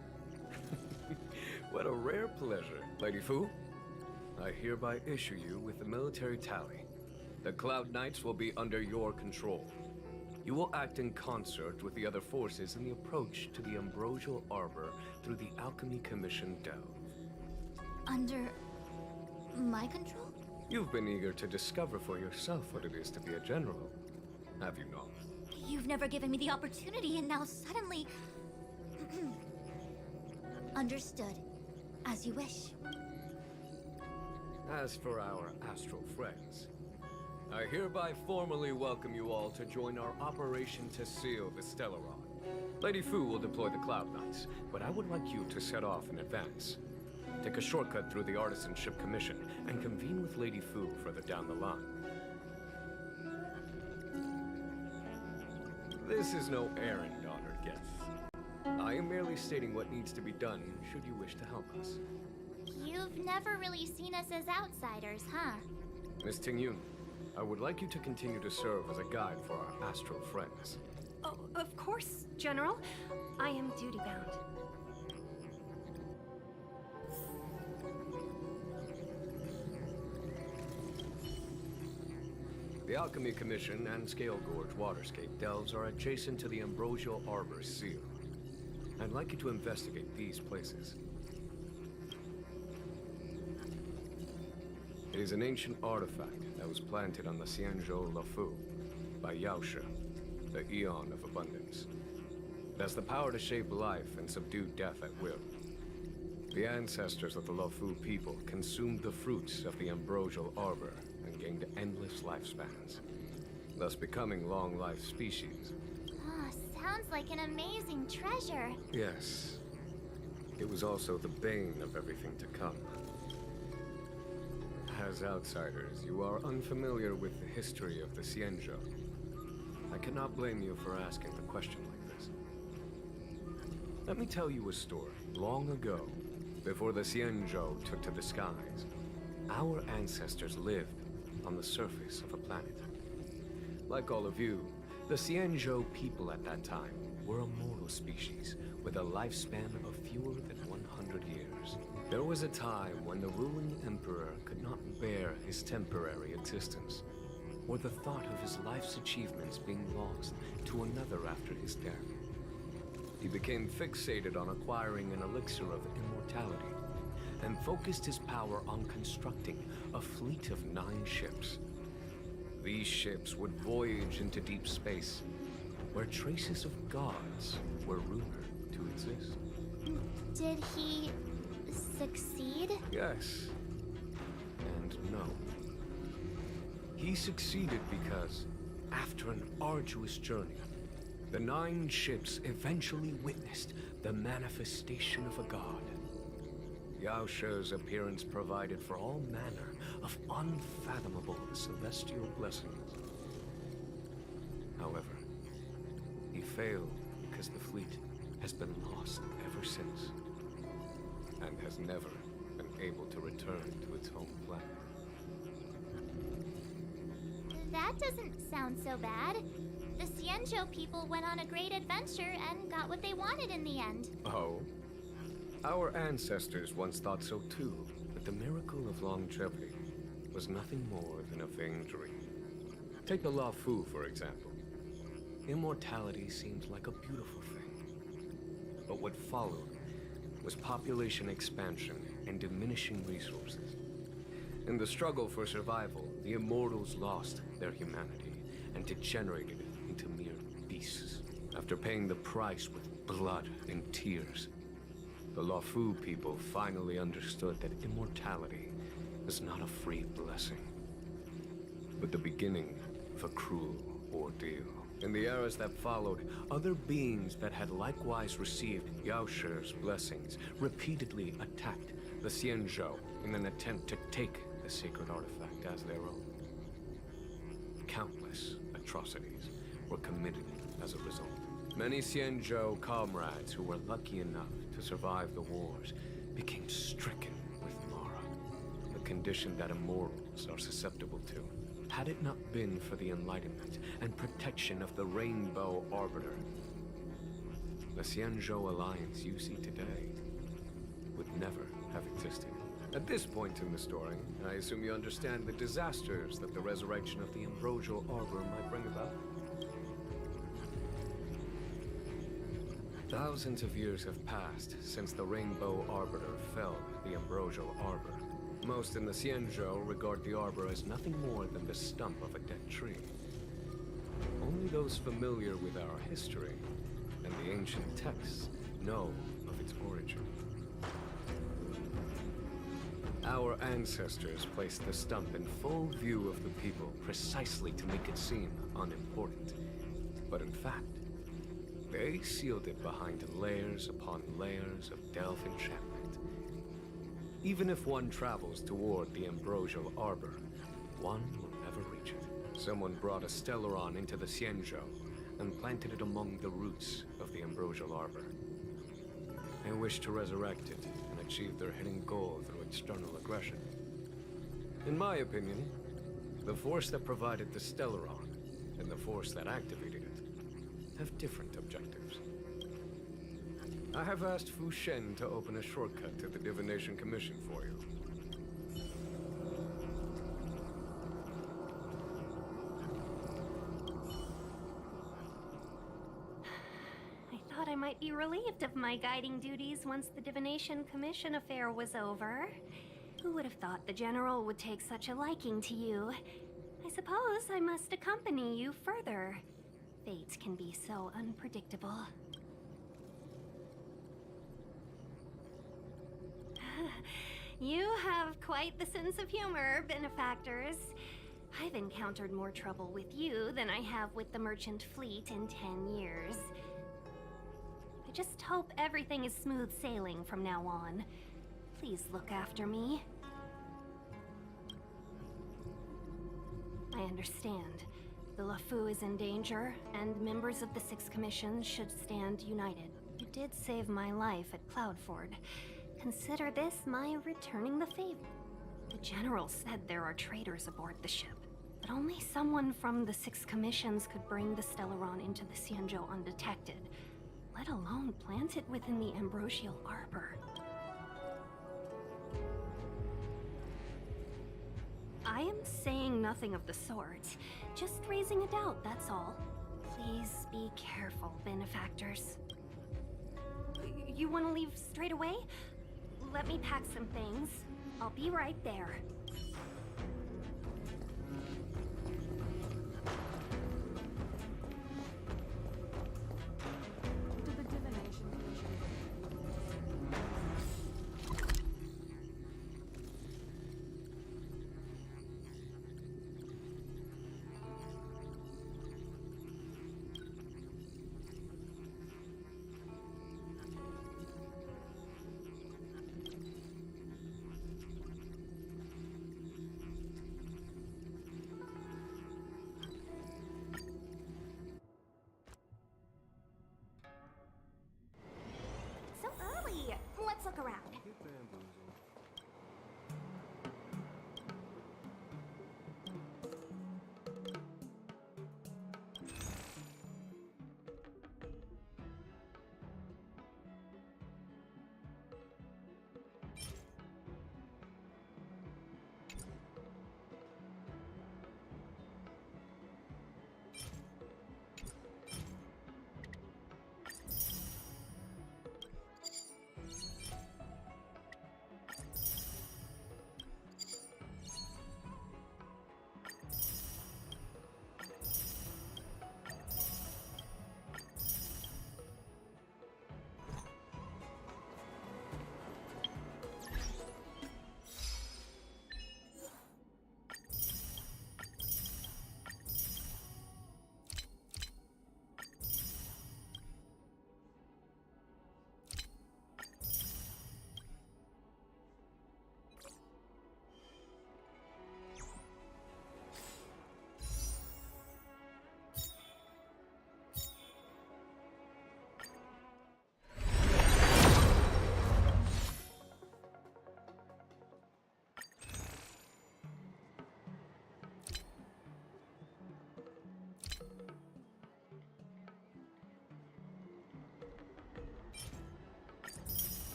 What a rare pleasure, Lady Fu. I hereby issue you with the military tally. The Cloud Knights will be under your control. You will act in concert with the other forces in the approach to the Ambrosial Arbor through the Alchemy Commission delve. under my control? You've been eager to discover for yourself what it is to be a general, have you not? You've never given me the opportunity, and now suddenly... Understood. As you wish. As for our astral friends, I hereby formally welcome you all to join our operation to seal the Stellaron. Lady Fu will deploy the Cloud Knights, but I would like you to set off in advance. Take a shortcut through the Artisanship Commission and convene with Lady Fu further down the line. This is no errand, honored guests. I am merely stating what needs to be done should you wish to help us. You've never really seen us as outsiders, huh? Miss Tingyun, I would like you to continue to serve as a guide for our astral friends. Oh, of course, General. I am duty-bound. The Alchemy Commission and Scale Gorge Waterscape delves are adjacent to the Ambrosial Arbor Seal. I'd like you to investigate these places. It is an ancient artifact that was planted on the Xianzhou Luofu by Yaoshe, the Eon of Abundance. It has the power to shape life and subdue death at will. The ancestors of the Luofu people consumed the fruits of the Ambrosial Arbor and gained endless lifespans, thus becoming long-life species. Oh, sounds like an amazing treasure. Yes. It was also the bane of everything to come. As outsiders, you are unfamiliar with the history of the Xianzhou. I cannot blame you for asking the question like this. Let me tell you a story. Long ago, before the Xianzhou took to the skies, our ancestors lived on the surface of a planet. Like all of you, the Xianzhou people at that time were a mortal species with a lifespan of fewer than 100 years. There was a time when the ruling emperor could not bear his temporary existence, or the thought of his life's achievements being lost to another after his death. He became fixated on acquiring an elixir of immortality, and focused his power on constructing a fleet of 9 ships. These ships would voyage into deep space, where traces of gods were rumored to exist. Did he succeed? Yes. And no. He succeeded because, after an arduous journey, the 9 ships eventually witnessed the manifestation of a god. Yaoshe's appearance provided for all manner of unfathomable celestial blessings. However, he failed because the fleet has been lost ever since, and has never been able to return to its home planet. That doesn't sound so bad. The Xianzhou people went on a great adventure and got what they wanted in the end. Oh? Our ancestors once thought so too, but the miracle of longevity was nothing more than a vain dream. Take the Luofu, for example. Immortality seemed like a beautiful thing. But what followed was population expansion and diminishing resources. In the struggle for survival, the immortals lost their humanity and degenerated into mere beasts. After paying the price with blood and tears, the Luofu people finally understood that immortality is not a free blessing, but the beginning of a cruel ordeal. In the eras that followed, other beings that had likewise received Yaoshe's blessings repeatedly attacked the Xianzhou in an attempt to take the sacred artifact as their own. Countless atrocities were committed as a result. Many Xianzhou comrades who were lucky enough to survive the wars became stricken with Mara, a condition that immortals are susceptible to. Had it not been for the enlightenment and protection of the Rainbow Arbiter, the Xianzhou alliance you see today would never have existed. At this point in the story, I assume you understand the disasters that the resurrection of the Ambrosial Arbor might bring about. Thousands of years have passed since the Rainbow Arbiter felled the Ambrosial Arbor. Most in the Xianzhou regard the Arbor as nothing more than the stump of a dead tree. Only those familiar with our history and the ancient texts know of its origin. Our ancestors placed the stump in full view of the people precisely to make it seem unimportant. But in fact, they sealed it behind layers upon layers of delve enchantment. Even if one travels toward the Ambrosial Arbor, one will never reach it. Someone brought a Stellaron into the Xianzhou, and planted it among the roots of the ambrosial arbor. They wish to resurrect it and achieve their hidden goal through external aggression. In my opinion, the force that provided the Stellaron and the force that activated it have different objectives. I have asked Fu Shen to open a shortcut to the Divination Commission for you. I thought I might be relieved of my guiding duties once the Divination Commission affair was over. Who would have thought the General would take such a liking to you? I suppose I must accompany you further. Fate can be so unpredictable. You have quite the sense of humor, benefactors. I've encountered more trouble with you than I have with the merchant fleet in 10 years. I just hope everything is smooth sailing from now on. Please look after me. I understand. The Luofu is in danger, and members of the Sixth Commission should stand united. You did save my life at Cloudford. Consider this my returning the favor. The General said there are traitors aboard the ship, but only someone from the Six Commissions could bring the Stellaron into the Xianzhou undetected, let alone plant it within the Ambrosial Arbor. I am saying nothing of the sort, just raising a doubt, that's all. Please be careful, benefactors. You want to leave straight away? Let me pack some things. I'll be right there. To the Divination Commission. So early! Let's look around.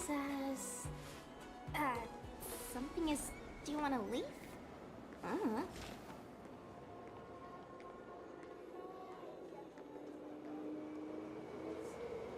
says... something is... Do you want to leave?